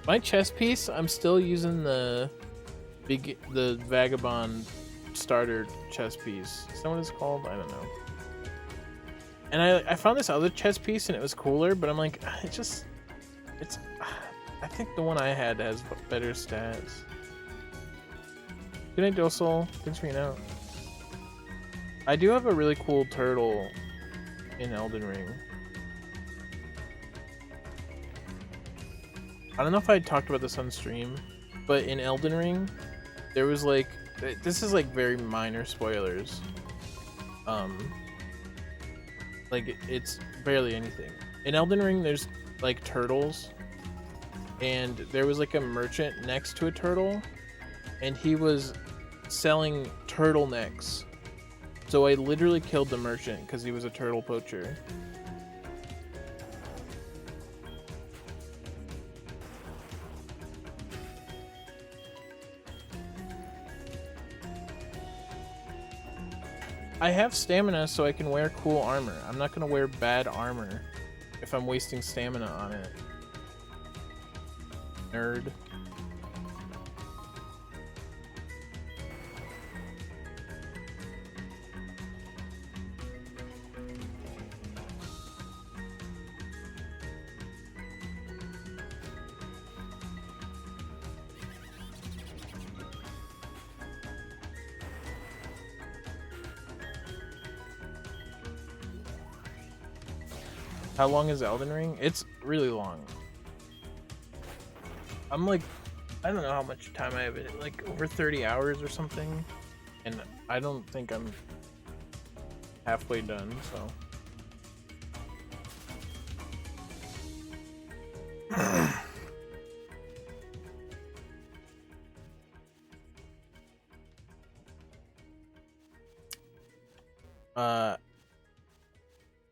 My chess piece, I'm still using the Vagabond starter chess piece. Is that what it's called? I don't know. And I found this other chess piece and it was cooler, but I'm like, it's I think the one I had has better stats. Good night, Dosel. Thanks for hanging out. I do have a really cool turtle in Elden Ring. I don't know if I talked about this on stream, but in Elden Ring, there was like, this is like very minor spoilers. Like it's barely anything. In Elden Ring, there's like turtles, and there was like a merchant next to a turtle, and he was selling turtlenecks. So I literally killed the merchant because he was a turtle poacher. I have stamina so I can wear cool armor. I'm not gonna wear bad armor if I'm wasting stamina on it. Nerd. How long is Elden Ring? It's really long. I'm like, I don't know how much time I have in it, like over 30 hours or something. And I don't think I'm halfway done, so.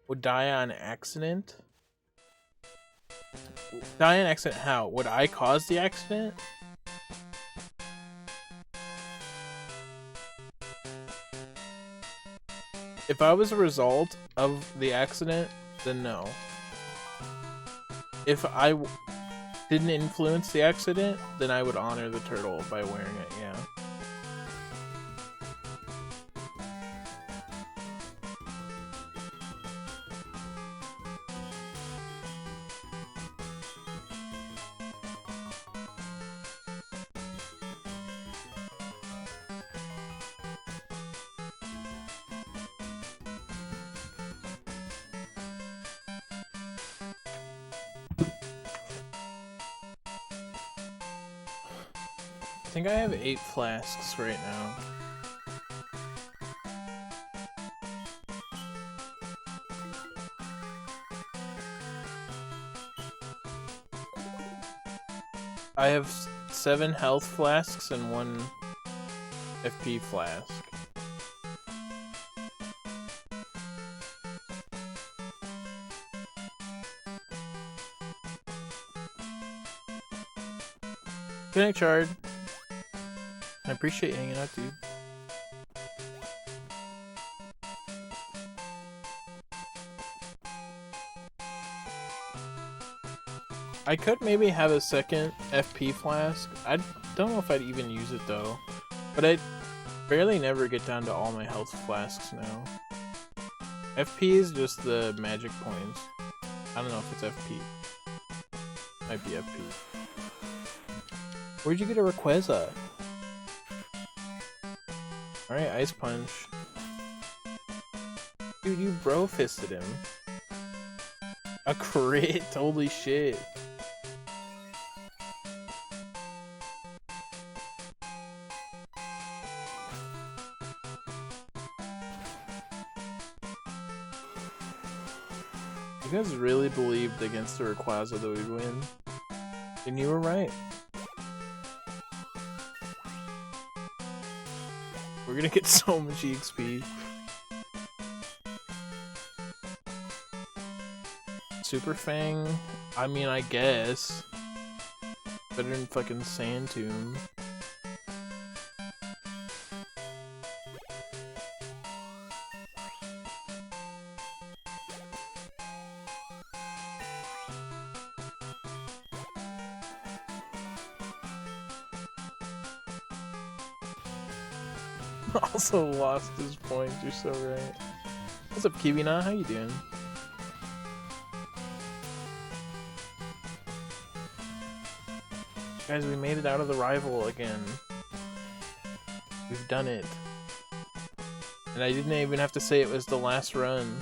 Would die on accident? Die on accident how? Would I cause the accident? If I was a result of the accident, then no. If I didn't influence the accident, then I would honor the turtle by wearing it, yeah. I think I have 8 flasks right now. I have 7 health flasks and 1 FP flask. Good night, Chard. I appreciate hanging out, dude. I could maybe have a second FP flask. I don't know if I'd even use it though. But I barely never get down to all my health flasks now. FP is just the magic points. I don't know if it's FP. Might be FP. Where'd you get a Rayquaza? Alright, Ice Punch. Dude, you bro-fisted him. A crit? Holy shit. You guys really believed against the Rayquaza that we'd win. And you were right. We're gonna get so much EXP. Super Fang? I mean, I guess. Better than fucking Sand Tomb. Also lost his points, you're so right. What's up, Kibina? How you doing? Guys, we made it out of the rival again. We've done it. And I didn't even have to say it was the last run.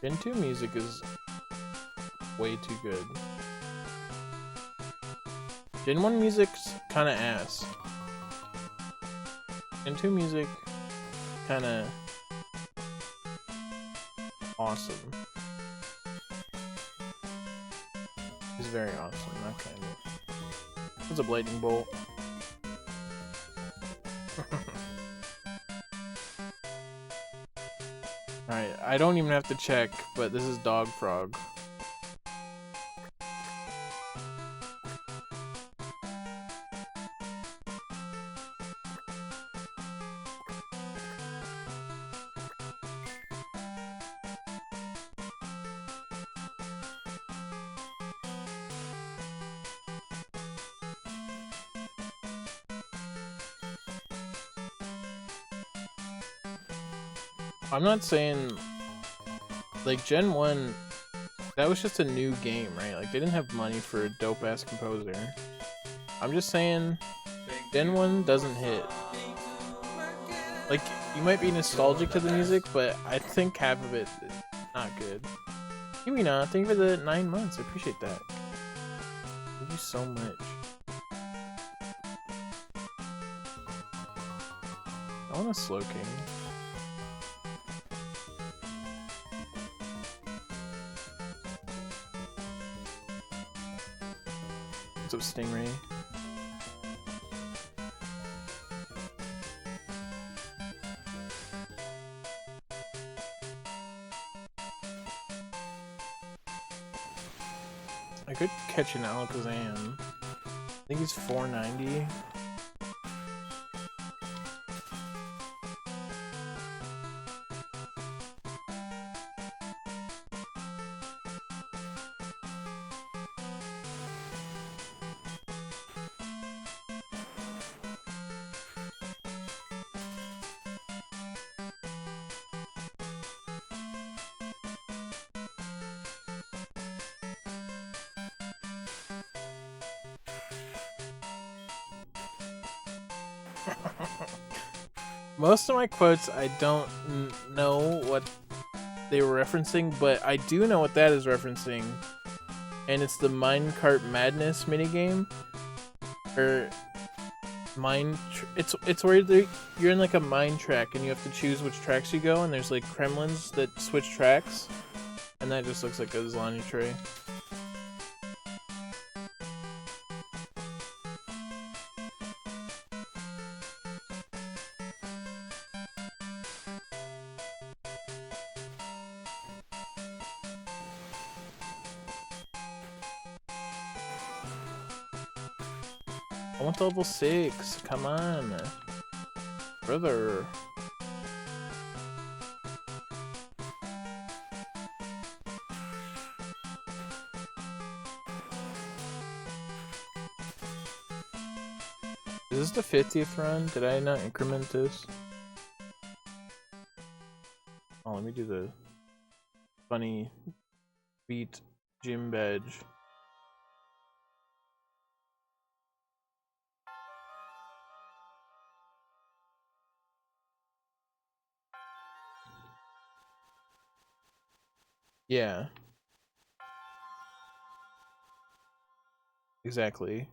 Gen 2 music is way too good. Gen 1 music's kind of ass. Gen 2 music, kind of awesome. It's very awesome, not kind of. It's a lightning bolt. Alright, I don't even have to check, but this is Dog Frog. I'm not saying, like, Gen 1, that was just a new game, right? Like, they didn't have money for a dope-ass composer. I'm just saying, Gen 1 doesn't hit. Like, you might be nostalgic to the music, but I think half of it is not good. Kiwina, thank you for the 9 months. I appreciate that. Thank you so much. I want a Slow King. What's up, Stingray? I could catch an Alakazam. I think he's 490. Most of my quotes, I don't know what they were referencing, but I do know what that is referencing. And it's the Minecart Madness minigame. Or it's where you're in like a mine track and you have to choose which tracks you go, and there's like Kremlins that switch tracks. And that just looks like a Zlani tray. I want level 6. Come on, brother. Is this the 50th run? Did I not increment this? Oh, let me do the funny beat gym badge. Yeah. Exactly.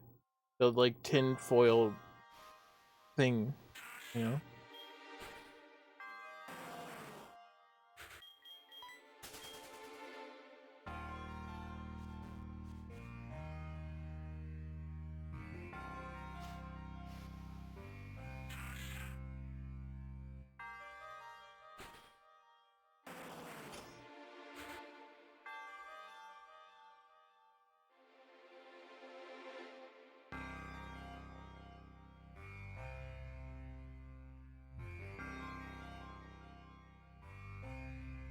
The like tin foil thing, you know?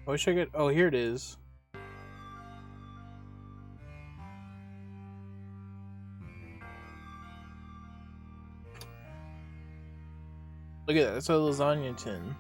I wish I could. Oh, here it is. Look at that. That's a lasagna tin.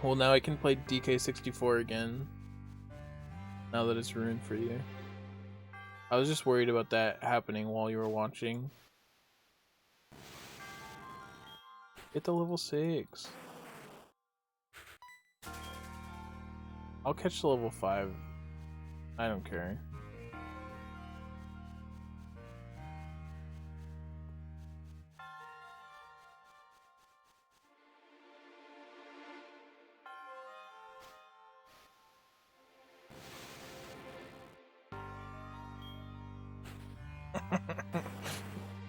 Well, now I can play DK64 again. Now that it's ruined for you. I was just worried about that happening while you were watching. Get the level 6. I'll catch the level 5. I don't care.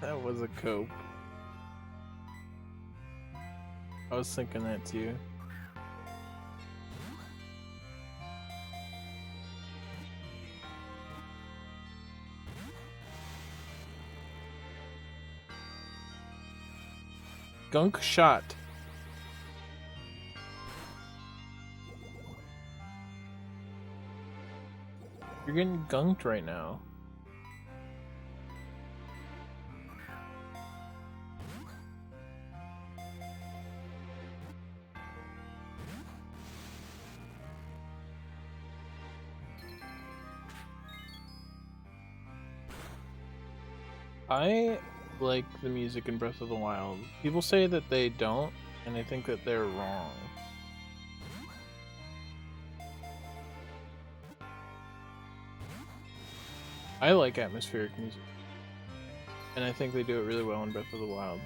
That was a cope. I was thinking that too. Gunk shot. You're getting gunked right now. I like the music in Breath of the Wild. People say that they don't, and I think that they're wrong. I like atmospheric music, and I think they do it really well in Breath of the Wild.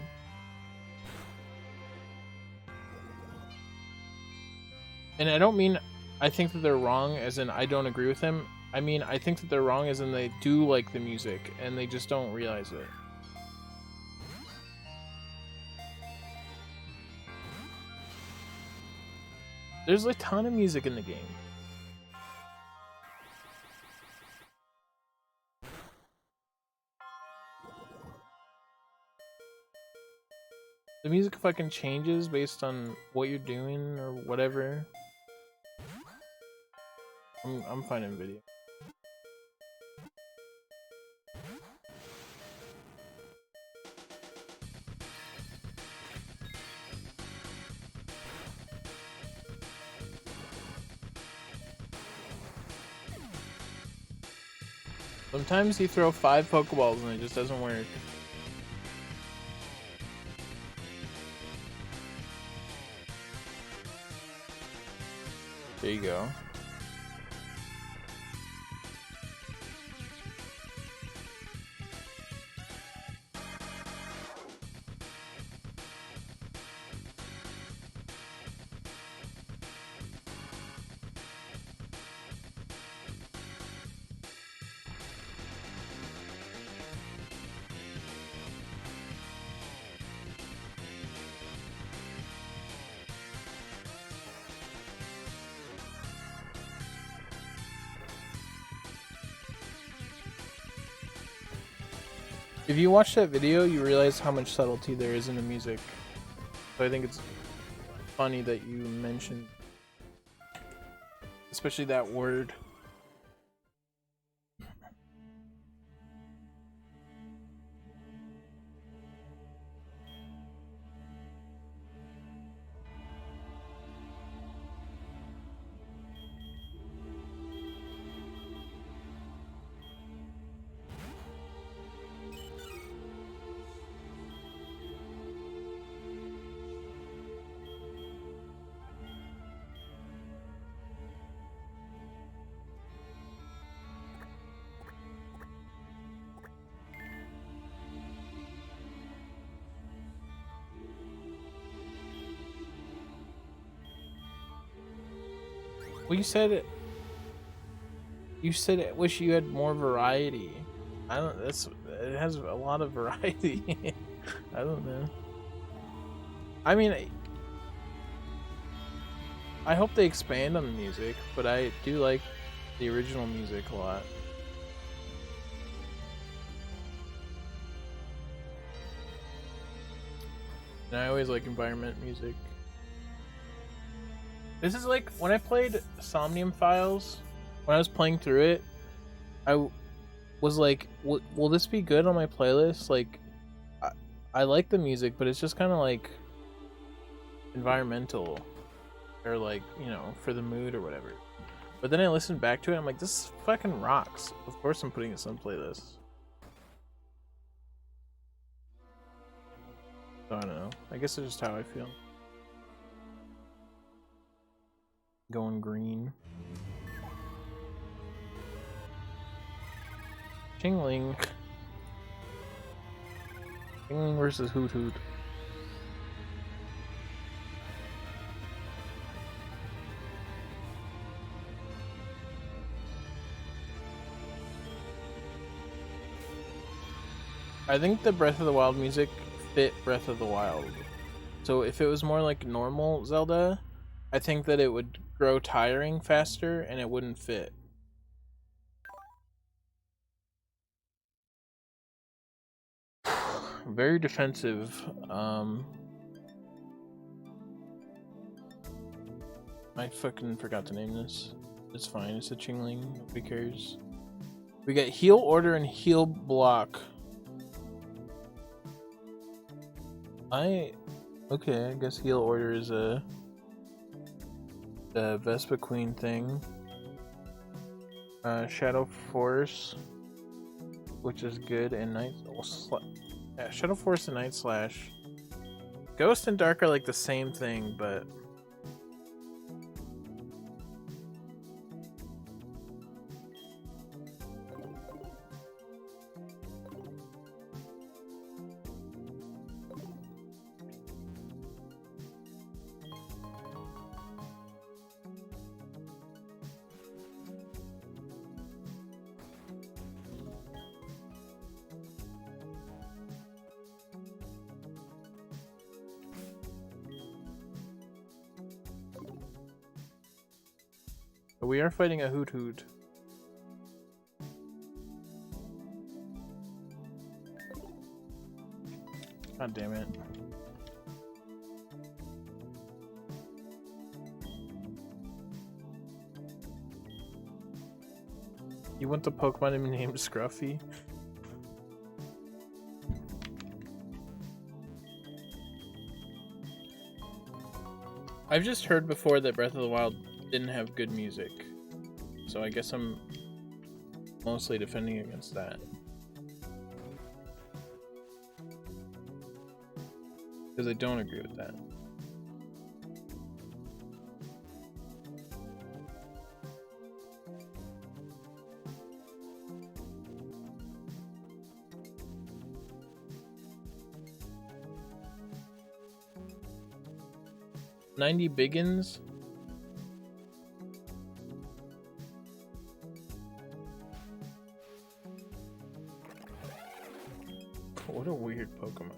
And I don't mean I think that they're wrong as in I don't agree with them. I mean, I think that they're wrong as in they do like the music, and they just don't realize it. There's a ton of music in the game. The music fucking changes based on what you're doing or whatever. I'm finding video. Sometimes you throw 5 Pokeballs and it just doesn't work. There you go. If you watch that video, you realize how much subtlety there is in the music. So I think it's funny that you mentioned, especially that word. Well, you said wish you had more variety. I don't. It has a lot of variety. I don't know. I mean, I hope they expand on the music, but I do like the original music a lot. And I always like environment music. This is like when I played Somnium Files. When I was playing through it, I was like, "Will this be good on my playlist?" Like, I like the music, but it's just kind of like environmental, or like, you know, for the mood or whatever. But then I listened back to it, I'm like, this fucking rocks. Of course I'm putting this on playlists. So I don't know. I guess it's just how I feel. Going green. Chingling. Chingling versus Hoot Hoot. I think the Breath of the Wild music fit Breath of the Wild. So if it was more like normal Zelda, I think that it would grow tiring faster and it wouldn't fit. Very defensive. I fucking forgot to name this. It's fine, it's a Chingling, nobody cares. We got Heal Order and Heal Block. Okay, I guess Heal Order is the Vespa Queen thing. Shadow Force, which is good, and Shadow Force and Night Slash. Ghost and Dark are like the same thing, but we are fighting a Hoot Hoot. God damn it. You want the Pokemon to be named Scruffy? I've just heard before that Breath of the Wild didn't have good music, so I guess I'm mostly defending against that. Because I don't agree with that. $90 Biggins? What a weird Pokemon.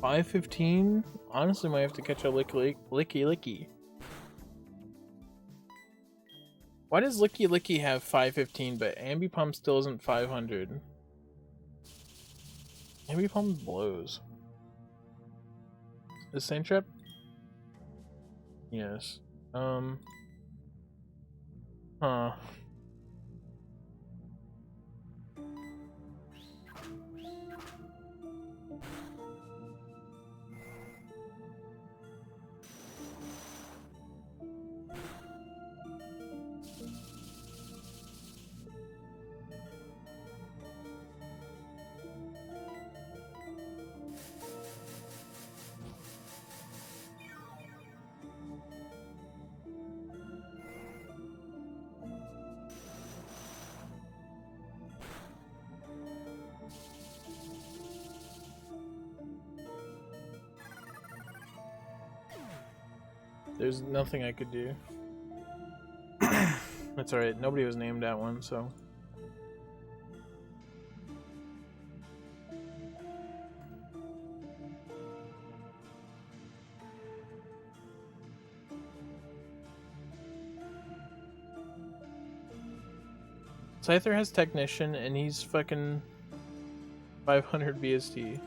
$5.15? Honestly, might have to catch a Licky Licky. Why does Licky Licky have 515 but Ambipom still isn't 500? Ambipom blows. Is Saint Trap? Yes. Huh. There's nothing I could do. That's alright, nobody was named that one, so. Scyther has Technician and he's fucking 500 BST.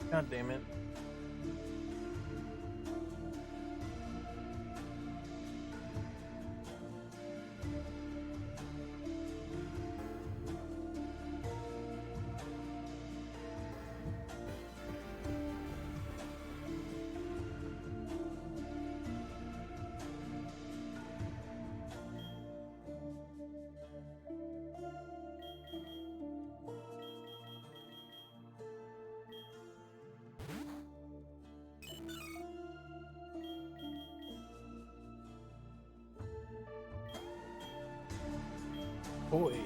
God damn it. Boy.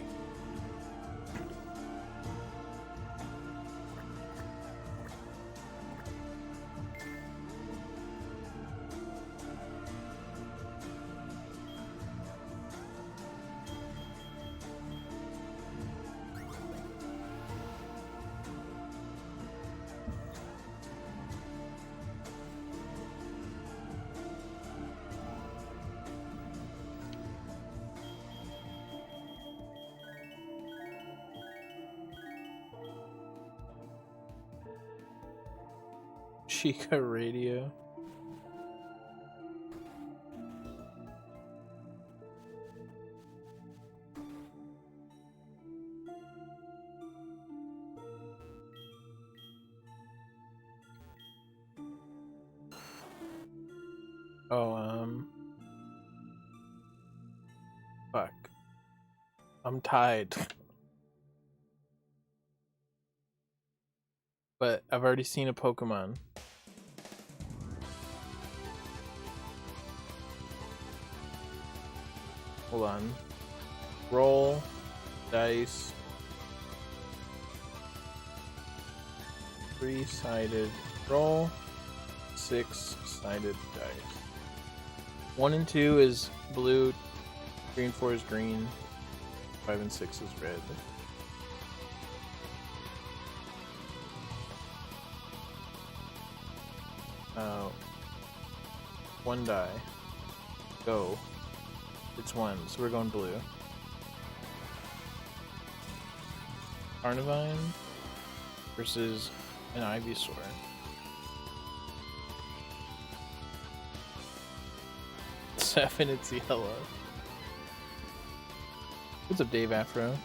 Chica radio. Oh, fuck. I'm tied. But I've already seen a Pokemon. Hold on. Roll. Dice. 3-sided roll. 6-sided dice. 1 and 2 is blue. 3 and 4 is green. 5 and 6 is red. One die. Go. It's 1, so we're going blue. Carnivine versus an Ivysaur. Seven, it's yellow. What's up, Dave Afro?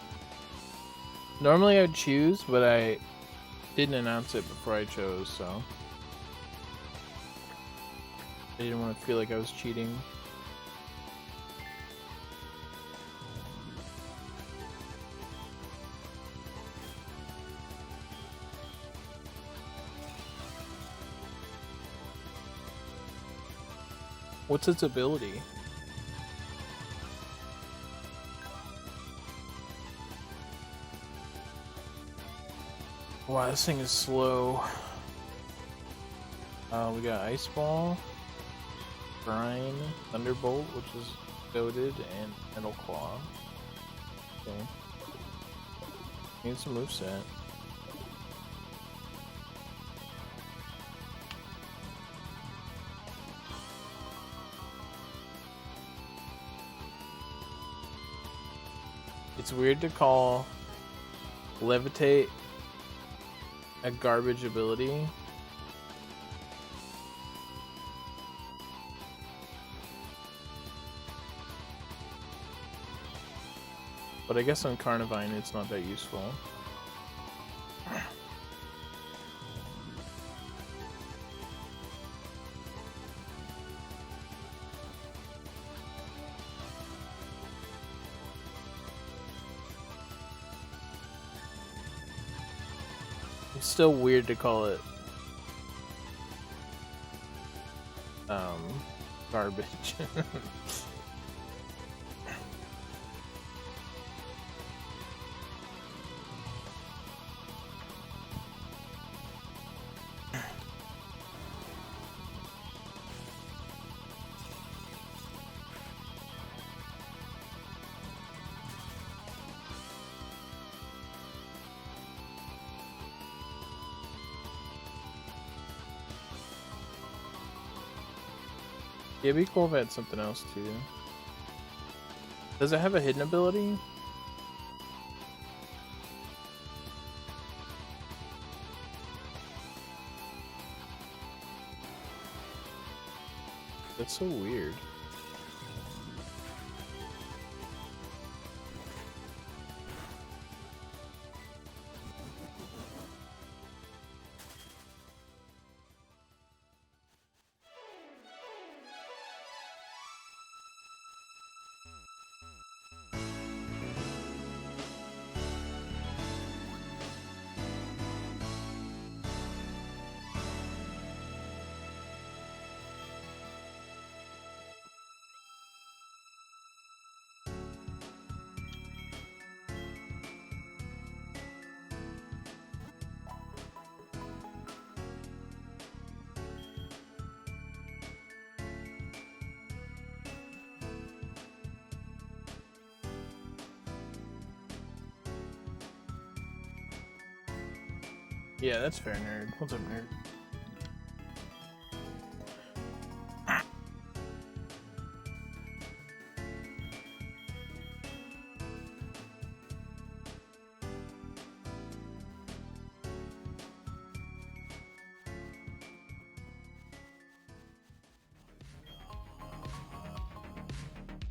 Normally I'd choose, but I didn't announce it before I chose, so I didn't want to feel like I was cheating. What's its ability? Wow, this thing is slow. We got Ice Ball, Brine, Thunderbolt, which is goaded, and Metal Claw. Okay. Need some moveset. It's weird to call Levitate a garbage ability. But I guess on Carnivine it's not that useful. It's still weird to call it garbage. Yeah, it'd be cool if I had something else too. Does it have a hidden ability? That's so weird. Yeah, that's fair, nerd. What's up, nerd?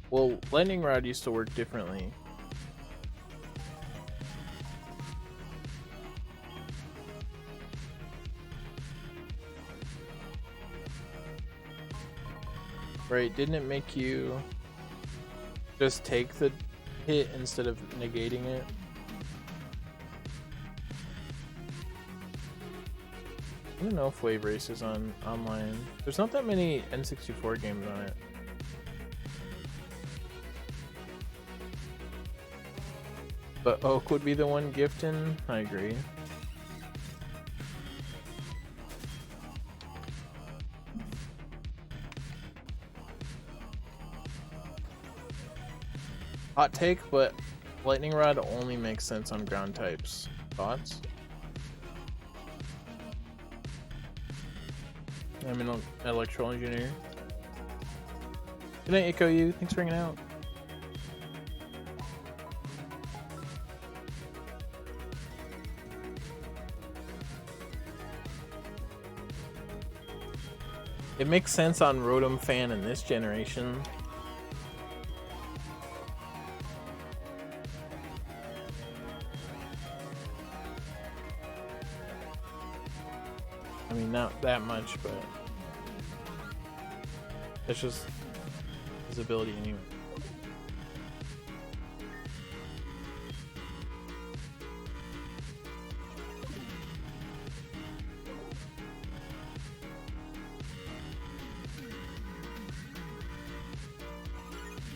Well, lightning rod used to work differently. Right, didn't it make you just take the hit instead of negating it? I don't know if Wave Race is on online. There's not that many N64 games on it. But Oak would be the one gifting. I agree. Hot take, but lightning rod only makes sense on ground types. Thoughts? I'm an electrical engineer. Good night, Echo U. Thanks for hanging out. It makes sense on Rotom Fan in this generation. I mean, not that much, but it's just his ability anyway.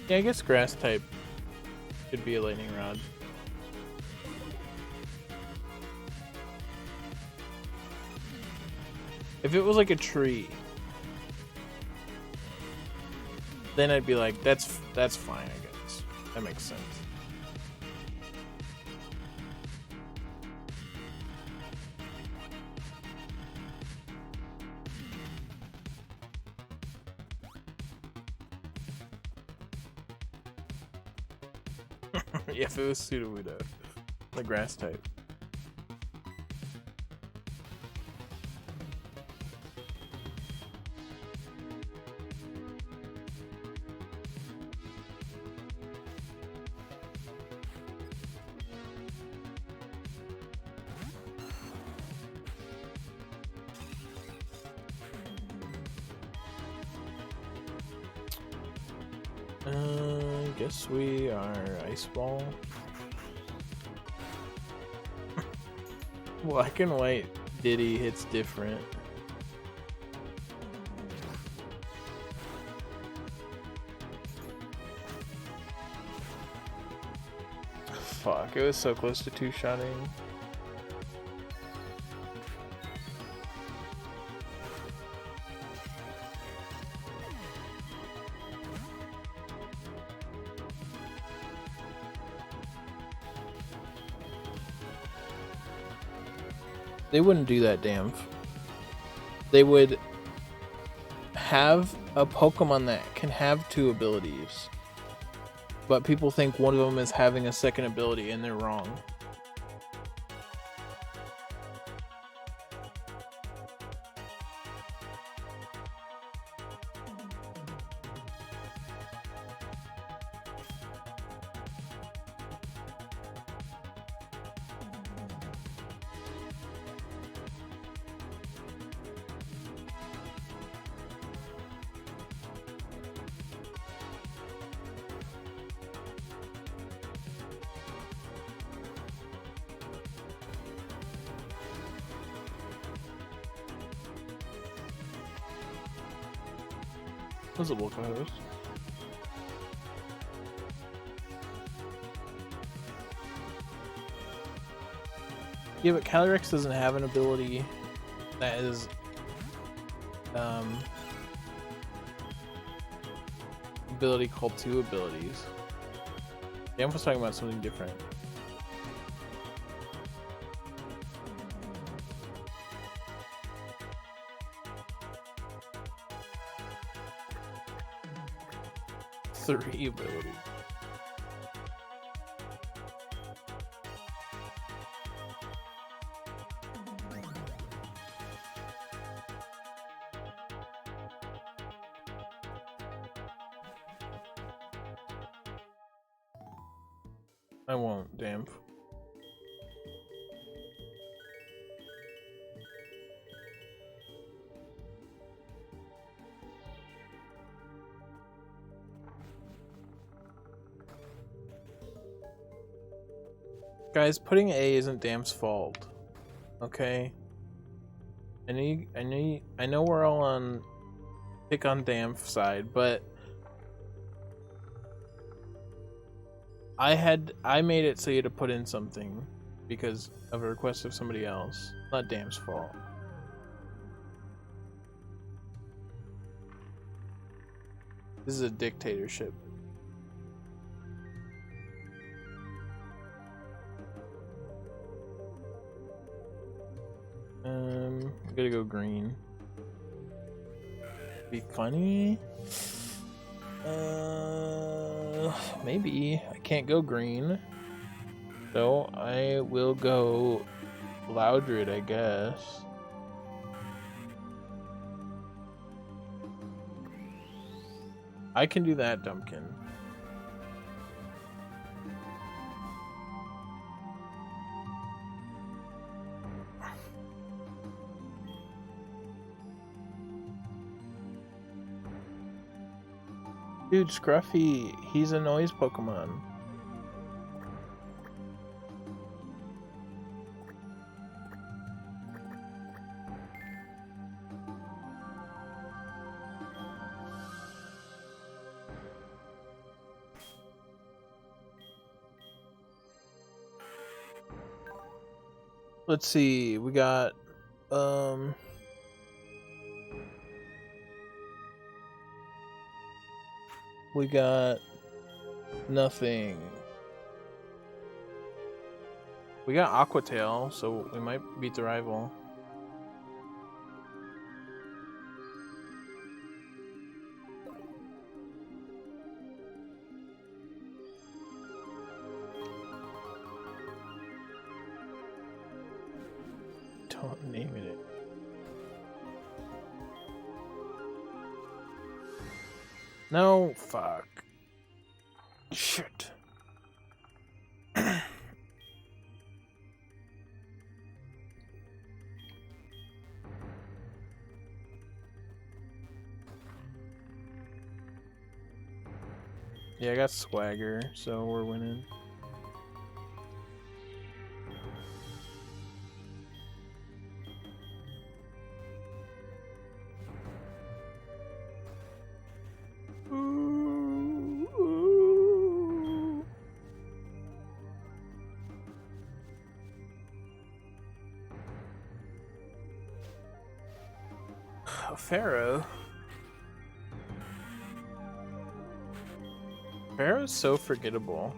Yeah, I guess grass type could be a lightning rod. If it was like a tree, then I'd be like, that's fine, I guess. That makes sense. Yeah, if it was Sudowoodo, the grass type. Guess we are Ice Ball. Black and white Diddy hits different. Fuck, it was so close to two-shotting. They wouldn't do that, damn. They would have a Pokemon that can have two abilities, but people think one of them is having a second ability, and they're wrong. Visible co-host. Yeah, but Calyrex doesn't have an ability that is ability called two abilities. Dan was talking about something different. Three abilities. I won't, damn. Guys, putting A isn't Dam's fault. Okay? I know we're all on pick on Dam's side, but I made it so you had to put in something because of a request of somebody else. Not Dam's fault. This is a dictatorship. I'm gonna go green. Be funny. Maybe I can't go green, so I will go Loudred, I guess. I can do that, Dumpkin. Dude, Scruffy, he's a noise Pokemon. Let's see, we got we got nothing. We got Aquatail, so we might beat the rival. Don't name it. No, fuck. Shit. Yeah, I got swagger, so we're winning. Pharaoh. Pharaoh's so forgettable.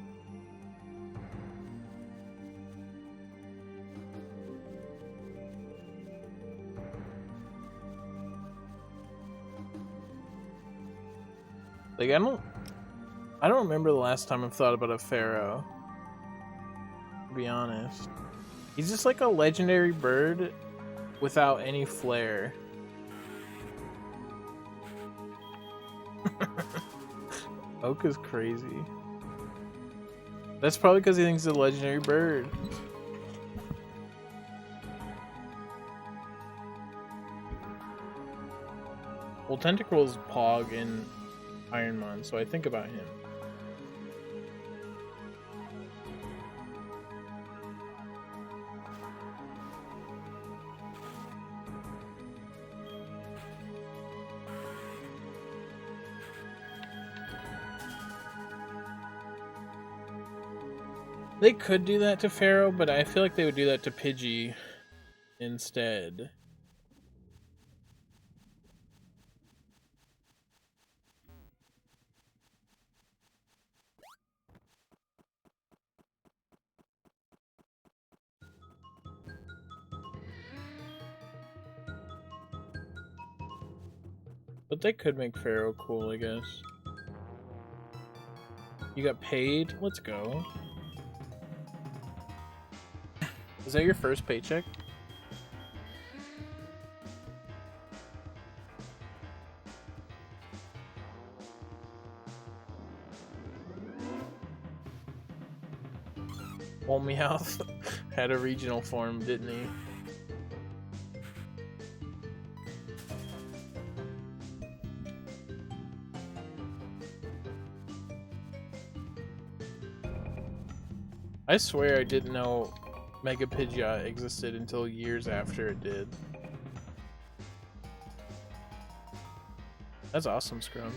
Like I don't remember the last time I've thought about a Pharaoh. To be honest. He's just like a legendary bird without any flair. Oak is crazy. That's probably because he thinks it's a legendary bird. Well, Tentacruel's Pog in Ironmon, so I think about him. They could do that to Pharaoh, but I feel like they would do that to Pidgey instead. But they could make Pharaoh cool, I guess. You got paid? Let's go. Is that your first paycheck? Well, Meowth had a regional form, didn't he? I swear I didn't know Mega Pidgeot existed until years after it did. That's awesome, Scrum.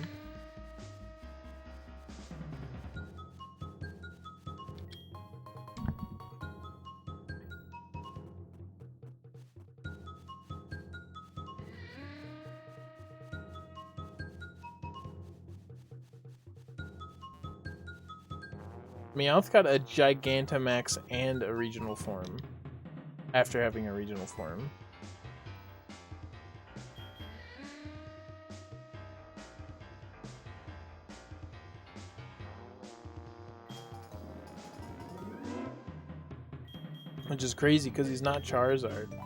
Meowth got a Gigantamax and a regional form after having a regional form. Which is crazy because he's not Charizard.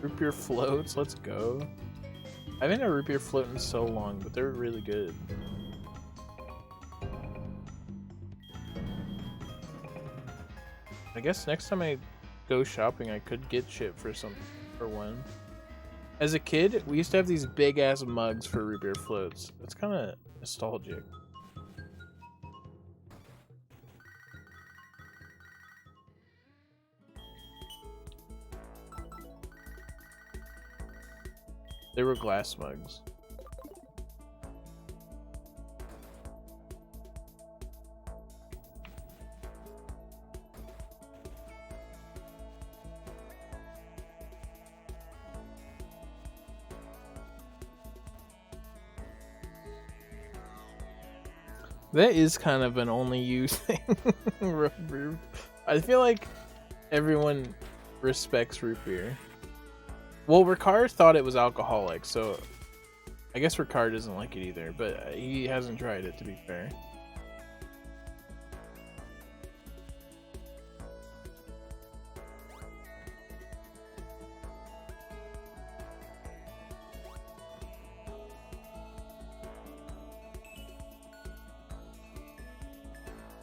Root beer floats, let's go. I haven't had a root beer float in so long, but they're really good. I guess next time I go shopping, I could get shit for one. As a kid, we used to have these big ass mugs for root beer floats. It's kind of nostalgic. They were glass mugs. That is kind of an only use thing. I feel like everyone respects root beer. Well, Ricard thought it was alcoholic, so I guess Ricard doesn't like it either, but he hasn't tried it, to be fair.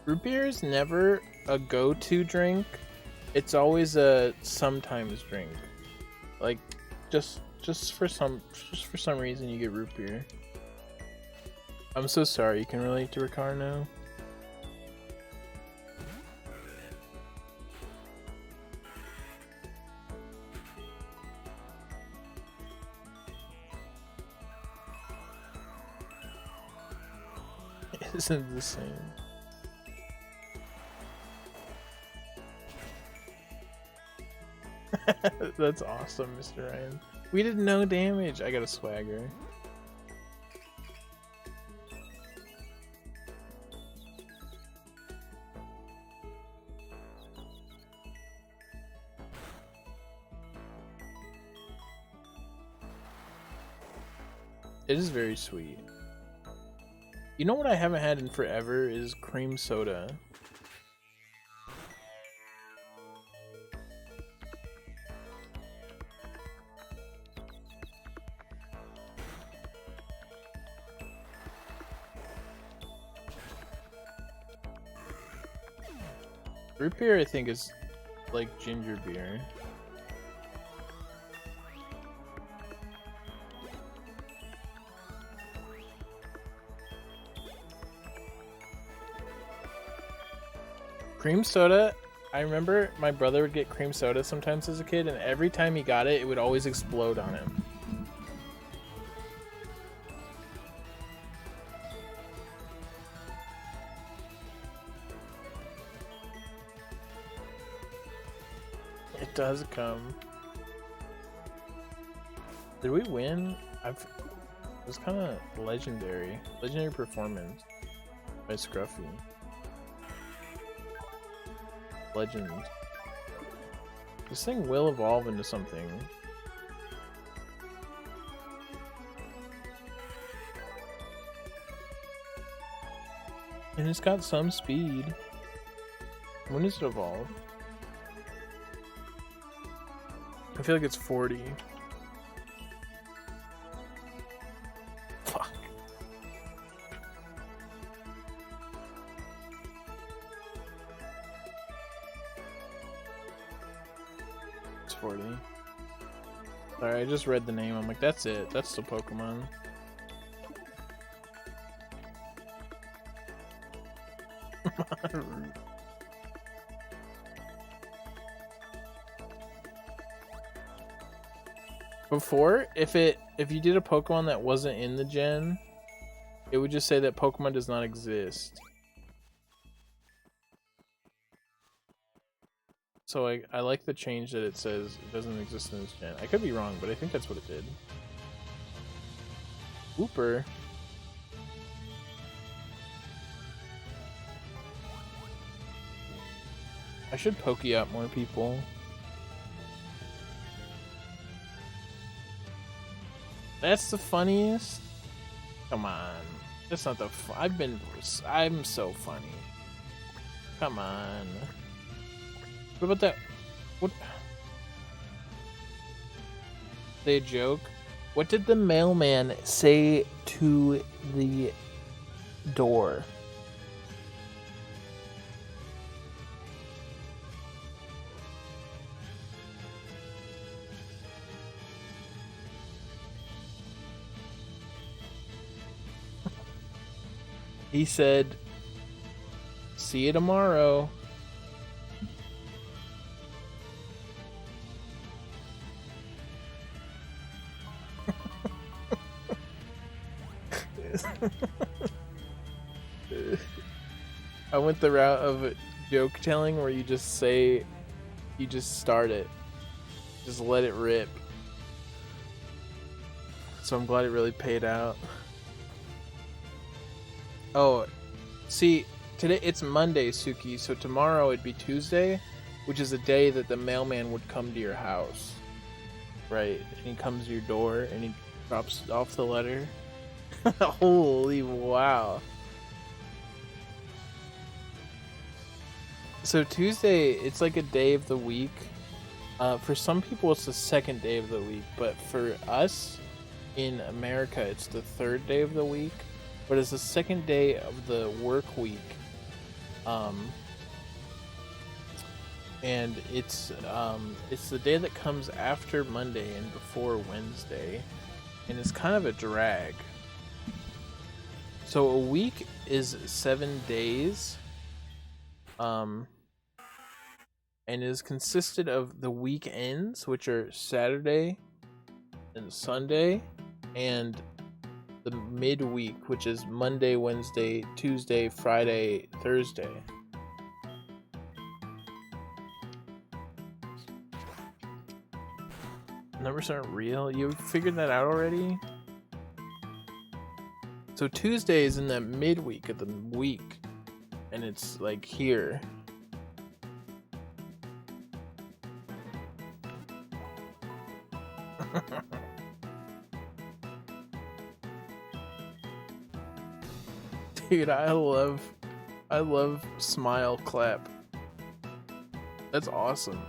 Root beer is never a go-to drink. It's always a sometimes drink. Like, just for some reason you get root beer. I'm so sorry. You can relate to Ricard now. It isn't the same. That's awesome, Mr. Ryan. We did no damage. I got a swagger. It is very sweet. You know what I haven't had in forever is cream soda. Root beer, I think, is like ginger beer. Cream soda, I remember my brother would get cream soda sometimes as a kid, and every time he got it, it would always explode on him. It does come. Did we win? It was kind of legendary. Legendary performance by Scruffy. Legend. This thing will evolve into something. And it's got some speed. When does it evolve? I feel like it's 40. Fuck. It's 40. Sorry, I just read the name. I'm like, that's it. That's the Pokemon. Before, if you did a Pokemon that wasn't in the gen, it would just say that Pokemon does not exist. So I like the change that it says it doesn't exist in this gen. I could be wrong, but I think that's what it did. Whooper. I should pokey up more people. That's the funniest. Come on, that's not the. I'm so funny. Come on. What about that? What? Say a joke. What did the mailman say to the door? He said, "See you tomorrow." I went the route of joke telling where you just start it. Just let it rip. So I'm glad it really paid out. Oh, see, today it's Monday, Suki, so tomorrow it'd be Tuesday, which is a day that the mailman would come to your house. Right? And he comes to your door and he drops off the letter. Holy wow. So Tuesday, it's like a day of the week. For some people, it's the second day of the week, but for us in America, it's the third day of the week. But it's the second day of the work week, and it's the day that comes after Monday and before Wednesday, and it's kind of a drag. So a week is 7 days, and is consisted of the weekends, which are Saturday and Sunday, and the midweek, which is Monday, Wednesday, Tuesday, Friday, Thursday. Numbers aren't real? You figured that out already? So Tuesday is in that midweek of the week, and it's like here. Dude, I love smile clap. That's awesome.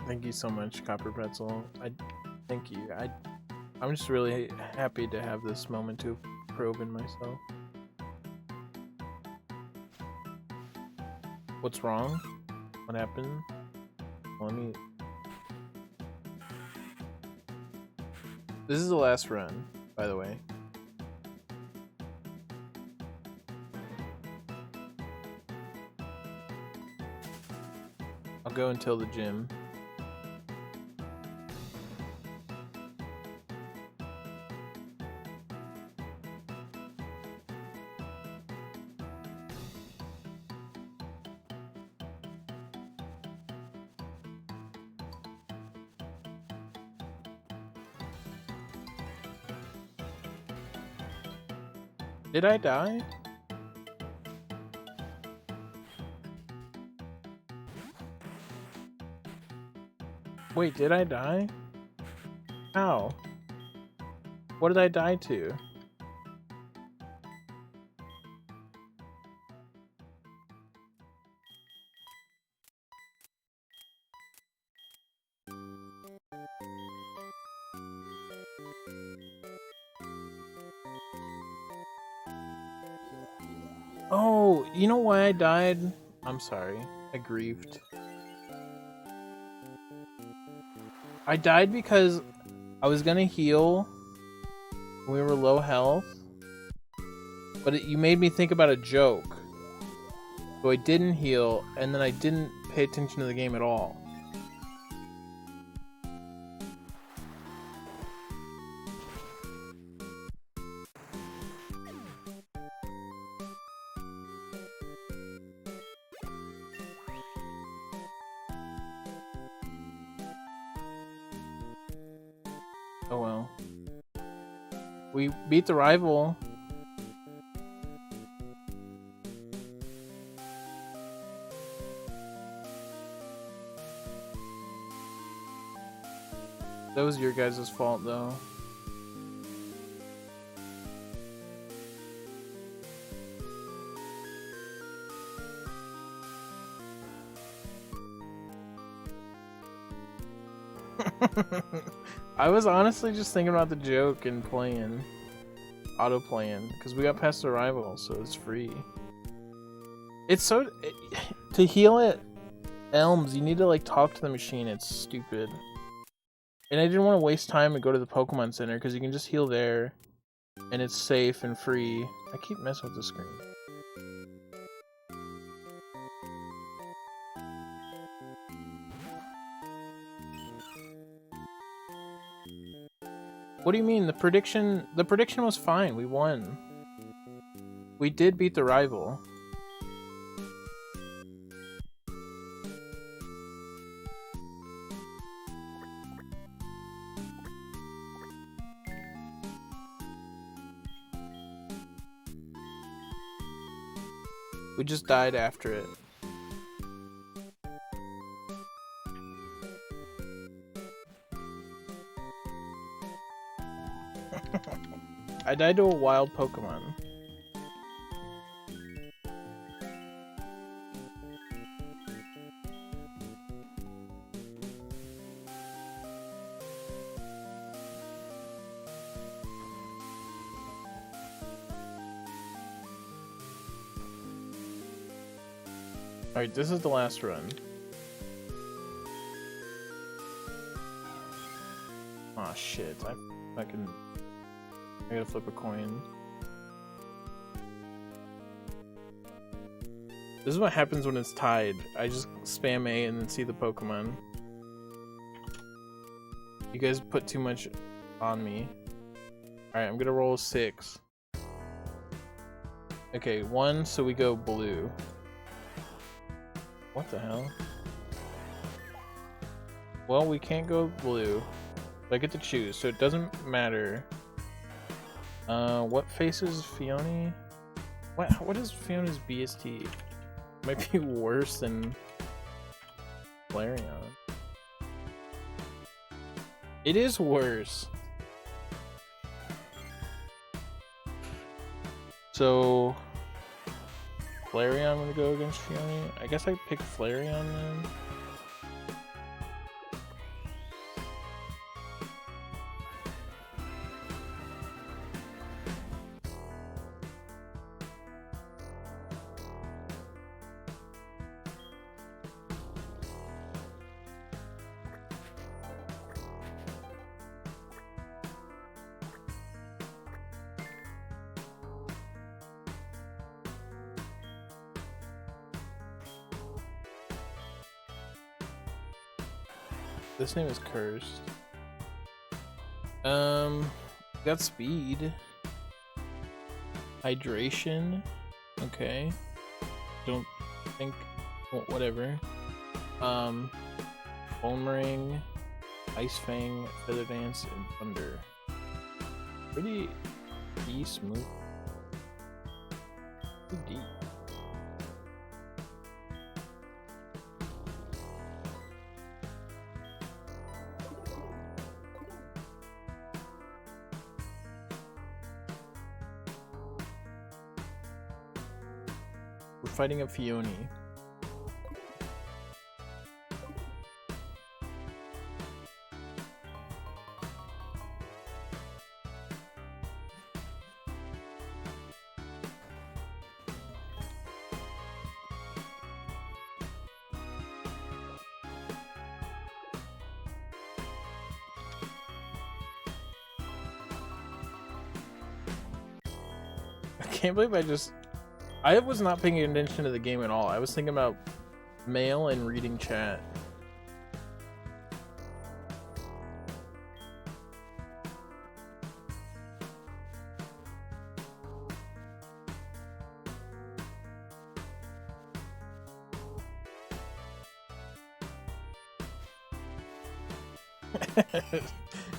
Thank you so much, Copper Pretzel. Thank you. I'm just really happy to have this moment to probe in myself. What's wrong? What happened? Let me. This is the last run. by the way. I'll go until the gym. Did I die? Wait, did I die? How? What did I die to? Oh, you know why I died? I'm sorry. I grieved. I died because I was gonna heal. We were low health. But you made me think about a joke. So I didn't heal, and then I didn't pay attention to the game at all. Oh well. We beat the rival. That was your guys' fault, though. I was honestly just thinking about the joke and playing. Auto-playing. Because we got past the rival, so it's free. It's so... to heal at Elms, you need to, like, talk to the machine. It's stupid. And I didn't want to waste time and go to the Pokemon Center, because you can just heal there. And it's safe and free. I keep messing with the screen. What do you mean? The prediction was fine. We won. We did beat the rival. We just died after it. I died to a wild Pokemon. Alright, this is the last run. Aw, shit. I gotta flip a coin. This is what happens when it's tied. I just spam A and then see the Pokemon. You guys put too much on me. Alright, I'm gonna roll a 6. Okay, 1, so we go blue. What the hell? Well, we can't go blue. But I get to choose, so it doesn't matter. What faces Fiona? What is Fiona's BST? Might be worse than Flareon. It is worse. So Flareon, I'm gonna go against Fiona. I guess I pick Flareon then. This name is cursed. Got speed. Hydration. Okay. Don't think. Well, whatever. Bone Ring, Ice Fang, Feather Dance, and Thunder. Pretty smooth. Pretty deep. We're fighting a Fione. I can't believe I was not paying attention to the game at all. I was thinking about mail and reading chat.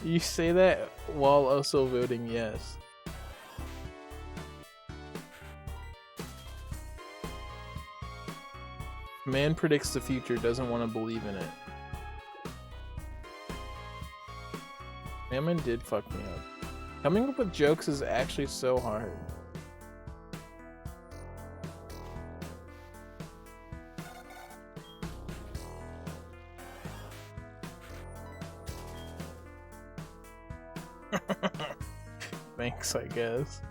You say that while also voting yes. Man predicts the future, doesn't want to believe in it. Mammon did fuck me up. Coming up with jokes is actually so hard. Thanks, I guess.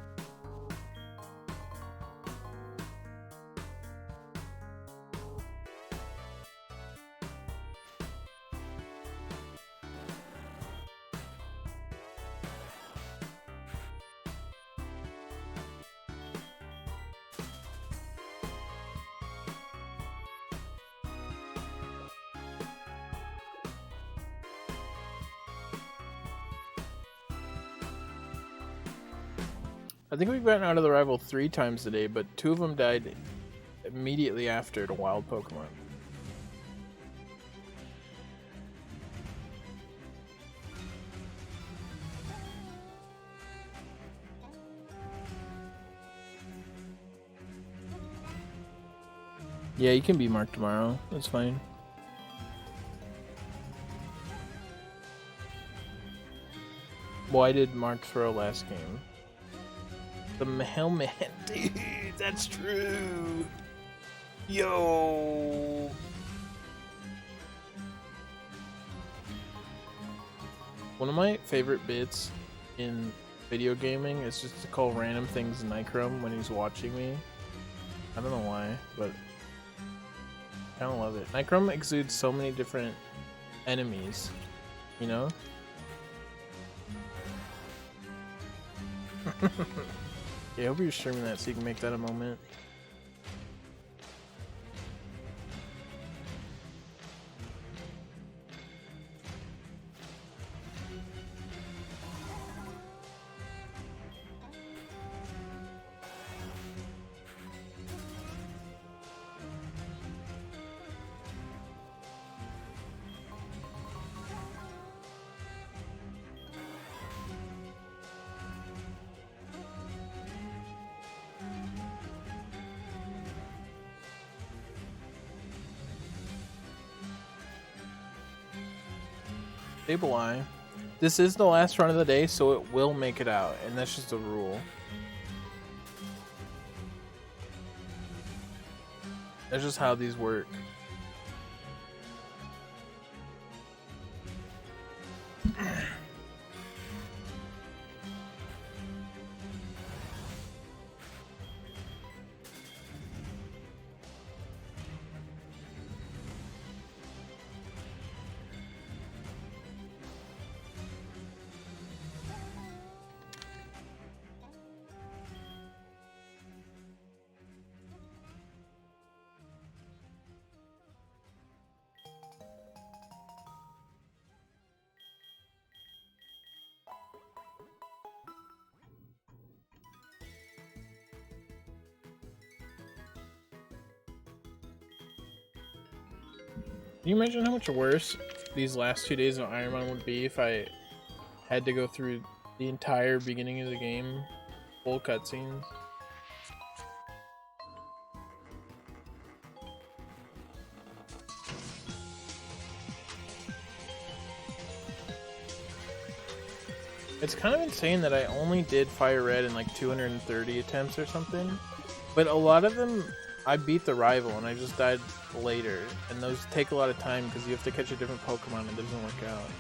I think we've gotten out of the rival 3 times today, but 2 of them died immediately after to wild Pokemon. Yeah, you can be marked tomorrow. That's fine. Well, I did Mark throw last game. The mailman, dude, that's true. Yo. One of my favorite bits in video gaming is just to call random things Nichrome when he's watching me. I don't know why, but I kind of love it. Nichrome exudes so many different enemies, you know? Yeah, I hope you're streaming that so you can make that a moment. Stable Eye. This is the last run of the day, so it will make it out, and that's just a rule. That's just how these work. Can you imagine how much worse these last 2 days of Ironmon would be if I had to go through the entire beginning of the game, full cutscenes? It's kind of insane that I only did Fire Red in like 230 attempts or something, but a lot of them I beat the rival and I just died later, and those take a lot of time because you have to catch a different Pokemon and it doesn't work out.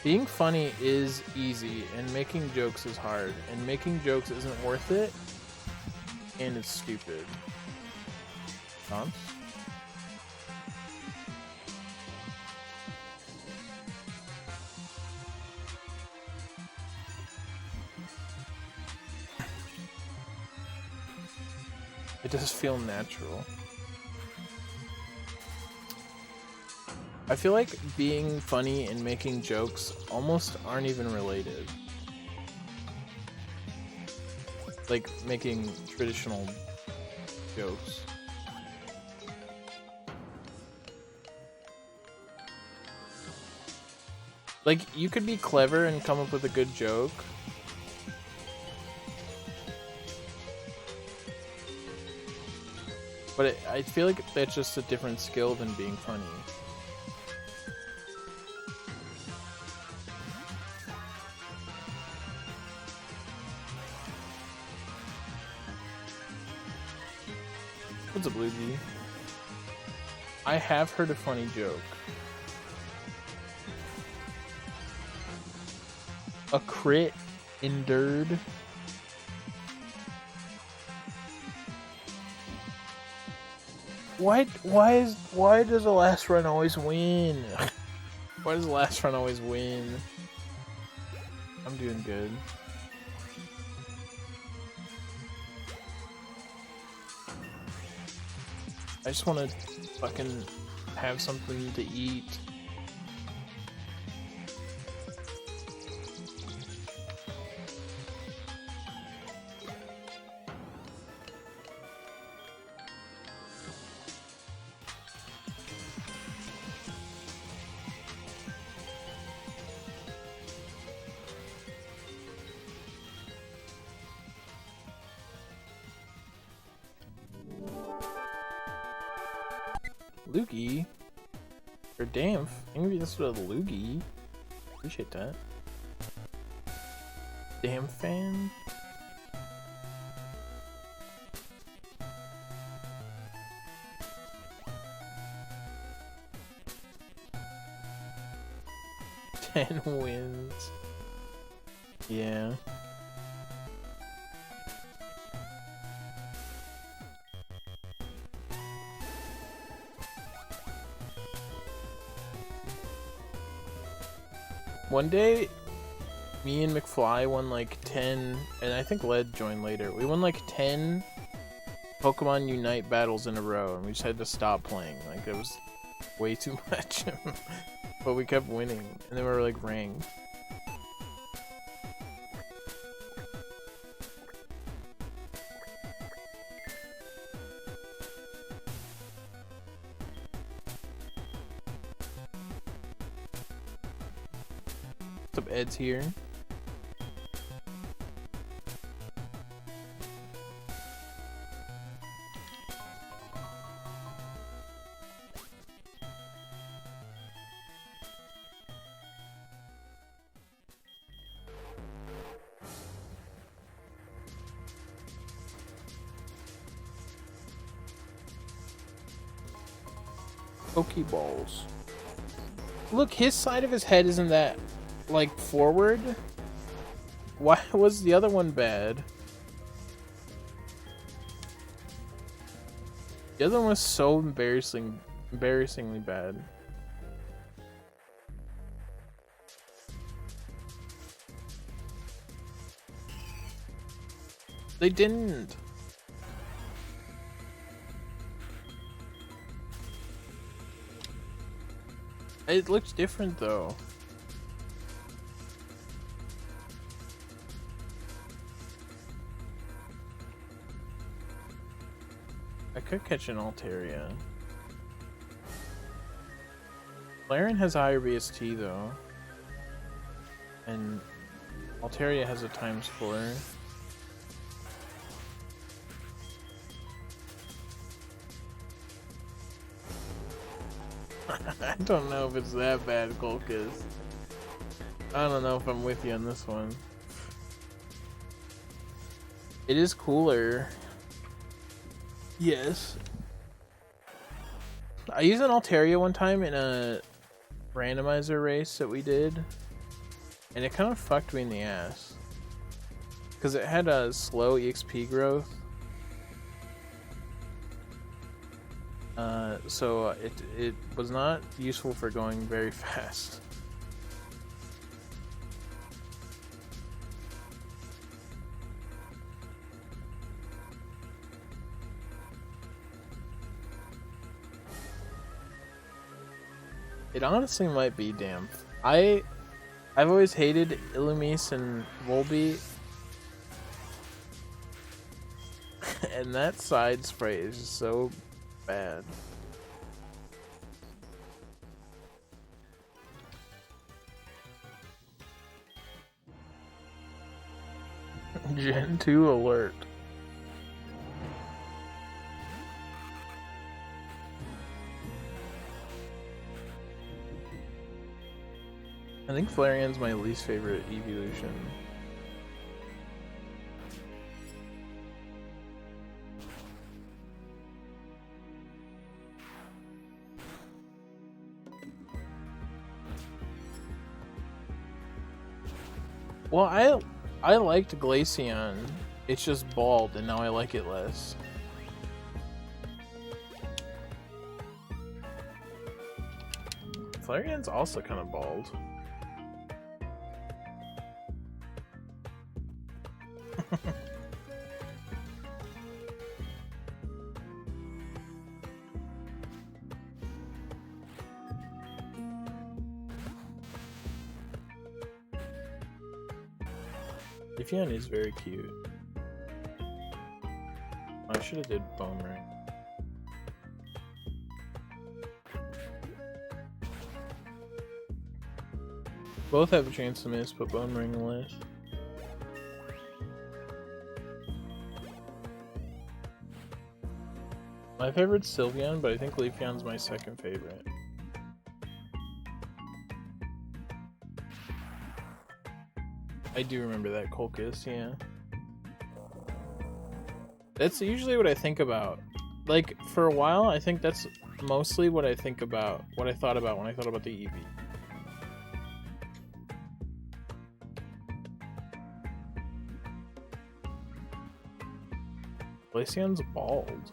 Being funny is easy and making jokes is hard, and making jokes isn't worth it, and it's stupid. Thoughts? It does feel natural. I feel like being funny and making jokes almost aren't even related. Like making traditional jokes. Like, you could be clever and come up with a good joke, but I feel like that's just a different skill than being funny. What's up, Luigi? I have heard a funny joke. A crit endured. Why does the last run always win? Why does the last run always win? I'm doing good. I just want to fucking have something to eat. Loogie? Or Damn, maybe this was a Loogie. Appreciate that. Damn fan? Ten wins. Yeah. One day, me and McFly won like 10, and I think Led joined later. We won like 10 Pokemon Unite battles in a row, and we just had to stop playing. Like, it was way too much. But we kept winning, and then we were like ranked. What's up, Ed's here? Pokeballs. Look, his side of his head isn't that, like, forward? Why was the other one bad? The other one was so embarrassingly bad. They didn't. It looks different though. could catch an Altaria. Laren has a higher BST though. And Altaria has a ×4. I don't know if it's that bad, Golkus. I don't know if I'm with you on this one. It is cooler. Yes. I used an Altaria one time in a randomizer race that we did, and it kind of fucked me in the ass. Because it had a slow EXP growth. So it was not useful for going very fast. It honestly might be damp. I've always hated Illumise and Volbeat. And that side spray is just so bad. Gen 2 alert. I think Flareon's my least favorite evolution. Well, I liked Glaceon. It's just bald, and now I like it less. Flareon's also kind of bald. Leafeon is very cute. I should have did Bone Ring. Both have a chance to miss, but Bone Ring less. My favorite's Sylveon, but I think Leafeon's my second favorite. I do remember that Colchis, yeah. That's usually what I think about. Like, for a while, I think that's mostly what I think about, what I thought about when I thought about the Eevee. Glaceon's bald.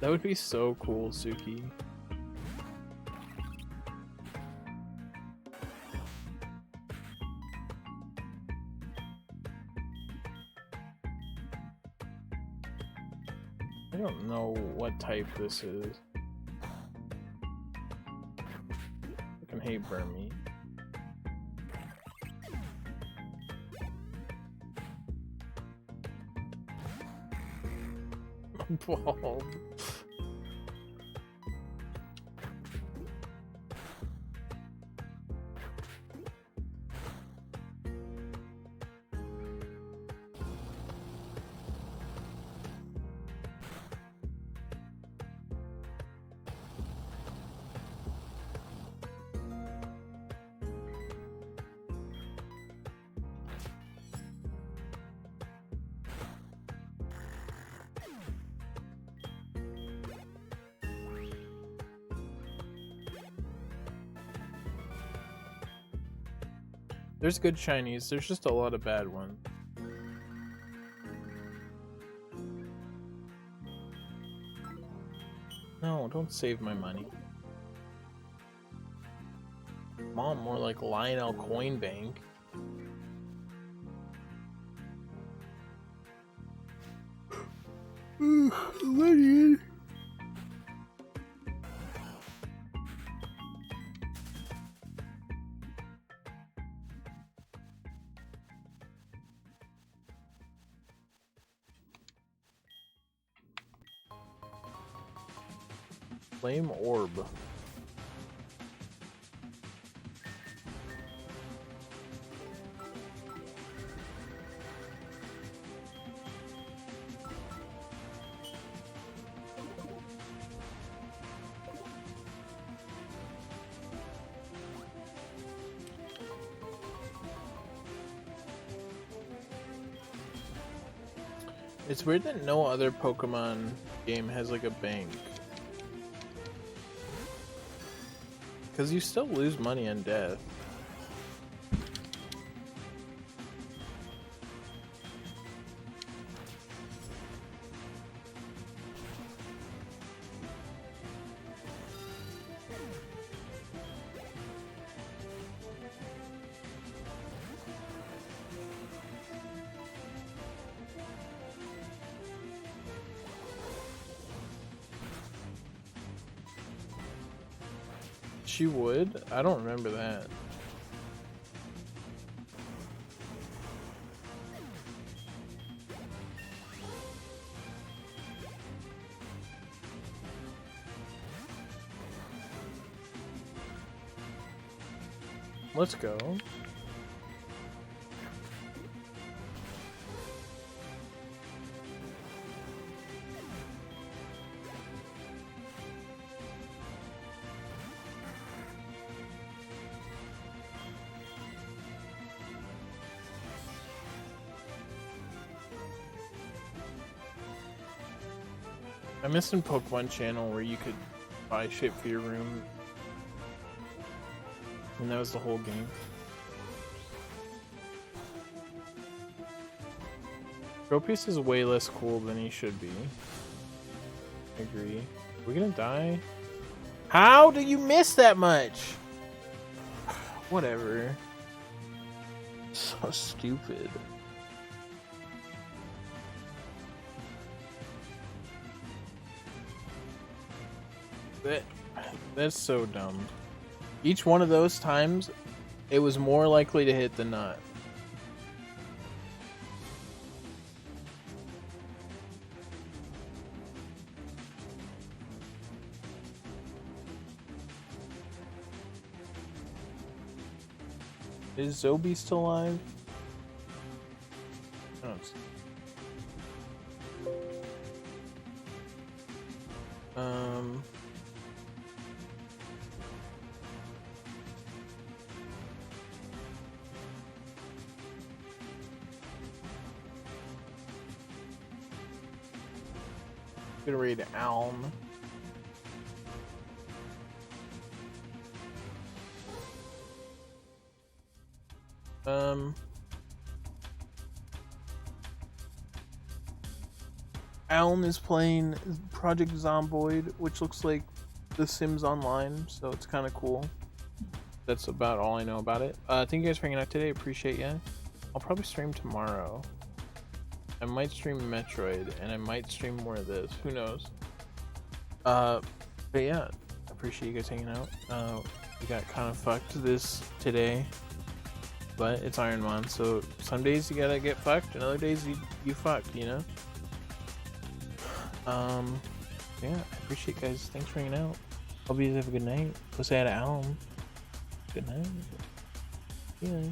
That would be so cool, Suki. I don't know what type this is. I can hate Burmy. Bald. There's good shinies, there's just a lot of bad ones. No, don't save my money. Mom, more like Lionel Coin Bank. Flame orb. It's weird that no other Pokemon game has like a bank. Because you still lose money on death. She would? I don't remember that. Let's go. I missed in Pokemon Channel where you could buy shit for your room. And that was the whole game. Tropius is way less cool than he should be. I agree. Are we gonna die? How do you miss that much? Whatever. So stupid. That's so dumb. Each one of those times, it was more likely to hit than not. Is Zobi still alive? Oh, gonna read Alm. Alm is playing Project Zomboid, which looks like The Sims Online, so it's kind of cool. That's about all I know about it. Thank you guys for hanging out today. Appreciate ya. I'll probably stream tomorrow. I might stream Metroid, and I might stream more of this. Who knows? But yeah, I appreciate you guys hanging out. We got kind of fucked this today, but it's Ironmon, so some days you gotta get fucked, and other days you fucked, you know? Yeah, I appreciate you guys. Thanks for hanging out. Hope you guys have a good night. Go say hi to Alm. Good night. Yeah.